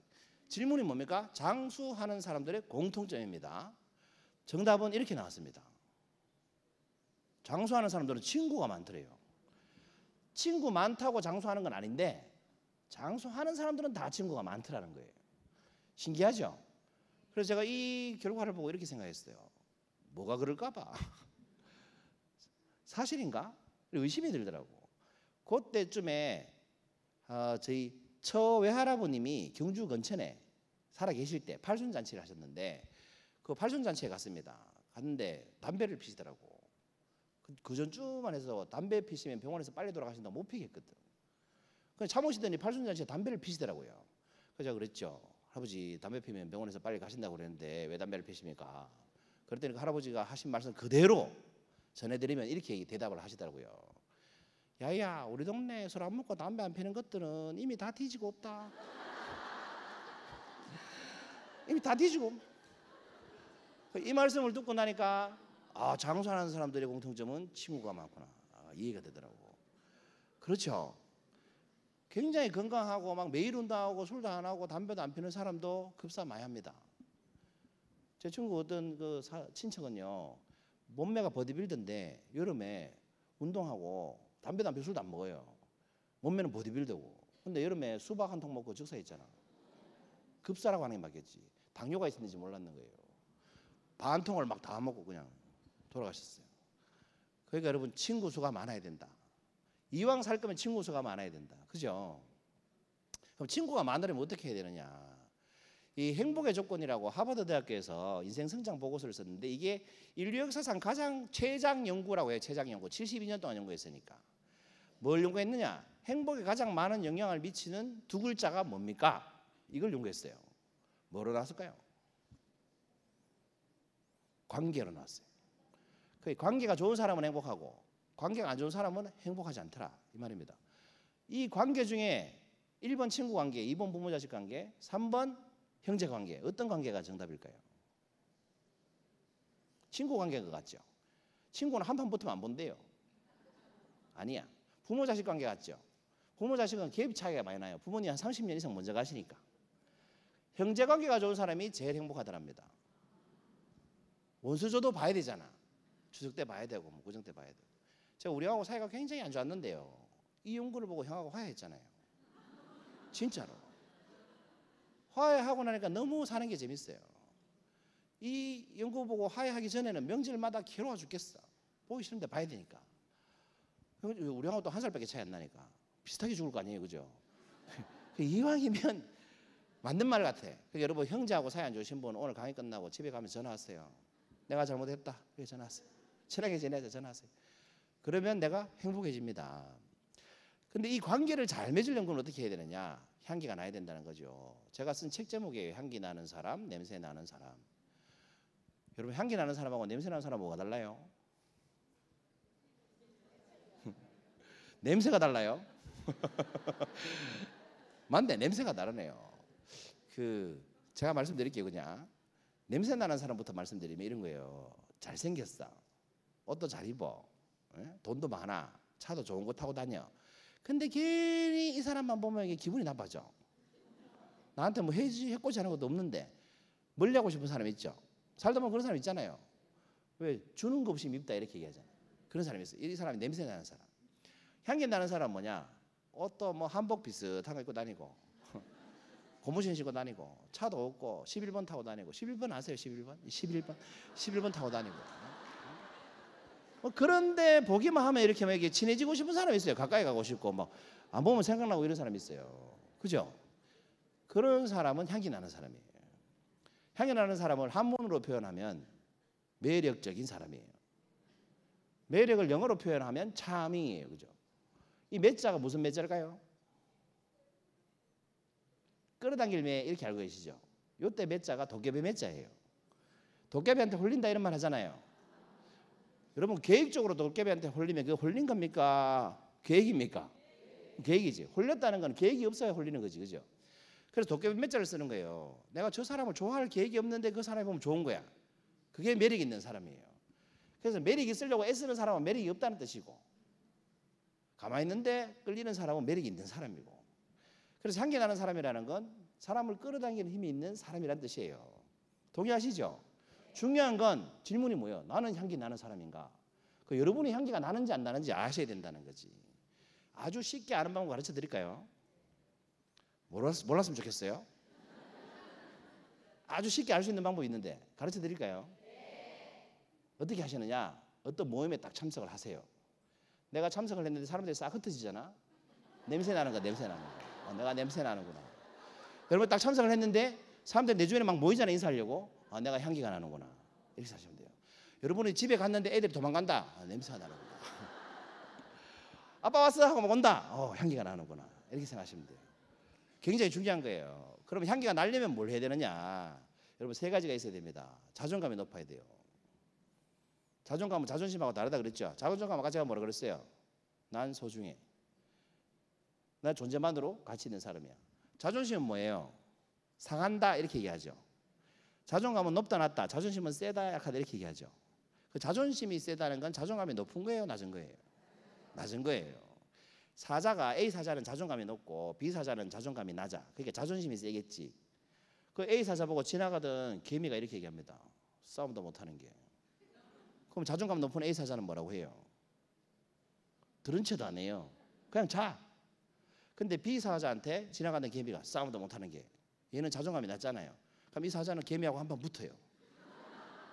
질문이 뭡니까? 장수하는 사람들의 공통점입니다. 정답은 이렇게 나왔습니다. 장수하는 사람들은 친구가 많더래요. 친구 많다고 장수하는 건 아닌데 장수하는 사람들은 다 친구가 많더라는 거예요. 신기하죠? 그래서 제가 이 결과를 보고 이렇게 생각했어요. 뭐가 그럴까 봐. 사실인가? 의심이 들더라고. 그때쯤에 저희 처외할아버님이 경주 건천에 살아 계실 때 팔순잔치를 하셨는데 그 팔순잔치에 갔습니다. 갔는데 담배를 피시더라고. 그 전주만 해서 담배 피시면 병원에서 빨리 돌아가신다고 못 피겠거든. 참으시더니 팔순잔치에 담배를 피시더라고요. 그래서 제가 그랬죠. 할아버지 담배 피면 병원에서 빨리 가신다고 그랬는데 왜 담배를 피십니까? 그랬더니 그 할아버지가 하신 말씀 그대로 전해드리면 이렇게 대답을 하시더라고요. 야야, 우리 동네 술 안 먹고 담배 안 피는 것들은 이미 다 뒤지고 없다. 이미 다 뒤지고. 이 말씀을 듣고 나니까 장수하는 사람들의 공통점은 친구가 많구나. 이해가 되더라고. 그렇죠. 굉장히 건강하고 막 매일 운동하고 술도 안 하고 담배도 안 피는 사람도 급사 많이 합니다. 제 친구 어떤 그 친척은요, 몸매가 보디빌더인데 여름에 운동하고 담배도 안 피고 술도 안 먹어요. 몸매는 보디빌더고. 근데 여름에 수박 한 통 먹고 즉사했잖아. 급사라고 하는 게 맞겠지. 당뇨가 있었는지 몰랐는 거예요. 반 통을 막 다 먹고 그냥 돌아가셨어요. 그러니까 여러분 친구 수가 많아야 된다. 이왕 살 거면 친구 수가 많아야 된다. 그죠? 그럼 친구가 많으려면 어떻게 해야 되느냐? 이 행복의 조건이라고 하버드 대학교에서 인생 성장 보고서를 썼는데 이게 인류 역사상 가장 최장 연구라고 해요. 최장 연구. 72년 동안 연구했으니까. 뭘 연구했느냐? 행복에 가장 많은 영향을 미치는 두 글자가 뭡니까? 이걸 연구했어요. 뭐로 나왔을까요? 관계로 나왔어요. 그 관계가 좋은 사람은 행복하고 관계가 안 좋은 사람은 행복하지 않더라 이 말입니다. 이 관계 중에 1번 친구 관계, 2번 부모 자식 관계, 3번 형제 관계. 어떤 관계가 정답일까요? 친구 관계인 것 같죠? 친구는 한 판 붙으면 안 본대요. 아니야. 부모 자식 관계 같죠? 부모 자식은 갭 차이가 많이 나요. 부모님 한 30년 이상 먼저 가시니까. 형제 관계가 좋은 사람이 제일 행복하더랍니다. 원수조도 봐야 되잖아. 추석 때 봐야 되고 뭐 구정 때 봐야 되고. 제가 우리 형하고 사이가 굉장히 안 좋았는데요. 이 연구를 보고 형하고 화해했잖아요. 진짜로. 화해하고 나니까 너무 사는 게 재밌어요. 이 연구 보고 화해하기 전에는 명절마다 괴로워 죽겠어. 보기 싫은데 봐야 되니까. 우리 형하고 또 한 살밖에 차이 안 나니까 비슷하게 죽을 거 아니에요, 그죠? 이왕이면 맞는 말 같아. 그러니까 여러분 형제하고 사이 안 좋으신 분 오늘 강의 끝나고 집에 가면 전화하세요. 내가 잘못했다. 그래 전화하세요. 친하게 지내자 전화하세요. 그러면 내가 행복해집니다. 근데 이 관계를 잘 맺을 연구는 어떻게 해야 되느냐? 향기가 나야 된다는 거죠. 제가 쓴 책 제목이에요. 향기 나는 사람, 냄새 나는 사람. 여러분 향기 나는 사람하고 냄새 나는 사람 뭐가 달라요? 냄새가 달라요. 맞네, 냄새가 다르네요. 제가 말씀드릴게요. 그냥 냄새 나는 사람부터 말씀드리면 이런 거예요. 잘생겼어, 옷도 잘 입어, 돈도 많아, 차도 좋은 거 타고 다녀. 근데 괜히 이 사람만 보면 이게 기분이 나빠져. 나한테 뭐 해코지 하는 것도 없는데 멀리하고 싶은 사람 있죠. 살다 보면 그런 사람 있잖아요. 왜 주는 거 없이 밉다 이렇게 얘기하잖아요. 그런 사람이 있어요. 이 사람이 냄새 나는 사람. 향기 나는 사람 뭐냐? 옷도 뭐 한복 비슷한 거 입고 다니고 고무신 신고 다니고 차도 없고 11번 타고 다니고 11번 아세요? 11번 타고 다니고 그런데 보기만 하면 이렇게 막 친해지고 싶은 사람이 있어요. 가까이 가고 싶고 뭐 안 보면 생각나고 이런 사람이 있어요. 그죠? 그런 사람은 향기 나는 사람이에요. 향기 나는 사람을 한문으로 표현하면 매력적인 사람이에요. 매력을 영어로 표현하면 차밍이에요. 그죠? 이 매자가 무슨 매자일까요? 끌어당길 매 이렇게 알고 계시죠? 요때 매자가 도깨비 매자예요. 도깨비한테 홀린다 이런 말 하잖아요. 여러분 계획적으로 도깨비한테 홀리면 그거 홀린 겁니까? 계획입니까? 계획이지. 홀렸다는 건 계획이 없어야 홀리는 거지. 그죠? 그래서 도깨비 매자를 쓰는 거예요. 내가 저 사람을 좋아할 계획이 없는데 그 사람이 보면 좋은 거야. 그게 매력 있는 사람이에요. 그래서 매력 있으려고 애쓰는 사람은 매력이 없다는 뜻이고 가만히 있는데 끌리는 사람은 매력이 있는 사람이고 그래서 향기 나는 사람이라는 건 사람을 끌어당기는 힘이 있는 사람이라는 뜻이에요. 동의하시죠? 중요한 건 질문이 뭐예요? 나는 향기 나는 사람인가? 여러분이 향기가 나는지 안 나는지 아셔야 된다는 거지. 아주 쉽게 아는 방법 가르쳐 드릴까요? 몰랐으면 좋겠어요. 아주 쉽게 알 수 있는 방법이 있는데 가르쳐 드릴까요? 어떻게 하시느냐? 어떤 모임에 딱 참석을 하세요. 내가 참석을 했는데 사람들이 싹 흩어지잖아. 냄새 나는 거, 냄새 나는 거. 내가 냄새 나는구나. 여러분 딱 참석을 했는데 사람들이 내 주변에 막 모이잖아. 인사하려고. 내가 향기가 나는구나. 이렇게 하시면 돼요. 여러분이 집에 갔는데 애들이 도망간다. 냄새가 나는구나. 아빠 왔어 하고 막 온다. 향기가 나는구나. 이렇게 생각하시면 돼요. 굉장히 중요한 거예요. 그러면 향기가 나려면 뭘 해야 되느냐? 여러분 세 가지가 있어야 됩니다. 자존감이 높아야 돼요. 자존감은 자존심하고 다르다 그랬죠. 자존감 아까 제가 뭐라 그랬어요? 난 소중해. 난 존재만으로 가치 있는 사람이야. 자존심은 뭐예요? 상한다 이렇게 얘기하죠. 자존감은 높다 낮다. 자존심은 세다 약하다 이렇게 얘기하죠. 그 자존심이 세다는 건 자존감이 높은 거예요, 낮은 거예요? 낮은 거예요. 사자가 A 사자는 자존감이 높고 B 사자는 자존감이 낮아. 그러니까 자존심이 세겠지. 그 A 사자 보고 지나가던 개미가 이렇게 얘기합니다. 싸움도 못하는 게. 그럼 자존감 높은 A 사자는 뭐라고 해요? 들은 채도 안 해요. 그냥 자. 근데 B 사자한테 지나가는 개미가 싸움도 못하는 게 얘는 자존감이 낮잖아요. 그럼 이 사자는 개미하고 한번 붙어요.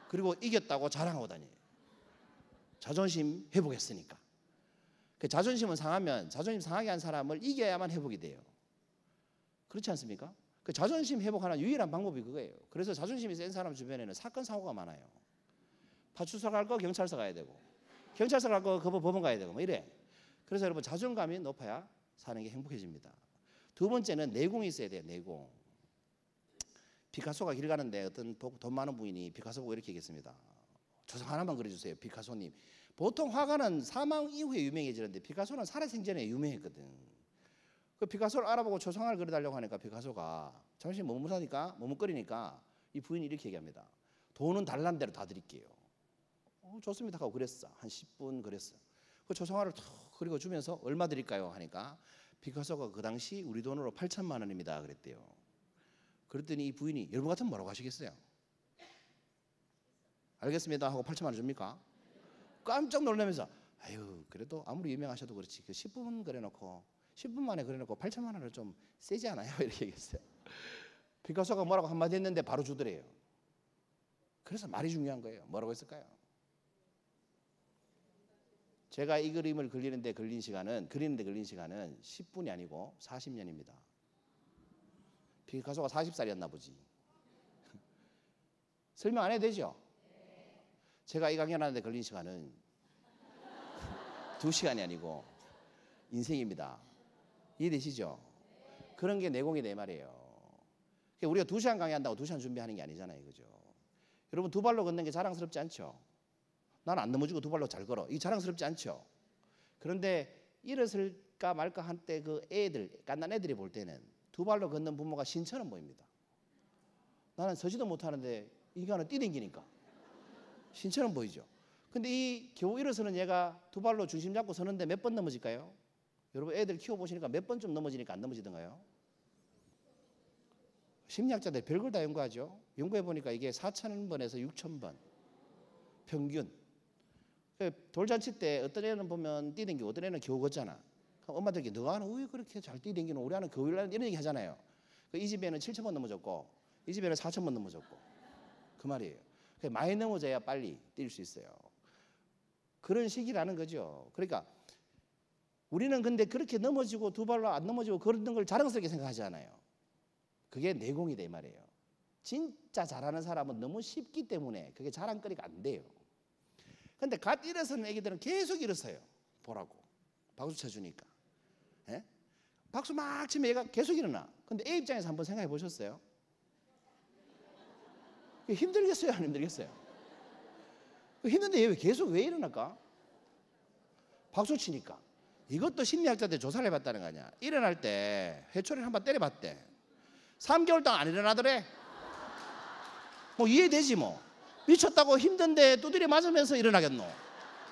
그리고 이겼다고 자랑하고 다녀요. 자존심 회복했으니까. 그 자존심은 상하면 자존심 상하게 한 사람을 이겨야만 회복이 돼요. 그렇지 않습니까? 그 자존심 회복하는 유일한 방법이 그거예요. 그래서 자존심이 센 사람 주변에는 사건 사고가 많아요. 파출소 갈 거 경찰서 가야 되고 경찰서 갈 거 법원 가야 되고 뭐 이래. 그래서 여러분 자존감이 높아야 사는 게 행복해집니다. 두 번째는 내공이 있어야 돼요. 내공. 피카소가 길 가는데 어떤 돈 많은 부인이 피카소 보고 이렇게 얘기했습니다. 조상 하나만 그려주세요. 피카소님. 보통 화가는 사망 이후에 유명해지는데 피카소는 살아생전에 유명했거든. 그 피카소를 알아보고 초상화를 그려달라고 하니까 피카소가 잠시 머뭇거리니까 이 부인이 이렇게 얘기합니다. 돈은 달란 대로 다 드릴게요. 좋습니다 하고 그랬어. 한 10분 그랬어. 그 초상화를 툭 그리고 주면서 얼마 드릴까요? 하니까 피카소가 그 당시 우리 돈으로 8천만 원입니다 그랬대요. 그랬더니 이 부인이 여러분 같으면 뭐라고 하시겠어요? 알겠습니다 하고 8천만 원 줍니까? 깜짝 놀라면서 아유 그래도 아무리 유명하셔도 그렇지 그 10분 그려놓고 10분 만에 그려놓고 8천만 원을 좀 세지 않아요? 이렇게 얘기했어요. 피카소가 뭐라고 한마디 했는데 바로 주더래요. 그래서 말이 중요한 거예요. 뭐라고 했을까요? 제가 이 그림을 그리는데 걸린 시간은 10분이 아니고 40년입니다. 피카소가 40살이었나 보지. 설명 안 해도 되죠? 제가 이 강연하는데 걸린 시간은 2시간이 아니고 인생입니다. 이해되시죠? 그런 게 내공이 내 말이에요. 그러니까 우리가 2시간 강의한다고 2시간 준비하는 게 아니잖아요. 그죠? 여러분 두 발로 걷는 게 자랑스럽지 않죠? 난 안 넘어지고 두 발로 잘 걸어. 이게 자랑스럽지 않죠? 그런데 일어설까 말까 한때 그 애들, 갓난 애들이 볼 때는 두 발로 걷는 부모가 신처럼 보입니다. 나는 서지도 못하는데 인간은 뛰댕기니까 신처럼 보이죠. 근데 이 겨우 일어서는 얘가 두 발로 중심 잡고 서는데 몇 번 넘어질까요? 여러분 애들 키워보시니까 몇 번쯤 넘어지니까 안 넘어지던가요? 심리학자들 별걸 다 연구하죠. 연구해보니까 이게 4,000번에서 6,000번 평균. 돌잔치 때 어떤 애는 보면 뛰댕기고 어떤 애는 겨우 걷잖아. 엄마들께 너는 왜 그렇게 잘 뛰댕기노? 우리 아는 겨우 이런 얘기 하잖아요. 이 집에는 7,000번 넘어졌고 이 집에는 4,000번 넘어졌고 그 말이에요. 많이 넘어져야 빨리 뛸 수 있어요. 그런 식이라는 거죠. 그러니까 우리는 근데 그렇게 넘어지고 두 발로 안 넘어지고 그런 걸 자랑스럽게 생각하지 않아요. 그게 내공이다 이 말이에요. 진짜 잘하는 사람은 너무 쉽기 때문에 그게 자랑거리가 안 돼요. 근데 갓 일어서는 애기들은 계속 일어서요. 보라고 박수 쳐주니까. 예? 박수 막 치면 얘가 계속 일어나. 근데 애 입장에서 한번 생각해 보셨어요? 힘들겠어요 안 힘들겠어요? 힘든데 얘 왜 계속 왜 일어날까? 박수 치니까. 이것도 심리학자들 조사를 해봤다는 거 아니야. 일어날 때 회초리를 한번 때려봤대. 3개월 동안 안 일어나더래. 뭐 이해되지 뭐. 미쳤다고 힘든데 두드려 맞으면서 일어나겠노.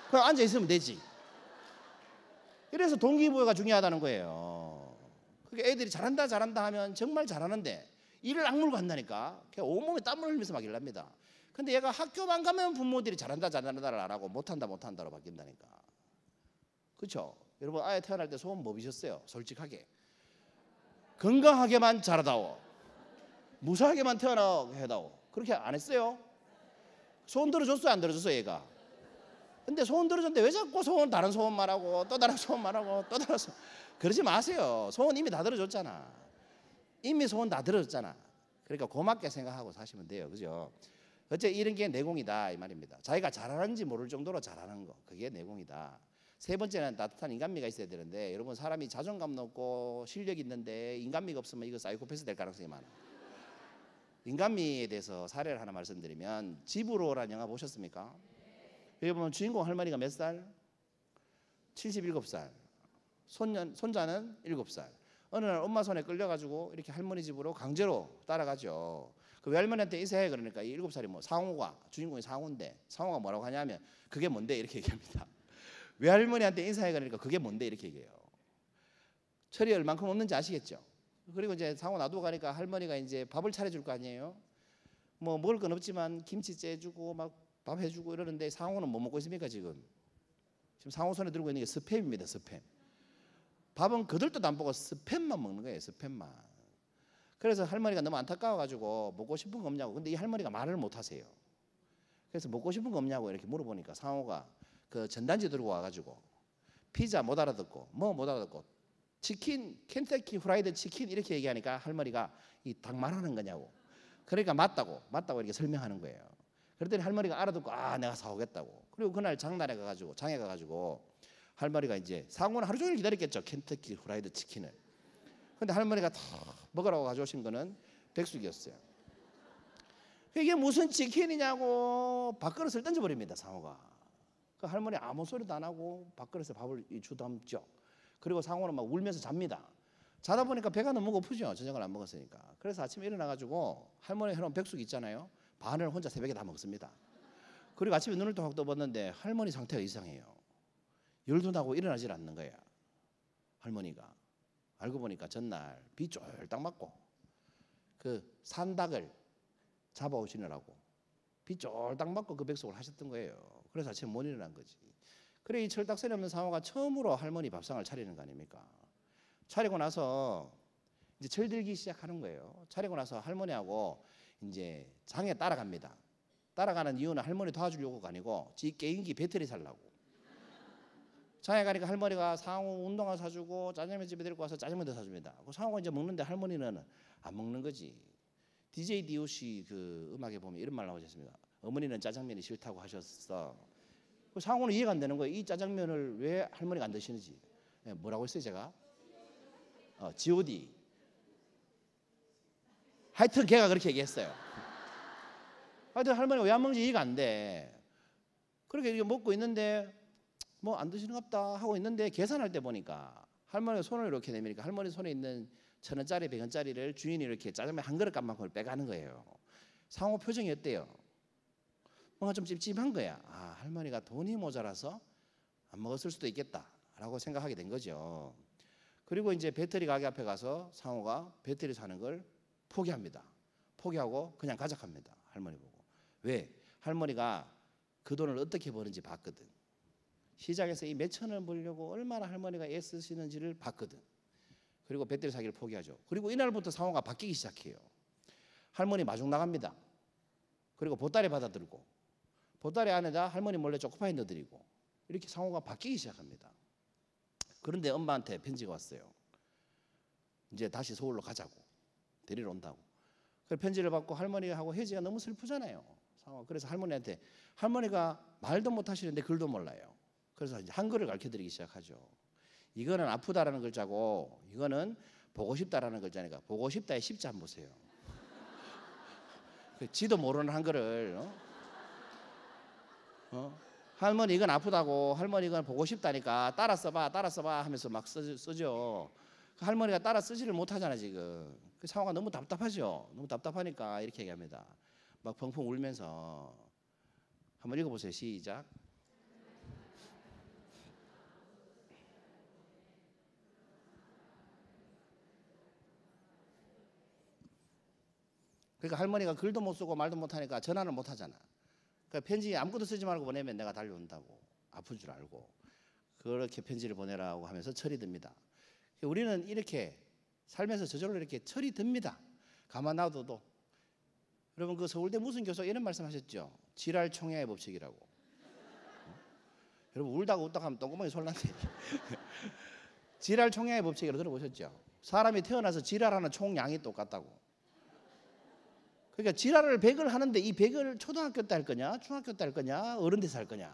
그냥 앉아있으면 되지. 이래서 동기부여가 중요하다는 거예요. 그게 애들이 잘한다 잘한다 하면 정말 잘하는데 이를 악물고 한다니까. 그냥 온몸에 땀을 흘리면서 막 일납니다. 근데 얘가 학교만 가면 부모들이 잘한다 잘한다를 안 하고 못한다 못한다로 바뀐다니까. 그렇죠? 여러분 아예 태어날 때 소원 뭐 비셨어요? 솔직하게. 건강하게만 자라다오. 무사하게만 태어나게 해다오. 그렇게 안 했어요? 소원 들어줬어요 안 들어줬어요 얘가? 근데 소원 들어줬는데 왜 자꾸 소원 다른 소원만 하고 또 다른 소원만 하고 또 다른 소원. 그러지 마세요. 소원 이미 다 들어줬잖아. 이미 소원 다 들어줬잖아. 그러니까 고맙게 생각하고 사시면 돼요. 그죠? 어째 이런 게 내공이다 이 말입니다. 자기가 잘하는지 모를 정도로 잘하는 거. 그게 내공이다. 세 번째는 따뜻한 인간미가 있어야 되는데 여러분 사람이 자존감 높고 실력이 있는데 인간미가 없으면 이거 사이코패스 될 가능성이 많아요. 인간미에 대해서 사례를 하나 말씀드리면 집으로라는 영화 보셨습니까? 여기 보면 주인공 할머니가 몇 살? 77살. 손자는 7살. 어느 날 엄마 손에 끌려가지고 이렇게 할머니 집으로 강제로 따라가죠. 그 외할머니한테 인사해. 그러니까 이 7살이 뭐 상호가, 주인공이 상호인데 상호가 뭐라고 하냐면 그게 뭔데 이렇게 얘기합니다. 외할머니한테 인사해. 그러니까 그게 뭔데 이렇게 얘기해요. 철이 얼만큼 없는지 아시겠죠? 그리고 이제 상호 놔두고 가니까 할머니가 이제 밥을 차려줄 거 아니에요. 뭐 먹을 건 없지만 김치 째주고 막 밥 해주고 이러는데 상호는 뭐 먹고 있습니까 지금? 지금 상호 손에 들고 있는 게 스팸입니다. 스팸. 밥은 거들떠도 안 보고 스팸만 먹는 거예요. 스팸만. 그래서 할머니가 너무 안타까워가지고 먹고 싶은 거 없냐고. 근데 이 할머니가 말을 못 하세요. 그래서 먹고 싶은 거 없냐고 이렇게 물어보니까 상호가 그 전단지 들고 와가지고 피자 못 알아듣고 뭐 못 알아듣고 치킨 켄터키 프라이드 치킨 이렇게 얘기하니까 할머니가 이 닭 말하는 거냐고. 그러니까 맞다고 이렇게 설명하는 거예요. 그랬더니 할머니가 알아듣고 아 내가 사오겠다고. 그리고 그날 장날에 가가지고 장에 가가지고 할머니가 이제 상호는 하루 종일 기다렸겠죠. 켄터키 프라이드 치킨을. 근데 할머니가 다 먹으라고 가져오신 거는 백숙이었어요. 이게 무슨 치킨이냐고 밥그릇을 던져버립니다. 상호가. 그 할머니 아무 소리도 안 하고 밥그릇에 밥을 주담죠. 그리고 상호는 막 울면서 잡니다. 자다 보니까 배가 너무 고프죠. 저녁을 안 먹었으니까. 그래서 아침에 일어나가지고 할머니 해놓은 백숙 있잖아요. 반을 혼자 새벽에 다 먹습니다. 그리고 아침에 눈을 또 확 떠봤는데 할머니 상태가 이상해요. 열도 나고 일어나질 않는 거야. 할머니가. 알고 보니까 전날 비 쫄딱 맞고 그 산닭을 잡아오시느라고 비 쫄딱 맞고 그 백숙을 하셨던 거예요. 그래서 아침에 못 일어난 거지. 그래 이 철딱서리 없는 상호가 처음으로 할머니 밥상을 차리는 거 아닙니까? 차리고 나서 이제 철들기 시작하는 거예요. 차리고 나서 할머니하고 이제 장에 따라갑니다. 따라가는 이유는 할머니 도와주려고가 아니고 지 게임기 배터리 살라고. 장에 가니까 할머니가 상호 운동화 사주고 짜장면 집에 데리고 와서 짜장면도 사줍니다. 그 상호가 이제 먹는데 할머니는 안 먹는 거지. DJ DOC 그 음악에 보면 이런 말 나오지 않습니까? 어머니는 짜장면이 싫다고 하셨어. 그 상호는 이해가 안 되는 거예요. 이 짜장면을 왜 할머니가 안 드시는지. 뭐라고 했어요 제가? G.O.D. 하여튼 걔가 그렇게 얘기했어요. 하여튼 할머니가 왜 안 먹는지 이해가 안 돼. 그렇게 이렇게 먹고 있는데 뭐 안 드시는갑다 하고 있는데 계산할 때 보니까 할머니가 손을 이렇게 내미니까 할머니 손에 있는 1,000원짜리 100원짜리를 주인이 이렇게 짜장면 한 그릇 값만큼을 빼가는 거예요. 상호 표정이 어때요? 뭔가 좀 찝찝한 거야. 아, 할머니가 돈이 모자라서 안 먹었을 수도 있겠다라고 생각하게 된 거죠. 그리고 이제 배터리 가게 앞에 가서 상호가 배터리 사는 걸 포기합니다. 포기하고 그냥 가져갑니다. 할머니 보고. 왜? 할머니가 그 돈을 어떻게 버는지 봤거든. 시장에서 이 몇천 원 벌려고 얼마나 할머니가 애쓰시는지를 봤거든. 그리고 배터리 사기를 포기하죠. 그리고 이날부터 상호가 바뀌기 시작해요. 할머니 마중 나갑니다. 그리고 보따리 받아들고 보따리 안에다 할머니 몰래 초코파이 넣어드리고 이렇게 상호가 바뀌기 시작합니다. 그런데 엄마한테 편지가 왔어요. 이제 다시 서울로 가자고 데리러 온다고. 그 편지를 받고 할머니하고 혜지가 너무 슬프잖아요. 그래서 할머니한테 할머니가 말도 못 하시는데 글도 몰라요. 그래서 이제 한글을 가르쳐드리기 시작하죠. 이거는 아프다라는 글자고 이거는 보고 싶다라는 글자니까 보고 싶다의 십자 한번 보세요. 지도 모르는 한글을 할머니 이건 아프다고 할머니 이건 보고 싶다니까 따라 써봐 하면서 막 쓰죠. 할머니가 따라 쓰지를 못하잖아 지금. 그 상황이 너무 답답하죠. 너무 답답하니까 이렇게 얘기합니다. 막 펑펑 울면서 한번 읽어보세요. 시작. 그러니까 할머니가 글도 못 쓰고 말도 못 하니까 전화를 못 하잖아. 그러니까 편지 아무것도 쓰지 말고 보내면 내가 달려온다고. 아픈 줄 알고. 그렇게 편지를 보내라고 하면서 철이 듭니다. 우리는 이렇게 살면서 저절로 이렇게 철이 듭니다. 가만 놔둬도. 여러분 그 서울대 무슨 교수가 이런 말씀하셨죠. 지랄 총야의 법칙이라고. 여러분 울다가 웃다가 하면 똥구멍이 솔난데. 지랄 총야의 법칙이라고 들어보셨죠. 사람이 태어나서 지랄하는 총량이 똑같다고. 그러니까 지랄을 100을 하는데 이 100을 초등학교 때 할 거냐 중학교 때 할 거냐 어른 돼서 할 거냐.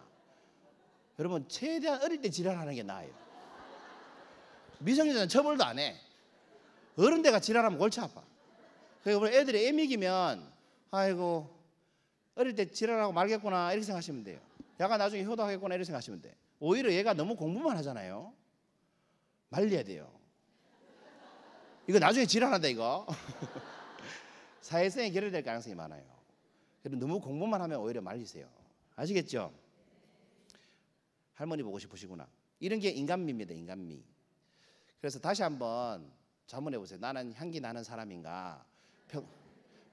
여러분 최대한 어릴 때 지랄하는 게 나아요. 미성년자는 처벌도 안 해. 어른 돼가 지랄하면 골치 아파. 그러니까 애들이 애미기면 아이고 어릴 때 지랄하고 말겠구나 이렇게 생각하시면 돼요. 야가 나중에 효도하겠구나 이렇게 생각하시면 돼. 오히려 얘가 너무 공부만 하잖아요. 말려야 돼요. 이거 나중에 지랄한다 이거. 사회성에 결여될 가능성이 많아요. 그래서 너무 공부만 하면 오히려 말리세요. 아시겠죠? 할머니 보고 싶으시구나. 이런 게 인간미입니다. 인간미. 그래서 다시 한번 자문해 보세요. 나는 향기 나는 사람인가?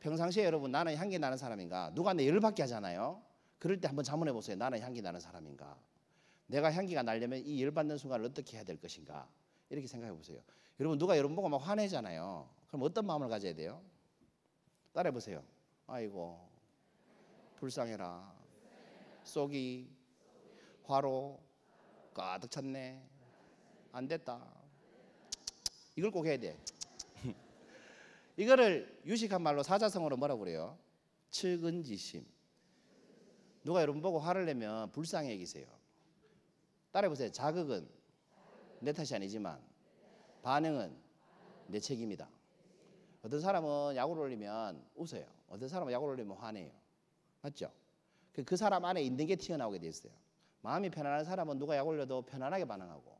평상시에 여러분 나는 향기 나는 사람인가? 누가 내 열받게 하잖아요. 그럴 때 한번 자문해 보세요. 나는 향기 나는 사람인가? 내가 향기가 나려면 이 열받는 순간을 어떻게 해야 될 것인가? 이렇게 생각해 보세요. 여러분 누가 여러분 보고 막 화내잖아요. 그럼 어떤 마음을 가져야 돼요? 따라해 보세요. 아이고 불쌍해라. 속이 화로 가득 찼네. 안 됐다. 이걸 꼭 해야 돼. 이거를 유식한 말로 사자성어로 뭐라고 그래요? 측은지심. 누가 여러분 보고 화를 내면 불쌍해 여기세요. 따라해 보세요. 자극은 내 탓이 아니지만 반응은 내 책임이다. 어떤 사람은 약을 올리면 웃어요. 어떤 사람은 약을 올리면 화내요. 맞죠? 그 사람 안에 있는 게 튀어나오게 돼 있어요. 마음이 편안한 사람은 누가 약 올려도 편안하게 반응하고,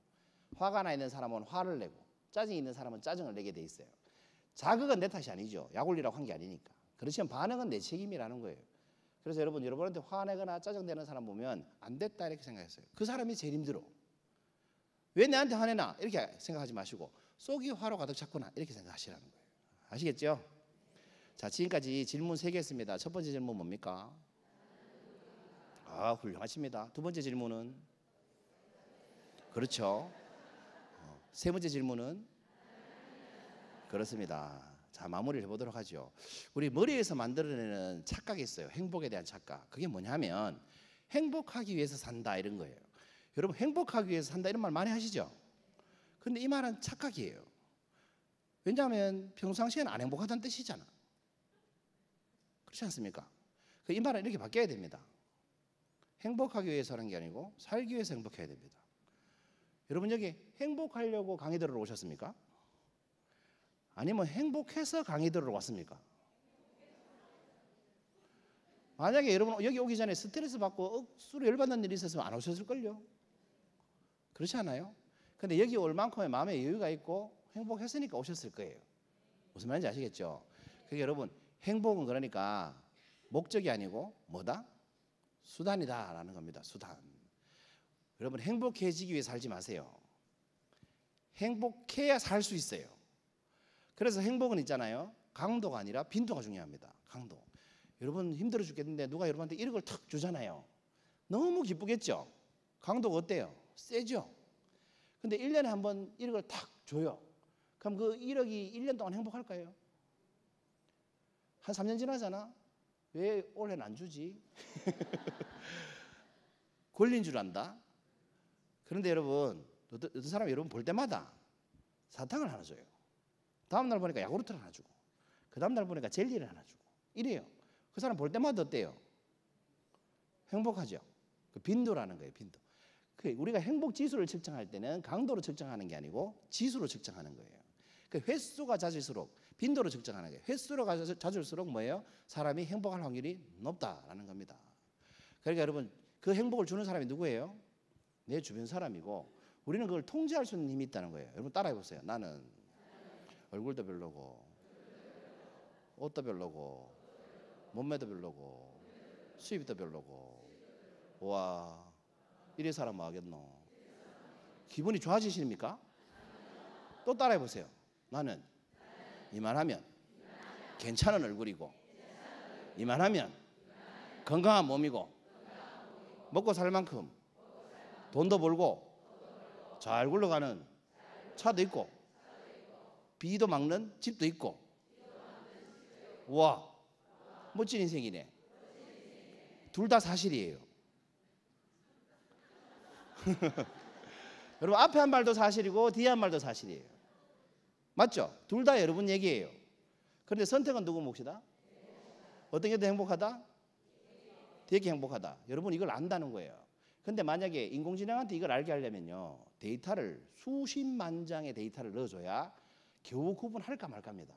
화가 나 있는 사람은 화를 내고, 짜증이 있는 사람은 짜증을 내게 돼 있어요. 자극은 내 탓이 아니죠. 약 올리라고 한 게 아니니까. 그렇지만 반응은 내 책임이라는 거예요. 그래서 여러분한테 화내거나 짜증내는 사람 보면 안 됐다 이렇게 생각했어요. 그 사람이 제일 힘들어. 왜 내한테 화내나 이렇게 생각하지 마시고 속이 화로 가득 찼구나 이렇게 생각하시라는 거예요. 아시겠죠? 자, 지금까지 질문 3개 했습니다. 첫 번째 질문 뭡니까? 아, 훌륭하십니다. 두 번째 질문은? 그렇죠. 세 번째 질문은? 그렇습니다. 자, 마무리를 해보도록 하죠. 우리 머리에서 만들어내는 착각이 있어요. 행복에 대한 착각. 그게 뭐냐면 행복하기 위해서 산다 이런 거예요. 여러분 행복하기 위해서 산다 이런 말 많이 하시죠? 근데 이 말은 착각이에요. 왜냐하면 평상시에는 안 행복하다는 뜻이잖아. 그렇지 않습니까? 이 말은 이렇게 바뀌어야 됩니다. 행복하기 위해서 하는 게 아니고 살기 위해서 행복해야 됩니다. 여러분 여기 행복하려고 강의 들으러 오셨습니까? 아니면 행복해서 강의 들으러 왔습니까? 만약에 여러분 여기 오기 전에 스트레스 받고 억수로 열받는 일이 있었으면 안 오셨을걸요? 그렇지 않아요? 근데 여기 올 만큼의 마음의 여유가 있고 행복했으니까 오셨을 거예요. 무슨 말인지 아시겠죠? 그러니까 여러분 행복은 그러니까 목적이 아니고 뭐다? 수단이다라는 겁니다. 수단. 여러분 행복해지기 위해 살지 마세요. 행복해야 살 수 있어요. 그래서 행복은 있잖아요. 강도가 아니라 빈도가 중요합니다. 강도. 여러분 힘들어 죽겠는데 누가 여러분한테 1억을 탁 주잖아요. 너무 기쁘겠죠? 강도가 어때요? 세죠? 근데 1년에 한 번 1억을 탁 줘요. 그럼 그 1억이 1년 동안 행복할까요? 한 3년 지나잖아. 왜 올해는 안 주지? 권리인 줄 안다. 그런데 여러분 어떤 사람이 여러분 볼 때마다 사탕을 하나 줘요. 다음 날 보니까 야구르트를 하나 주고 그 다음 날 보니까 젤리를 하나 주고 이래요. 그 사람 볼 때마다 어때요? 행복하죠. 그 빈도라는 거예요. 빈도. 우리가 행복 지수를 측정할 때는 강도로 측정하는 게 아니고 지수로 측정하는 거예요. 그 횟수가 잦을수록 빈도로 측정하는 거예요. 횟수가 잦을수록 뭐예요? 사람이 행복할 확률이 높다라는 겁니다. 그러니까 여러분 그 행복을 주는 사람이 누구예요? 내 주변 사람이고 우리는 그걸 통제할 수 있는 힘이 있다는 거예요. 여러분 따라해 보세요. 나는 얼굴도 별로고 옷도 별로고 몸매도 별로고 수입도 별로고 와 이래 사람 뭐 하겠노? 기분이 좋아지십니까? 또 따라해 보세요. 나는 이만하면 괜찮은 얼굴이고 이만하면 건강한 몸이고 먹고 살 만큼 돈도 벌고 잘 굴러가는 차도 있고 비도 막는 집도 있고 와 멋진 인생이네. 둘 다 사실이에요. 여러분 앞에 한 말도 사실이고 뒤에 한 말도 사실이에요. 맞죠? 둘 다 여러분 얘기예요. 그런데 선택은 누구 몫이다? 어떤 게 더 행복하다? 되게 행복하다. 여러분 이걸 안다는 거예요. 근데 만약에 인공지능한테 이걸 알게 하려면요 데이터를 수십만 장의 데이터를 넣어줘야 겨우 구분할까 말까입니다.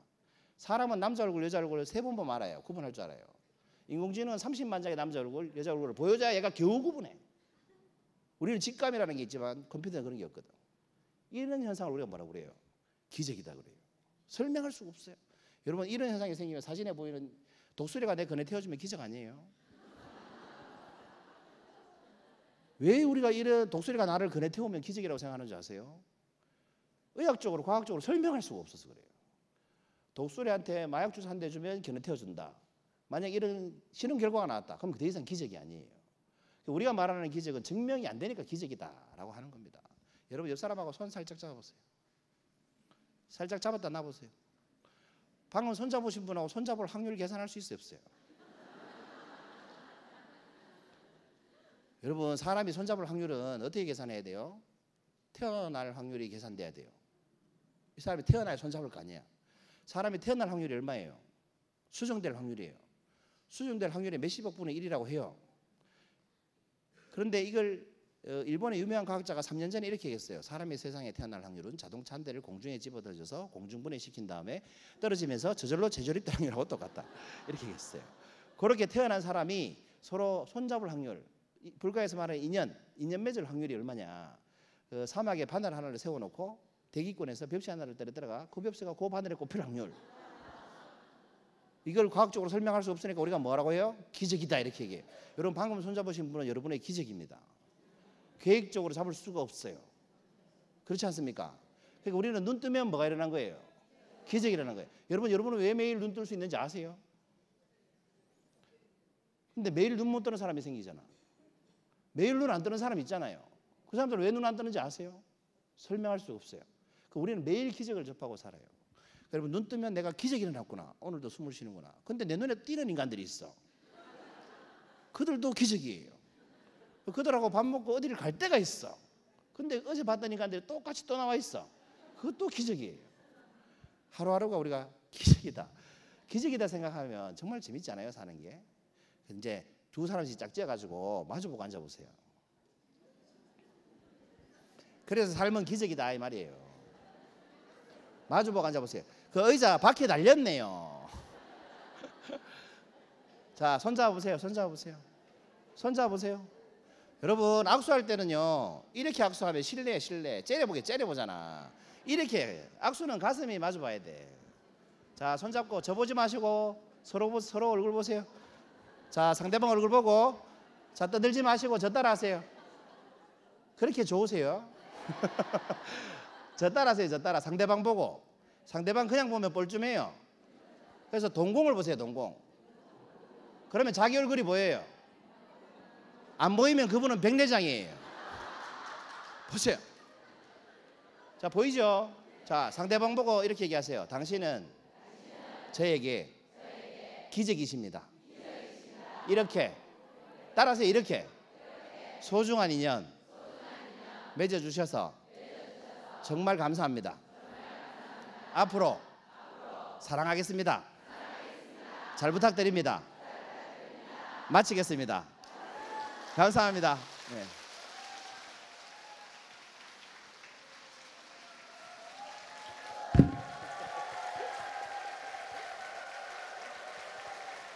사람은 남자 얼굴 여자 얼굴을 3번 보면 알아요. 구분할 줄 알아요. 인공지능은 30만 장의 남자 얼굴 여자 얼굴을 보여줘야 얘가 겨우 구분해. 우리는 직감이라는 게 있지만 컴퓨터는 그런 게 없거든. 이런 현상을 우리가 뭐라고 그래요? 기적이다 그래요. 설명할 수가 없어요. 여러분 이런 현상이 생기면 사진에 보이는 독수리가 내 건에 태워주면 기적 아니에요? 왜 우리가 이런 독수리가 나를 건에 태우면 기적이라고 생각하는지 아세요? 의학적으로 과학적으로 설명할 수가 없어서 그래요. 독수리한테 마약 주사 한 대 주면 건에 태워준다. 만약 이런 실험 결과가 나왔다. 그럼 더 이상 기적이 아니에요. 우리가 말하는 기적은 증명이 안 되니까 기적이다라고 하는 겁니다. 여러분 옆 사람하고 손 살짝 잡아보세요. 살짝 잡았다 놔보세요. 방금 손 잡으신 분하고 손 잡을 확률 계산할 수 있어요 없어요? 여러분 사람이 손 잡을 확률은 어떻게 계산해야 돼요? 태어날 확률이 계산돼야 돼요. 이 사람이 태어나야 손 잡을 거 아니야. 사람이 태어날 확률이 얼마예요? 수정될 확률이에요. 수정될 확률이 몇십억 분의 1이라고 해요. 그런데 이걸 일본의 유명한 과학자가 3년 전에 이렇게 얘기했어요. 사람이 세상에 태어날 확률은 자동차 한 대를 공중에 집어던져서 공중분해시킨 다음에 떨어지면서 저절로 제조립될 확률하고 똑같다. 이렇게 얘기했어요. 그렇게 태어난 사람이 서로 손잡을 확률, 불가에서 말하는 인연 맺을 확률이 얼마냐. 그 사막에 바늘 하나를 세워놓고 대기권에서 벽시 하나를 떨어뜨려가 그 벽시가 그 바늘에 꼽힐 확률. 이걸 과학적으로 설명할 수 없으니까 우리가 뭐라고 해요? 기적이다 이렇게 얘기해요. 여러분 방금 손잡으신 분은 여러분의 기적입니다. 계획적으로 잡을 수가 없어요. 그렇지 않습니까? 그러니까 우리는 눈 뜨면 뭐가 일어난 거예요? 기적이 일어난 거예요. 여러분은 왜 매일 눈 뜰 수 있는지 아세요? 근데 매일 눈 못 뜨는 사람이 생기잖아. 매일 눈 안 뜨는 사람 있잖아요. 그 사람들은 왜 눈 안 뜨는지 아세요? 설명할 수 없어요. 우리는 매일 기적을 접하고 살아요. 여러분 눈 뜨면 내가 기적이 일어났구나. 오늘도 숨을 쉬는구나. 근데 내 눈에 띄는 인간들이 있어. 그들도 기적이에요. 그들하고 밥 먹고 어디를 갈 때가 있어. 근데 어제 봤던 인간들이 똑같이 또 나와 있어. 그것도 기적이에요. 하루하루가 우리가 기적이다. 기적이다 생각하면 정말 재밌지 않아요, 사는 게? 이제 두 사람씩 짝지어가지고 마주보고 앉아보세요. 그래서 삶은 기적이다 이 말이에요. 마주보고 앉아보세요. 그 의자 바퀴에 달렸네요. 자, 손잡아보세요. 손잡아보세요. 손잡아보세요. 여러분 악수할 때는요 이렇게 악수하면 실례 째려보잖아. 이렇게 악수는 가슴이 마주 봐야 돼. 자, 손잡고 저보지 마시고 서로 얼굴 보세요. 자, 상대방 얼굴 보고 자, 떠들지 마시고 저 따라하세요. 그렇게 좋으세요? 저 따라하세요. 저 따라. 상대방 보고. 상대방 그냥 보면 뻘쭘해요. 그래서 동공을 보세요. 동공. 그러면 자기 얼굴이 보여요. 안 보이면 그분은 백내장이에요. 보세요. 자, 보이죠? 자, 상대방 보고 이렇게 얘기하세요. 당신은 저에게 기적이십니다. 이렇게 따라하세요. 이렇게 소중한 인연 맺어주셔서 정말 감사합니다. 앞으로 사랑하겠습니다. 잘 부탁드립니다. 마치겠습니다. 감사합니다. 네.